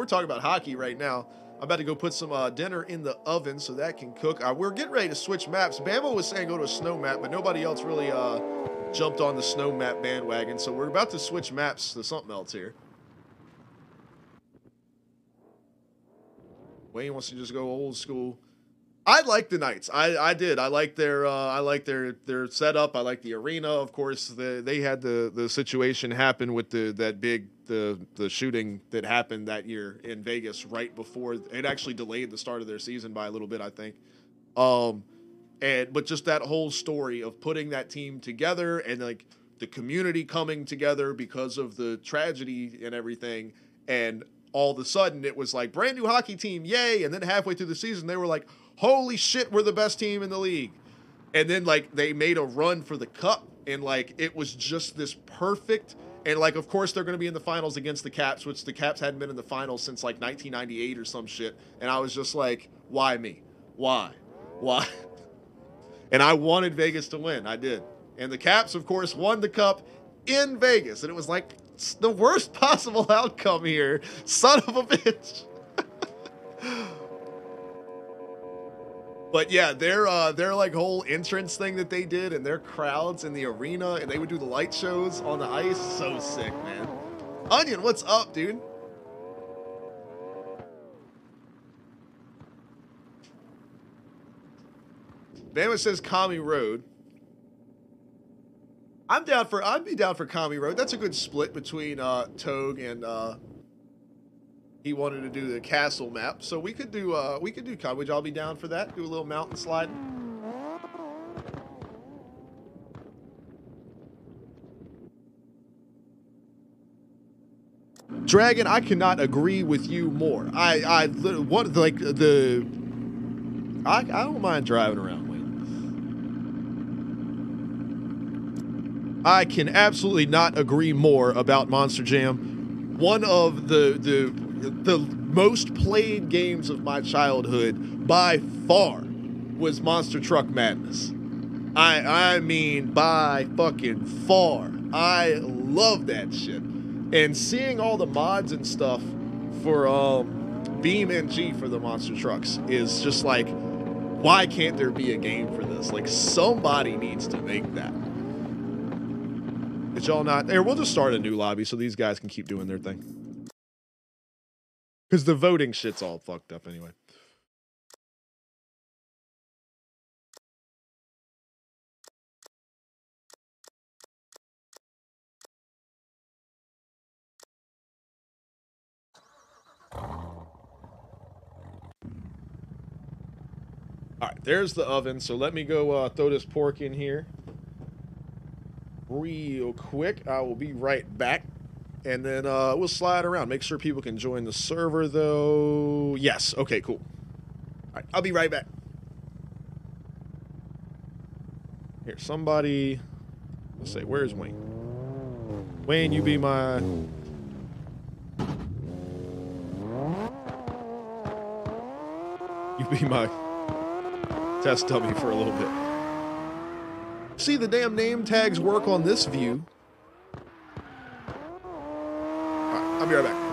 hockey right now. I'm about to go put some dinner in the oven so that can cook. We're getting ready to switch maps. Bama was saying go to a snow map, but nobody else really jumped on the snow map bandwagon. So we're about to switch maps to something else here. Wayne wants to just go old school. I like the Knights. I did. I like their setup. I like the arena. Of course, they had the situation happen with the shooting that happened that year in Vegas right before it actually delayed the start of their season by a little bit, I think. But just that whole story of putting that team together and, like, the community coming together because of the tragedy and everything, and all of a sudden it was like brand new hockey team, yay! And then halfway through the season they were like, holy shit, we're the best team in the league. And then, like, they made a run for the cup, and, like, it was just this perfect. And, like, of course they're going to be in the finals against the Caps, which the Caps hadn't been in the finals since, like, 1998 or some shit. And I was just like, why me? Why? And I wanted Vegas to win. I did. And the Caps, of course, won the cup in Vegas. And it was like, it's the worst possible outcome here. Son of a bitch. But yeah, their like whole entrance thing that they did, and their crowds in the arena, and they would do the light shows on the ice. So sick, man. Onion, what's up, dude? Bama says Kami Road. I'd be down for Kami Road. That's a good split between Togue and He wanted to do the castle map, so we could do would y'all be down for that? Do a little mountain sliding? Dragon, I cannot agree with you more. I don't mind driving around, Wayne. I can absolutely not agree more about Monster Jam. One of the most played games of my childhood by far was Monster Truck Madness. I mean by fucking far. I love that shit. And seeing all the mods and stuff for Beam NG for the monster trucks is just like, why can't there be a game for this? Like, somebody needs to make that. It's y'all not there. We'll just start a new lobby so these guys can keep doing their thing. Because the voting shit's all fucked up anyway. Alright, there's the oven, so let me go throw this pork in here real quick. I will be right back, and then we'll slide around. Make sure people can join the server, though. Yes, okay, cool. Alright, I'll be right back. Here, somebody... Let's say, where's Wayne? Wayne, you be my... You be my... test dummy for a little bit. See, the damn name tags work on this view. Alright, I'll be right back.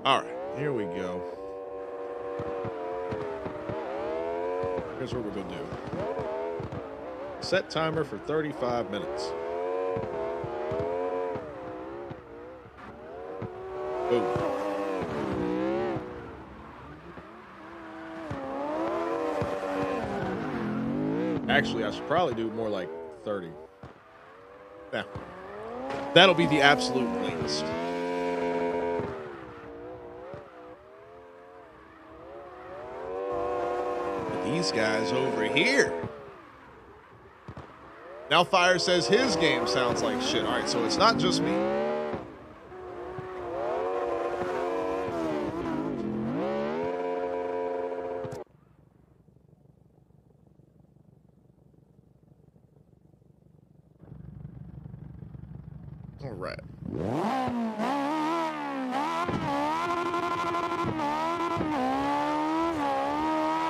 All right, here we go. Here's what we're gonna do. Set timer for 35 minutes. Boom. Actually, I should probably do more like 30. Yeah. That'll be the absolute latest. But these guys over here. Now Fire says his game sounds like shit. All right, so it's not just me. All right.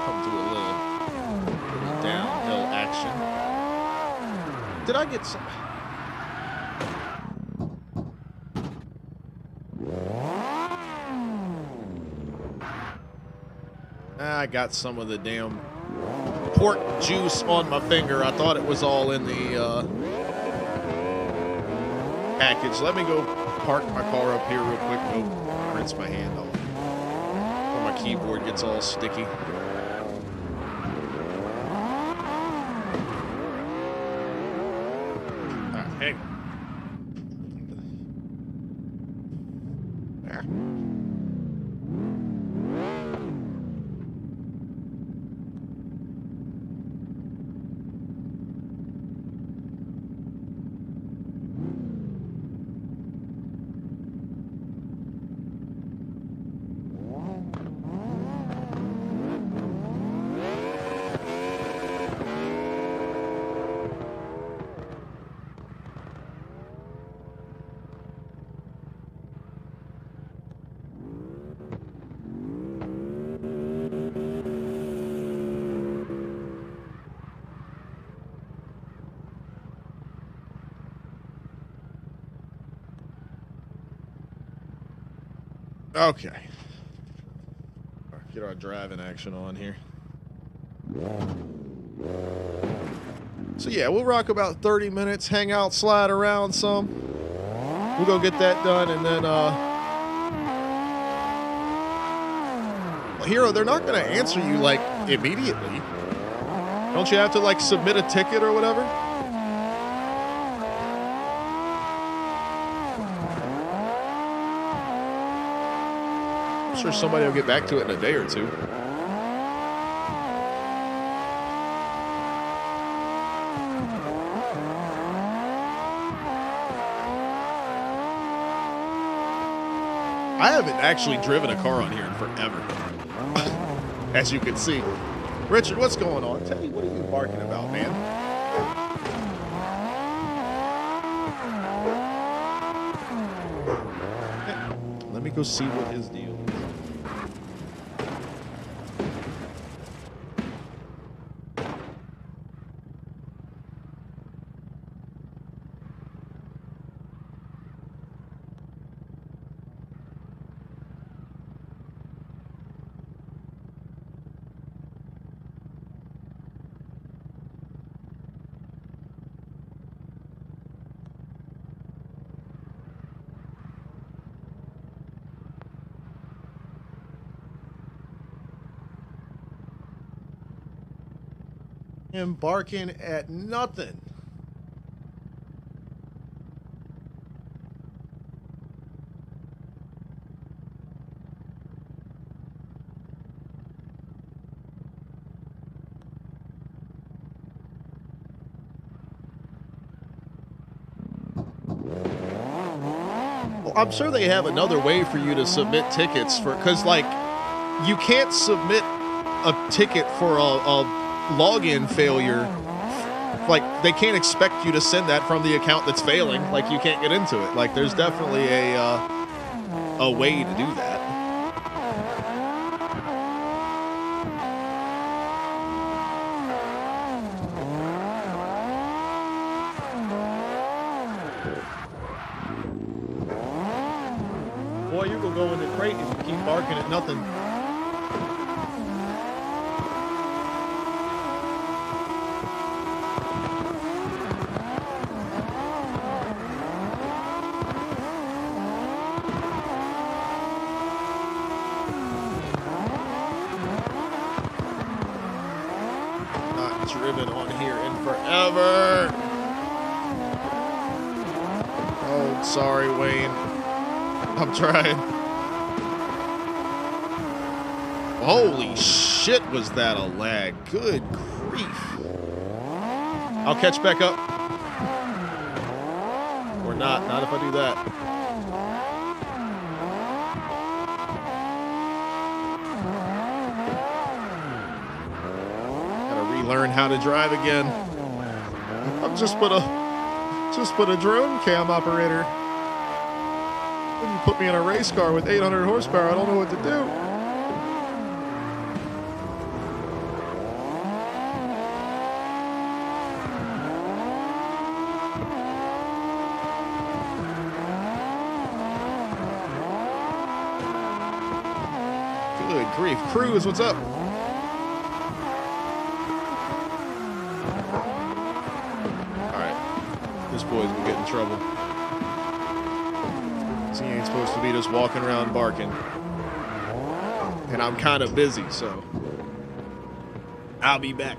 Come do a little downhill action. Did I get some? I got some of the damn pork juice on my finger. I thought it was all in the package. Let me go park my car up here real quick. Go rinse my hand off before my keyboard gets all sticky. Hey. Okay. Get our driving action on here. So yeah, we'll rock about 30 minutes, hang out, slide around some. We'll go get that done, and then Hero, they're not gonna answer you like immediately. Don't you have to like submit a ticket or whatever? I'm sure somebody will get back to it in a day or two. I haven't actually driven a car on here in forever, as you can see. Richard, what's going on? Teddy, what are you barking about, man? Let me go see what his deal is. Embarking at nothing. Well, I'm sure they have another way for you to submit tickets for, because like you can't submit a ticket for a login failure. Like they can't expect you to send that from the account that's failing. Like you can't get into it. Like there's definitely a way to do that. Boy, you're gonna go in the crate if you keep barking at nothing. Not driven on here in forever. Oh, sorry, Wayne. I'm trying. Holy shit, was that a lag? Good grief. I'll catch back up. Or not if I do that. Gotta relearn how to drive again. I've just put a drone cam operator. When you put me in a race car with 800 horsepower, I don't know what to do. Good grief. Cruz, what's up? Alright. This boy's gonna get in trouble. He ain't supposed to be just walking around barking. And I'm kind of busy, so I'll be back.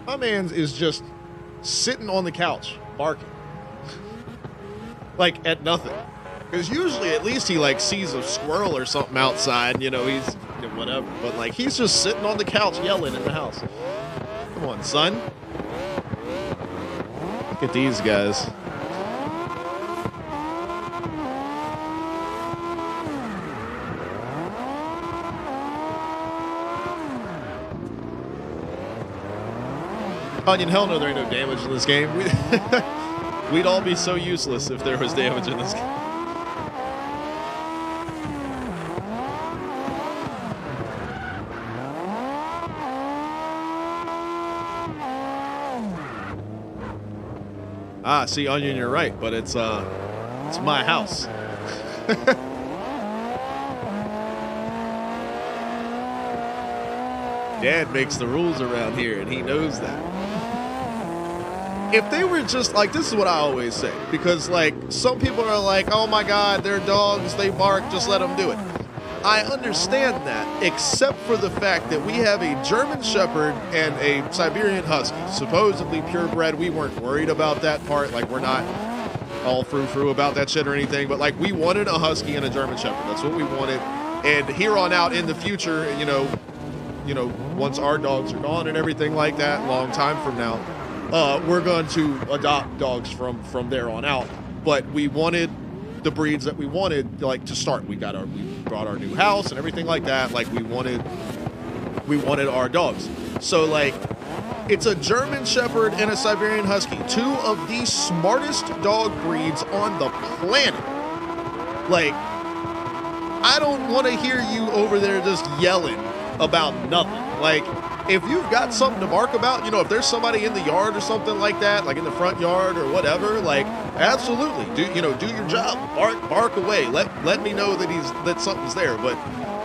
My man is just sitting on the couch barking. Like at nothing. Because usually at least he like sees a squirrel or something outside, you know, he's whatever. But like he's just sitting on the couch yelling in the house. Come on, son. Look at these guys. Onion, hell no, there ain't no damage in this game. We'd all be so useless if there was damage in this game. Ah, see, Onion, you're right, but it's my house. Dad makes the rules around here, and he knows that. If they were just like, this is what I always say, because like some people are like, oh my God, they're dogs, they bark, just let them do it. I understand that, except for the fact that we have a German Shepherd and a Siberian Husky, supposedly purebred. We weren't worried about that part, like we're not all frou-frou about that shit or anything, but like we wanted a Husky and a German Shepherd. That's what we wanted, and here on out in the future, you know, once our dogs are gone and everything like that, long time from now, we're going to adopt dogs from there on out. But we wanted the breeds that we wanted, like, to start. We brought our new house and everything like that. Like we wanted our dogs. So like, it's a German Shepherd and a Siberian Husky, two of the smartest dog breeds on the planet. Like, I don't want to hear you over there just yelling about nothing. Like, if you've got something to bark about, you know, if there's somebody in the yard or something like that, like in the front yard or whatever, like, absolutely, do your job, bark away. Let me know that something's there. But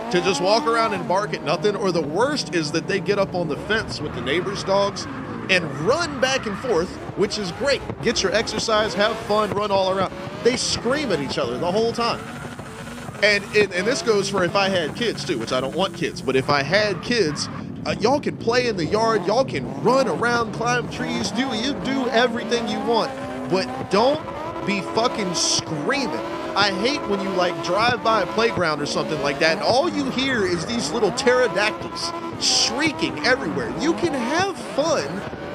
to just walk around and bark at nothing, or the worst is that they get up on the fence with the neighbors' dogs and run back and forth, which is great. Get your exercise, have fun, run all around. They scream at each other the whole time. And this goes for if I had kids too, which I don't want kids, but if I had kids, y'all can play in the yard, y'all can run around, climb trees, do everything you want, but don't be fucking screaming. I hate when you like drive by a playground or something like that, and all you hear is these little pterodactyls shrieking everywhere. You can have fun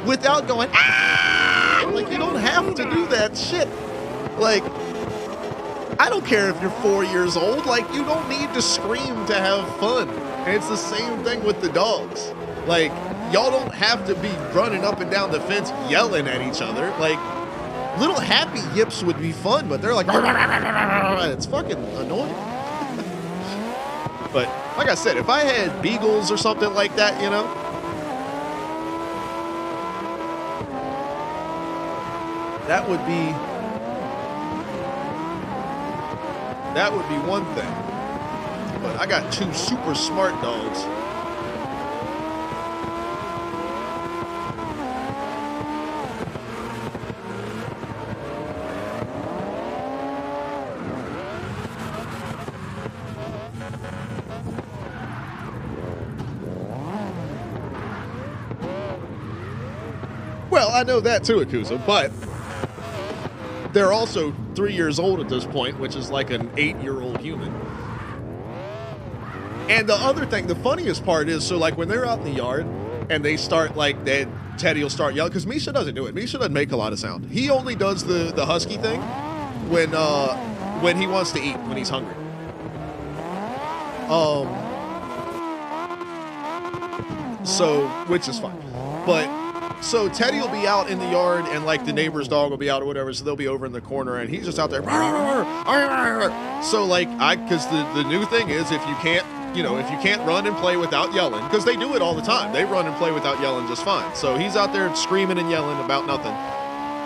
without going, ah! Like, you don't have to do that shit. Like, I don't care if you're 4 years old. Like, you don't need to scream to have fun. And it's the same thing with the dogs. Like, y'all don't have to be running up and down the fence yelling at each other. Like, little happy yips would be fun, but they're like, it's fucking annoying. But like I said, if I had beagles or something like that, you know, that would be one thing. But I got 2 super smart dogs. Well, I know that too, Akusa, but they're also 3 years old at this point, which is like an 8-year-old human. And the other thing, the funniest part is, so like when they're out in the yard and they start like, Teddy will start yelling, because Misha doesn't do it. Misha doesn't make a lot of sound. He only does the husky thing when he wants to eat, when he's hungry. So, which is fine. But, so Teddy will be out in the yard and like the neighbor's dog will be out or whatever, so they'll be over in the corner and he's just out there. So like, because the new thing is if you can't run and play without yelling, because they do it all the time. They run and play without yelling just fine. So he's out there screaming and yelling about nothing.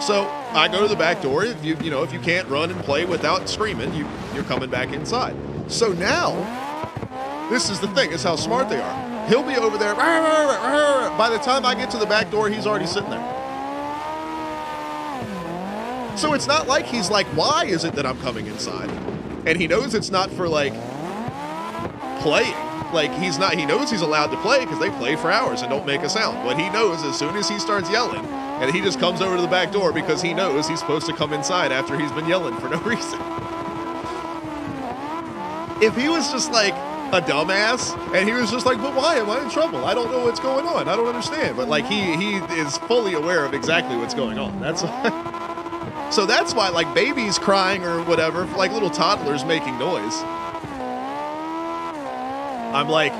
So I go to the back door. If you can't run and play without screaming, you're coming back inside. So now, this is the thing. It's how smart they are. He'll be over there. By the time I get to the back door, he's already sitting there. So it's not like he's like, why is it that I'm coming inside? And he knows it's not for like playing. Like he knows he's allowed to play because they play for hours and don't make a sound. But he knows as soon as he starts yelling, and he just comes over to the back door because he knows he's supposed to come inside after he's been yelling for no reason. If he was just like a dumbass and he was just like, but why am I in trouble? I don't know what's going on. I don't understand. But like he is fully aware of exactly what's going on. That's so that's why like babies crying or whatever, like little toddlers making noise, I'm like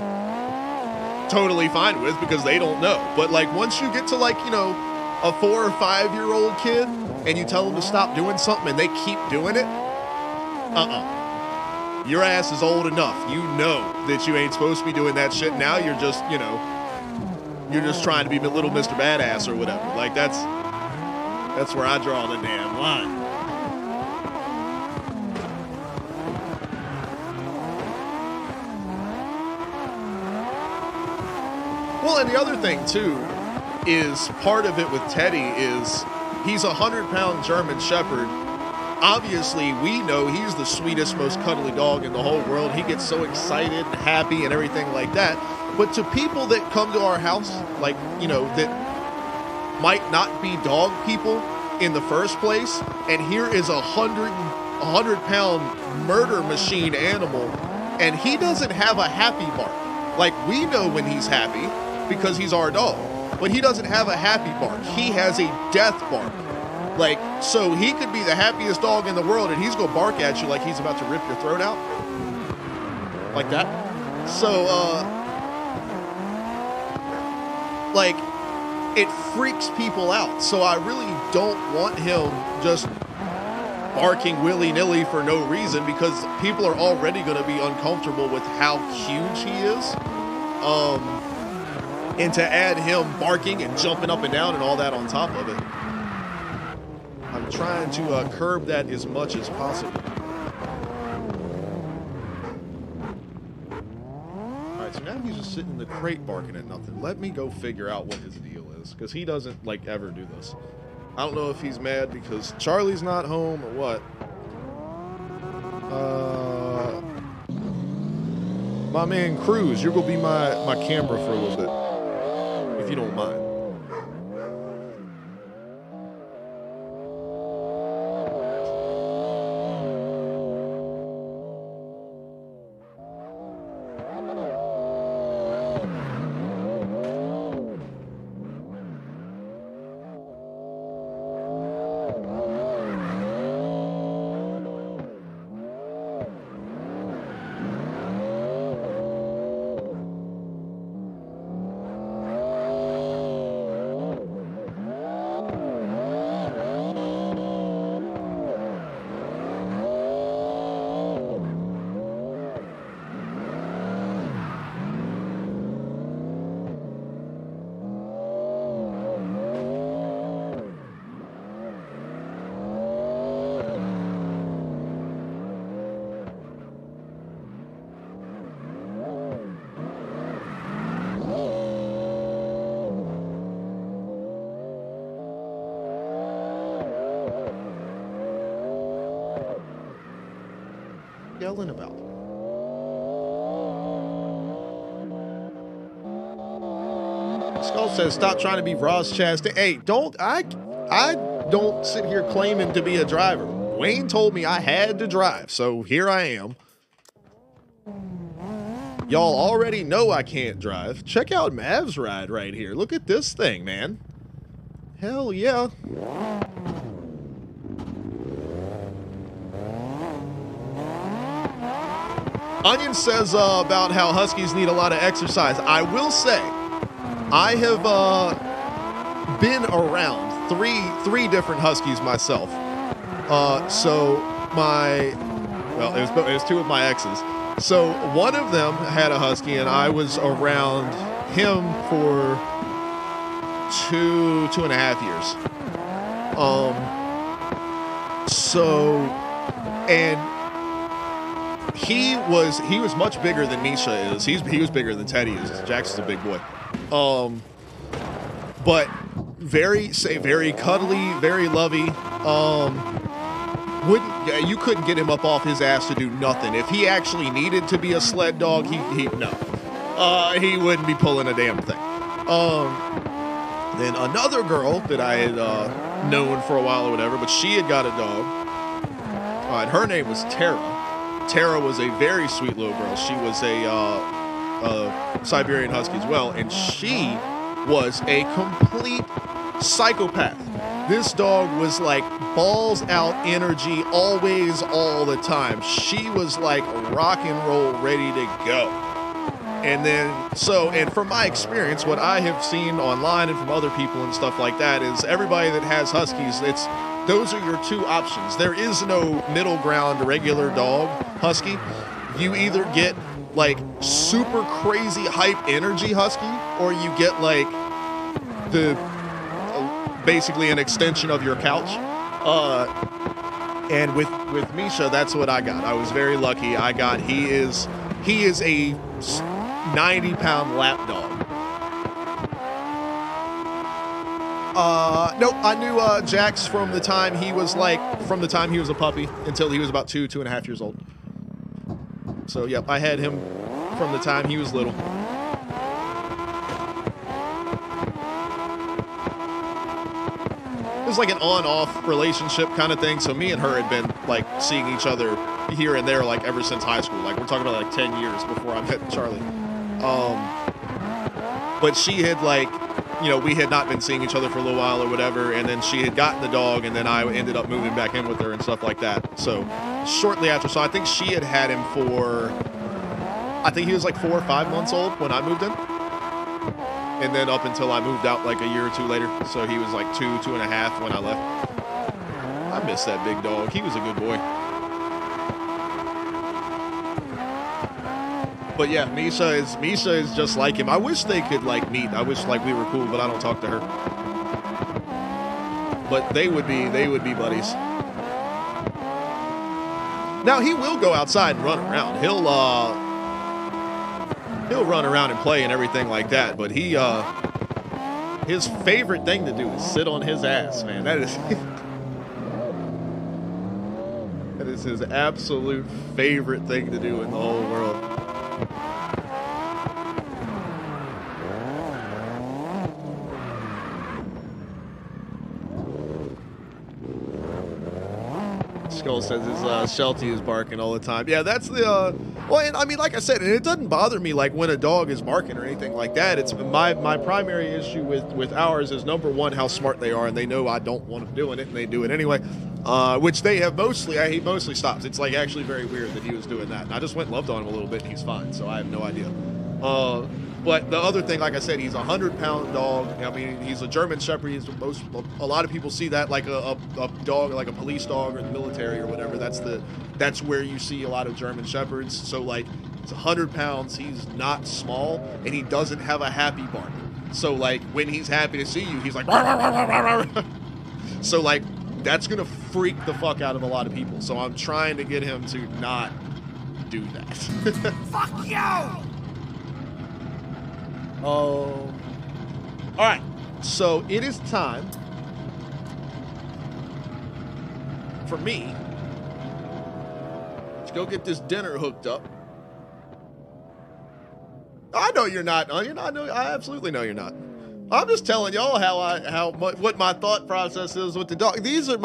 totally fine with, because they don't know. But like once you get to like, you know, a 4 or 5 year old kid and you tell them to stop doing something and they keep doing it, your ass is old enough. You know that you ain't supposed to be doing that shit. Now you're just, you know, you're just trying to be little Mr. Badass or whatever. Like that's where I draw the damn line. Well, and the other thing too is part of it with Teddy is he's a 100-pound German Shepherd. Obviously, we know he's the sweetest, most cuddly dog in the whole world. He gets so excited and happy and everything like that. But to people that come to our house, like, you know, that might not be dog people in the first place, and here is a 100-pound murder machine animal, and he doesn't have a happy bark. Like, we know when he's happy because he's our dog, but he doesn't have a happy bark. He has a death bark. Like, so he could be the happiest dog in the world and he's gonna bark at you like he's about to rip your throat out. Like that. So, like, it freaks people out. So I really don't want him just barking willy-nilly for no reason, because people are already gonna be uncomfortable with how huge he is. And to add him barking and jumping up and down and all that on top of it, I'm trying to curb that as much as possible. Alright, so now he's just sitting in the crate barking at nothing. Let me go figure out what his deal is, because he doesn't, like, ever do this. I don't know if he's mad because Charlie's not home or what. My man Cruz, you're going to be my camera for a little bit, if you don't mind. yelling about? Skull says, stop trying to be Ross Chastain. Hey, I don't sit here claiming to be a driver. Wayne told me I had to drive, so here I am. Y'all already know I can't drive. Check out Mav's ride right here. Look at this thing, man. Hell yeah. Onion says about how Huskies need a lot of exercise. I will say, I have been around three different Huskies myself. So it was two of my exes. So one of them had a Husky, and I was around him for two and a half years. And he was much bigger than Misha is. He was bigger than Teddy is. Jackson's a big boy. But very cuddly, very lovey. You couldn't get him up off his ass to do nothing. If he actually needed to be a sled dog, he wouldn't be pulling a damn thing. Then another girl that I had known for a while or whatever, but she had got a dog. And her name was Tara. Tara was a very sweet little girl. She was a Siberian Husky as well, and she was a complete psychopath. This dog was like balls out energy always, all the time. She was like rock and roll, ready to go. And from my experience, what I have seen online and from other people and stuff like that is everybody that has Huskies, those are your two options. There is no middle ground regular dog Husky. You either get like super crazy hype energy Husky, or you get like basically an extension of your couch. And with Misha, that's what I got. I was very lucky. He is a 90-pound lap dog. No, I knew Jax from the time he was a puppy until he was about 2.5 years old. So yep, I had him from the time he was little. It was like an on-off relationship kind of thing. So me and her had been like seeing each other here and there like ever since high school. Like we're talking about like 10 years before I met Charlie. But she had we had not been seeing each other for a little while or whatever, and then she had gotten the dog, and then I ended up moving back in with her and stuff like that. So shortly after, so I think she had him he was like 4 or 5 months old when I moved in. And then up until I moved out like a year or two later. So he was like 2.5 when I left. I miss that big dog. He was a good boy. But yeah, Misha is just like him. I wish they could like meet. I wish like we were cool, but I don't talk to her. But they would be buddies. Now he will go outside and run around. He'll run around and play and everything like that, but his favorite thing to do is sit on his ass, man. That is his absolute favorite thing to do in the whole world. Skull says his Sheltie is barking all the time. Yeah, that's the well, and I mean, like I said, and it doesn't bother me like when a dog is barking or anything like that. It's my primary issue with ours is number one, how smart they are, and they know I don't want them doing it, and they do it anyway. Which they have he mostly stops. It's like actually very weird that he was doing that. And I just went and loved on him a little bit, and he's fine. So I have no idea. But the other thing, like I said, he's a 100-pound dog. I mean, he's a German Shepherd. A lot of people see that like a dog, like a police dog or the military or whatever. That's where you see a lot of German Shepherds. So like, it's 100 pounds. He's not small, and he doesn't have a happy bark. So like, when he's happy to see you, he's like, "Rawr, rawr, rawr, rawr, rawr." So like, that's gonna freak the fuck out of a lot of people. So I'm trying to get him to not do that. Fuck you! All right, so it is time for me Let's go get this dinner hooked up. I know you're not, Onion. I absolutely know you're not. I'm just telling y'all what my thought process is with the dog. These are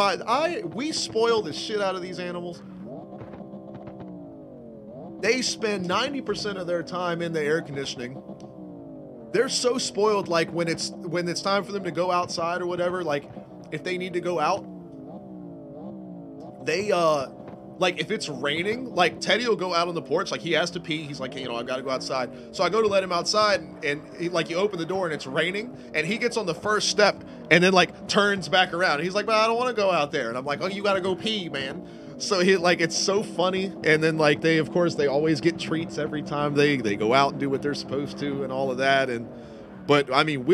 we spoil the shit out of these animals. They spend 90% of their time in the air conditioning. They're so spoiled, like when it's time for them to go outside or whatever, like if they need to go out, they like if it's raining, like Teddy will go out on the porch, like he has to pee. He's like, hey, I've got to go outside. So I go to let him outside, and like you open the door and it's raining, and he gets on the first step and then like turns back around. And he's like, but I don't want to go out there. And I'm like, oh, you got to go pee, man. So he like, it's so funny. And then like they always get treats every time they go out and do what they're supposed to and all of that. But I mean,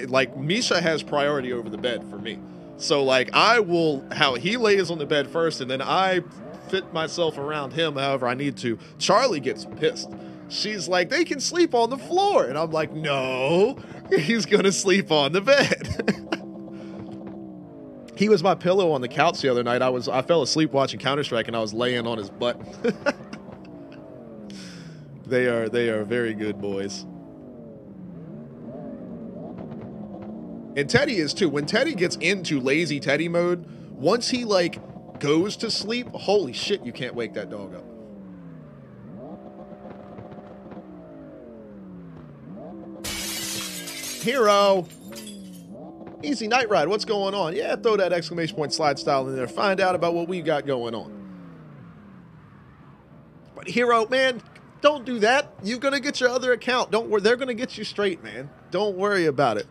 like Misha has priority over the bed for me. So like he lays on the bed first, and then I fit myself around him however I need to. Charlie gets pissed. She's like, they can sleep on the floor. And I'm like, no, he's going to sleep on the bed. He was my pillow on the couch the other night. I fell asleep watching Counter-Strike, and I was laying on his butt. They are very good boys. And Teddy is too. When Teddy gets into lazy Teddy mode, once he like goes to sleep, holy shit, you can't wake that dog up. Hero. Easy night ride. What's going on? Yeah, throw that exclamation point slide style in there. Find out about what we got going on. But Hero, man, don't do that. You're going to get your other account. Don't worry. They're going to get you straight, man. Don't worry about it.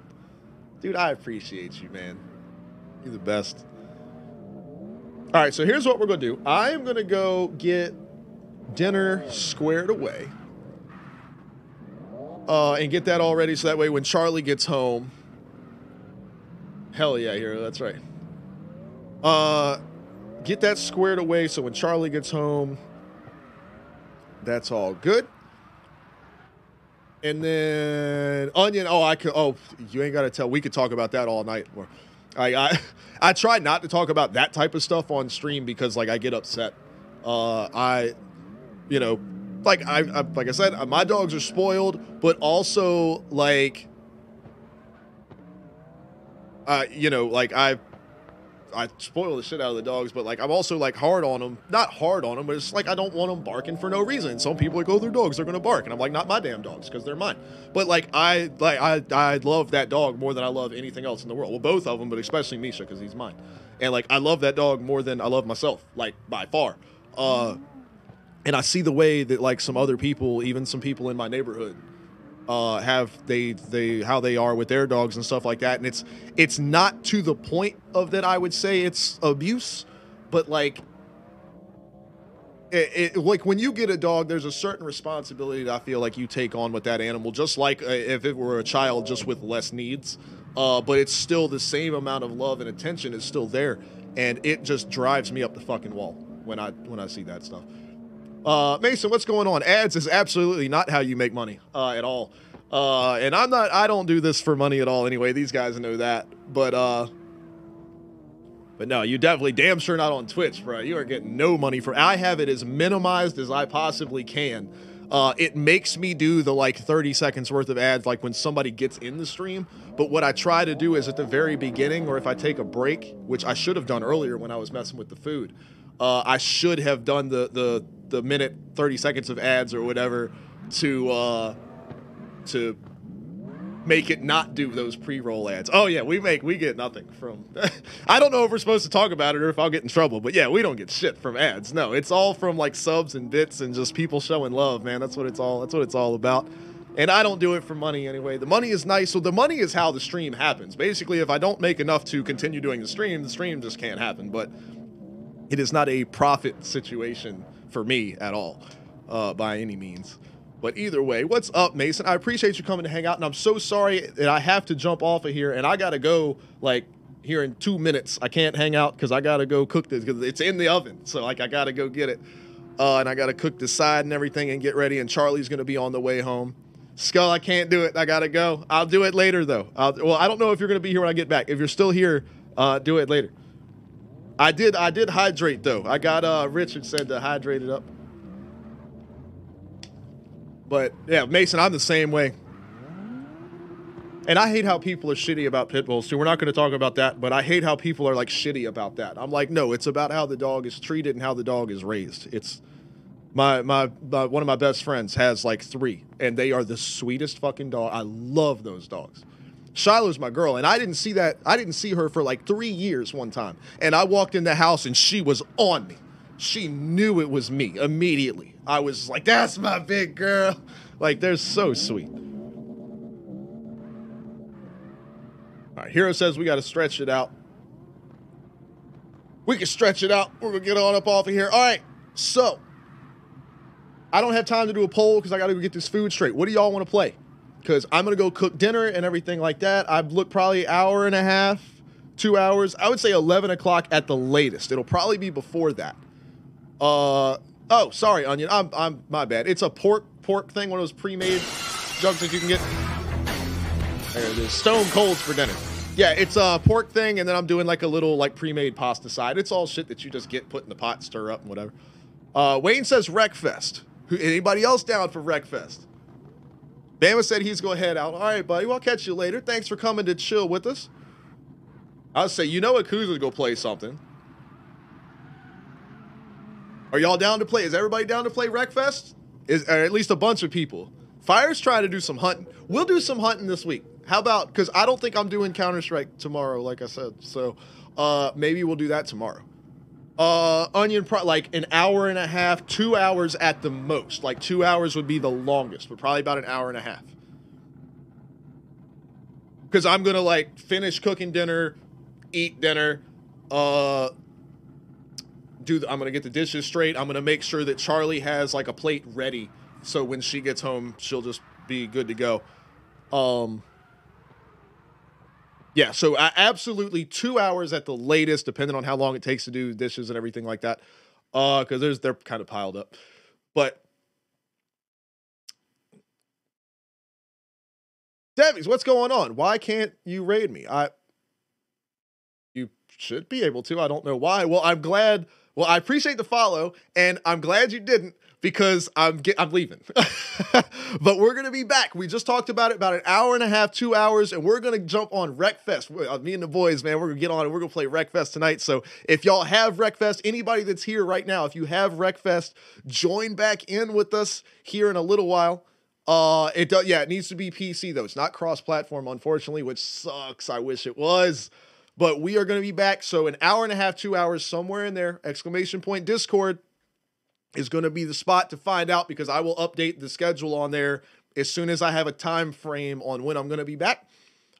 Dude, I appreciate you, man. You're the best. All right, so here's what we're going to do. I'm going to go get dinner squared away. And get that all ready so that way when Charlie gets home. Hell yeah, Hero, that's right. Get that squared away so when Charlie gets home, that's all good. And then Onion, you ain't got to tell. We could talk about that all night. I try not to talk about that type of stuff on stream because like I get upset. Like I said, my dogs are spoiled, but also like, I spoil the shit out of the dogs, but like I'm also like hard on them. Not hard on them, but it's like I don't want them barking for no reason. Some people are like, oh, they're dogs, they're gonna bark, and I'm like, not my damn dogs, because they're mine. But like I love that dog more than I love anything else in the world. Well, both of them, but especially Misha because he's mine. And like I love that dog more than I love myself, like by far. And I see the way that like some other people, even some people in my neighborhood, how they are with their dogs and stuff like that. And it's not to the point of that I would say it's abuse, but like like when you get a dog, there's a certain responsibility that I feel like you take on with that animal, just like if it were a child, just with less needs. But it's still the same amount of love and attention is still there, and it just drives me up the fucking wall when I see that stuff. Mason, what's going on? Ads is absolutely not how you make money at all. And I don't do this for money at all anyway. These guys know that. But no, you definitely damn sure not on Twitch, bro. You are getting no money for. I have it as minimized as I possibly can. It makes me do the like 30 seconds worth of ads like when somebody gets in the stream. But what I try to do is at the very beginning, or if I take a break, which I should have done earlier when I was messing with the food, I should have done the minute 30 seconds of ads or whatever to make it not do those pre-roll ads. Oh yeah, we get nothing from I don't know if we're supposed to talk about it or if I'll get in trouble, but yeah, we don't get shit from ads. No, it's all from like subs and bits and just people showing love, man. That's what it's all about. And I don't do it for money anyway. The money is nice, so the money is how the stream happens. Basically, if I don't make enough to continue doing the stream just can't happen, but it is not a profit situation for me at all, by any means. But either way, what's up, Mason? I appreciate you coming to hang out, and I'm so sorry that I have to jump off of here, and I gotta go like here in 2 minutes. I can't hang out because I gotta go cook this because it's in the oven. So like I gotta go get it, and I gotta cook the side and everything and get ready. And Charlie's gonna be on the way home. Skull, I can't do it. I gotta go. I'll do it later though. Well, I don't know if you're gonna be here when I get back. If you're still here, do it later. I did hydrate though. I got Richard said to hydrate it up. But yeah, Mason, I'm the same way. And I hate how people are shitty about pit bulls too. We're not going to talk about that, but I hate how people are like shitty about that. I'm like, no, it's about how the dog is treated and how the dog is raised. It's my one of my best friends has like 3, and they are the sweetest fucking dog. I love those dogs. Shiloh's my girl, and I didn't see her for like 3 years one time. And I walked in the house and she was on me. She knew it was me immediately. I was like, that's my big girl. Like, they're so sweet. All right, Hero says we got to stretch it out. We can stretch it out. We're going to get on up off of here. All right, so I don't have time to do a poll because I got to get this food straight. What do y'all want to play? Because I'm going to go cook dinner and everything like that. I've looked probably hour and a half, 2 hours. I would say 11 o'clock at the latest. It'll probably be before that. Oh, sorry, Onion. I'm my bad. It's a pork thing, one of those pre-made jugs that you can get. There it is. Stone Colds for dinner. Yeah, it's a pork thing, and then I'm doing like a little like pre-made pasta side. It's all shit that you just get put in the pot, stir up, and whatever. Wayne says Wreckfest. Anybody else down for Wreckfest? Bama said he's going to head out. All right, buddy. Well, I'll catch you later. Thanks for coming to chill with us. I'll say, you know what, Kuzma's going to play something. Are y'all down to play? Is everybody down to play Wreckfest? Or at least a bunch of people. Fire's trying to do some hunting. We'll do some hunting this week. How about, because I don't think I'm doing Counter-Strike tomorrow, like I said. So maybe we'll do that tomorrow. Onion, like an hour and a half, 2 hours at the most. Like 2 hours would be the longest, but probably about an hour and a half. Because I'm going to like finish cooking dinner, eat dinner, I'm going to get the dishes straight. I'm going to make sure that Charlie has like a plate ready. So when she gets home, she'll just be good to go. Yeah, so absolutely 2 hours at the latest, depending on how long it takes to do dishes and everything like that. Because they're kind of piled up. But Devies, what's going on? Why can't you raid me? You should be able to. I don't know why. Well, I'm glad. Well, I appreciate the follow, and I'm glad you didn't. Because I'm leaving. But we're going to be back. We just talked about it, about an hour and a half, 2 hours, and we're going to jump on Wreckfest. Me and the boys, man, we're going to get on and we're going to play Wreckfest tonight. So if y'all have Wreckfest, anybody that's here right now, if you have Wreckfest, join back in with us here in a little while. It needs to be PC, though. It's not cross-platform, unfortunately, which sucks. I wish it was. But we are going to be back. So an hour and a half, 2 hours, somewhere in there, ! Discord is going to be the spot to find out, because I will update the schedule on there as soon as I have a time frame on when I'm going to be back.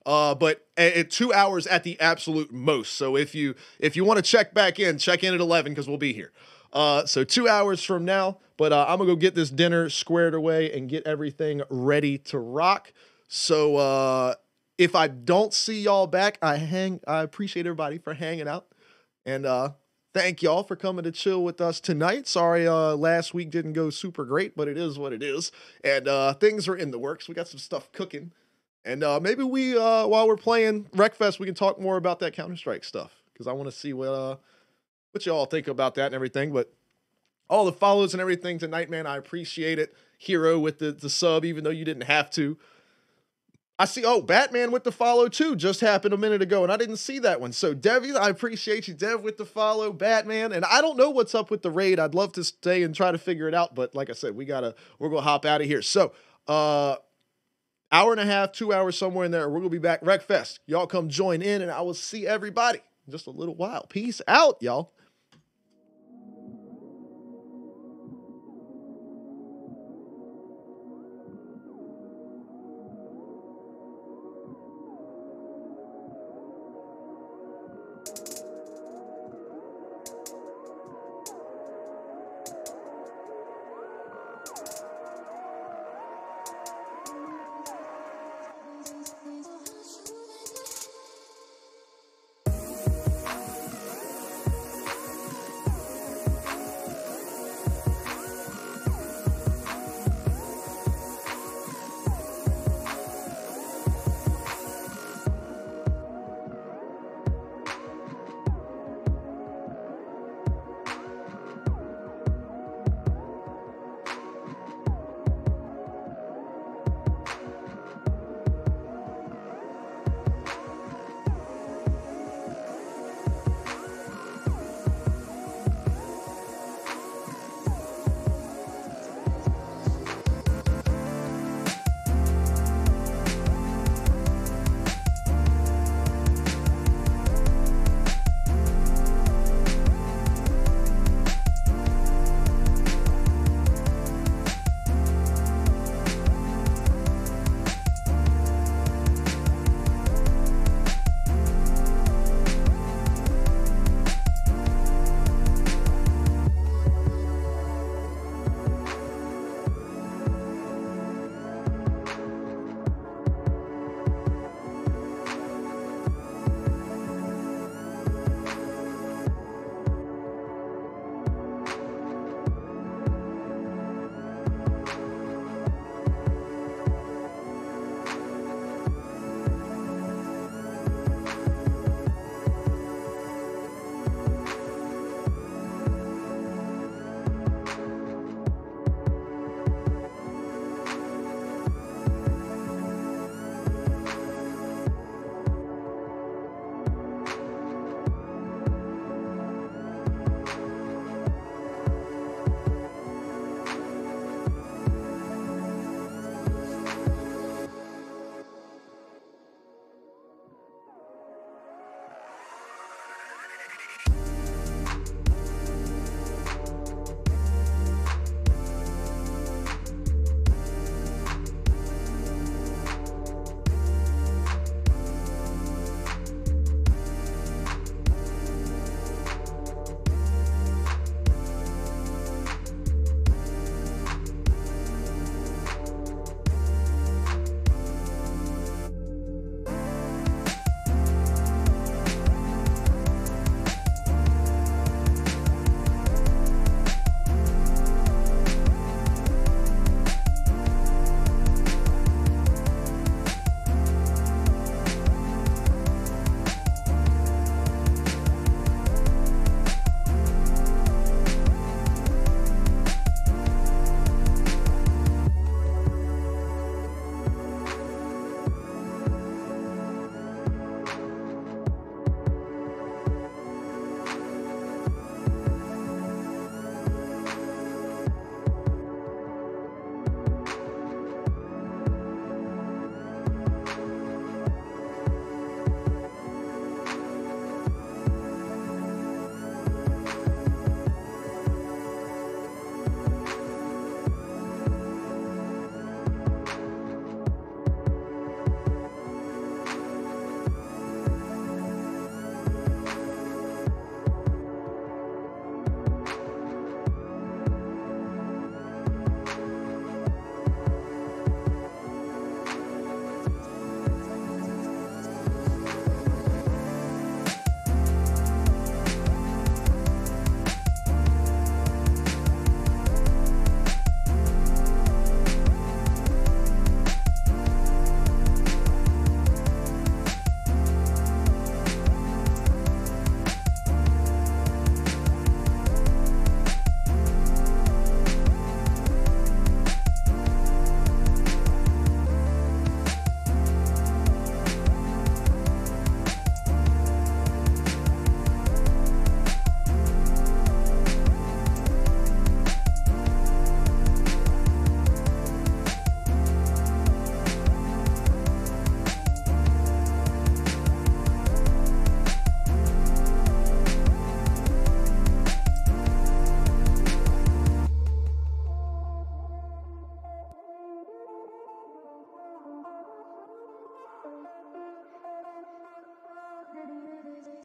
But at 2 hours at the absolute most. So if you want to check in at 11, because we'll be here. So 2 hours from now. But I'm going to go get this dinner squared away and get everything ready to rock. So if I don't see y'all back, I appreciate everybody for hanging out. And thank y'all for coming to chill with us tonight. Sorry last week didn't go super great, but it is what it is. And things are in the works. We got some stuff cooking. And maybe while we're playing Wreckfest, we can talk more about that Counter-Strike stuff. Because I want to see what y'all think about that and everything. But all the follows and everything tonight, man, I appreciate it. Hero with the sub, even though you didn't have to. I see, Batman with the follow too just happened a minute ago, and I didn't see that one. So, Devi, I appreciate you, Dev, with the follow, Batman, and I don't know what's up with the raid. I'd love to stay and try to figure it out, but like I said, we're gonna hop out of here. So, hour and a half, 2 hours, somewhere in there, we're gonna be back. Wreckfest, y'all come join in, and I will see everybody in just a little while. Peace out, y'all.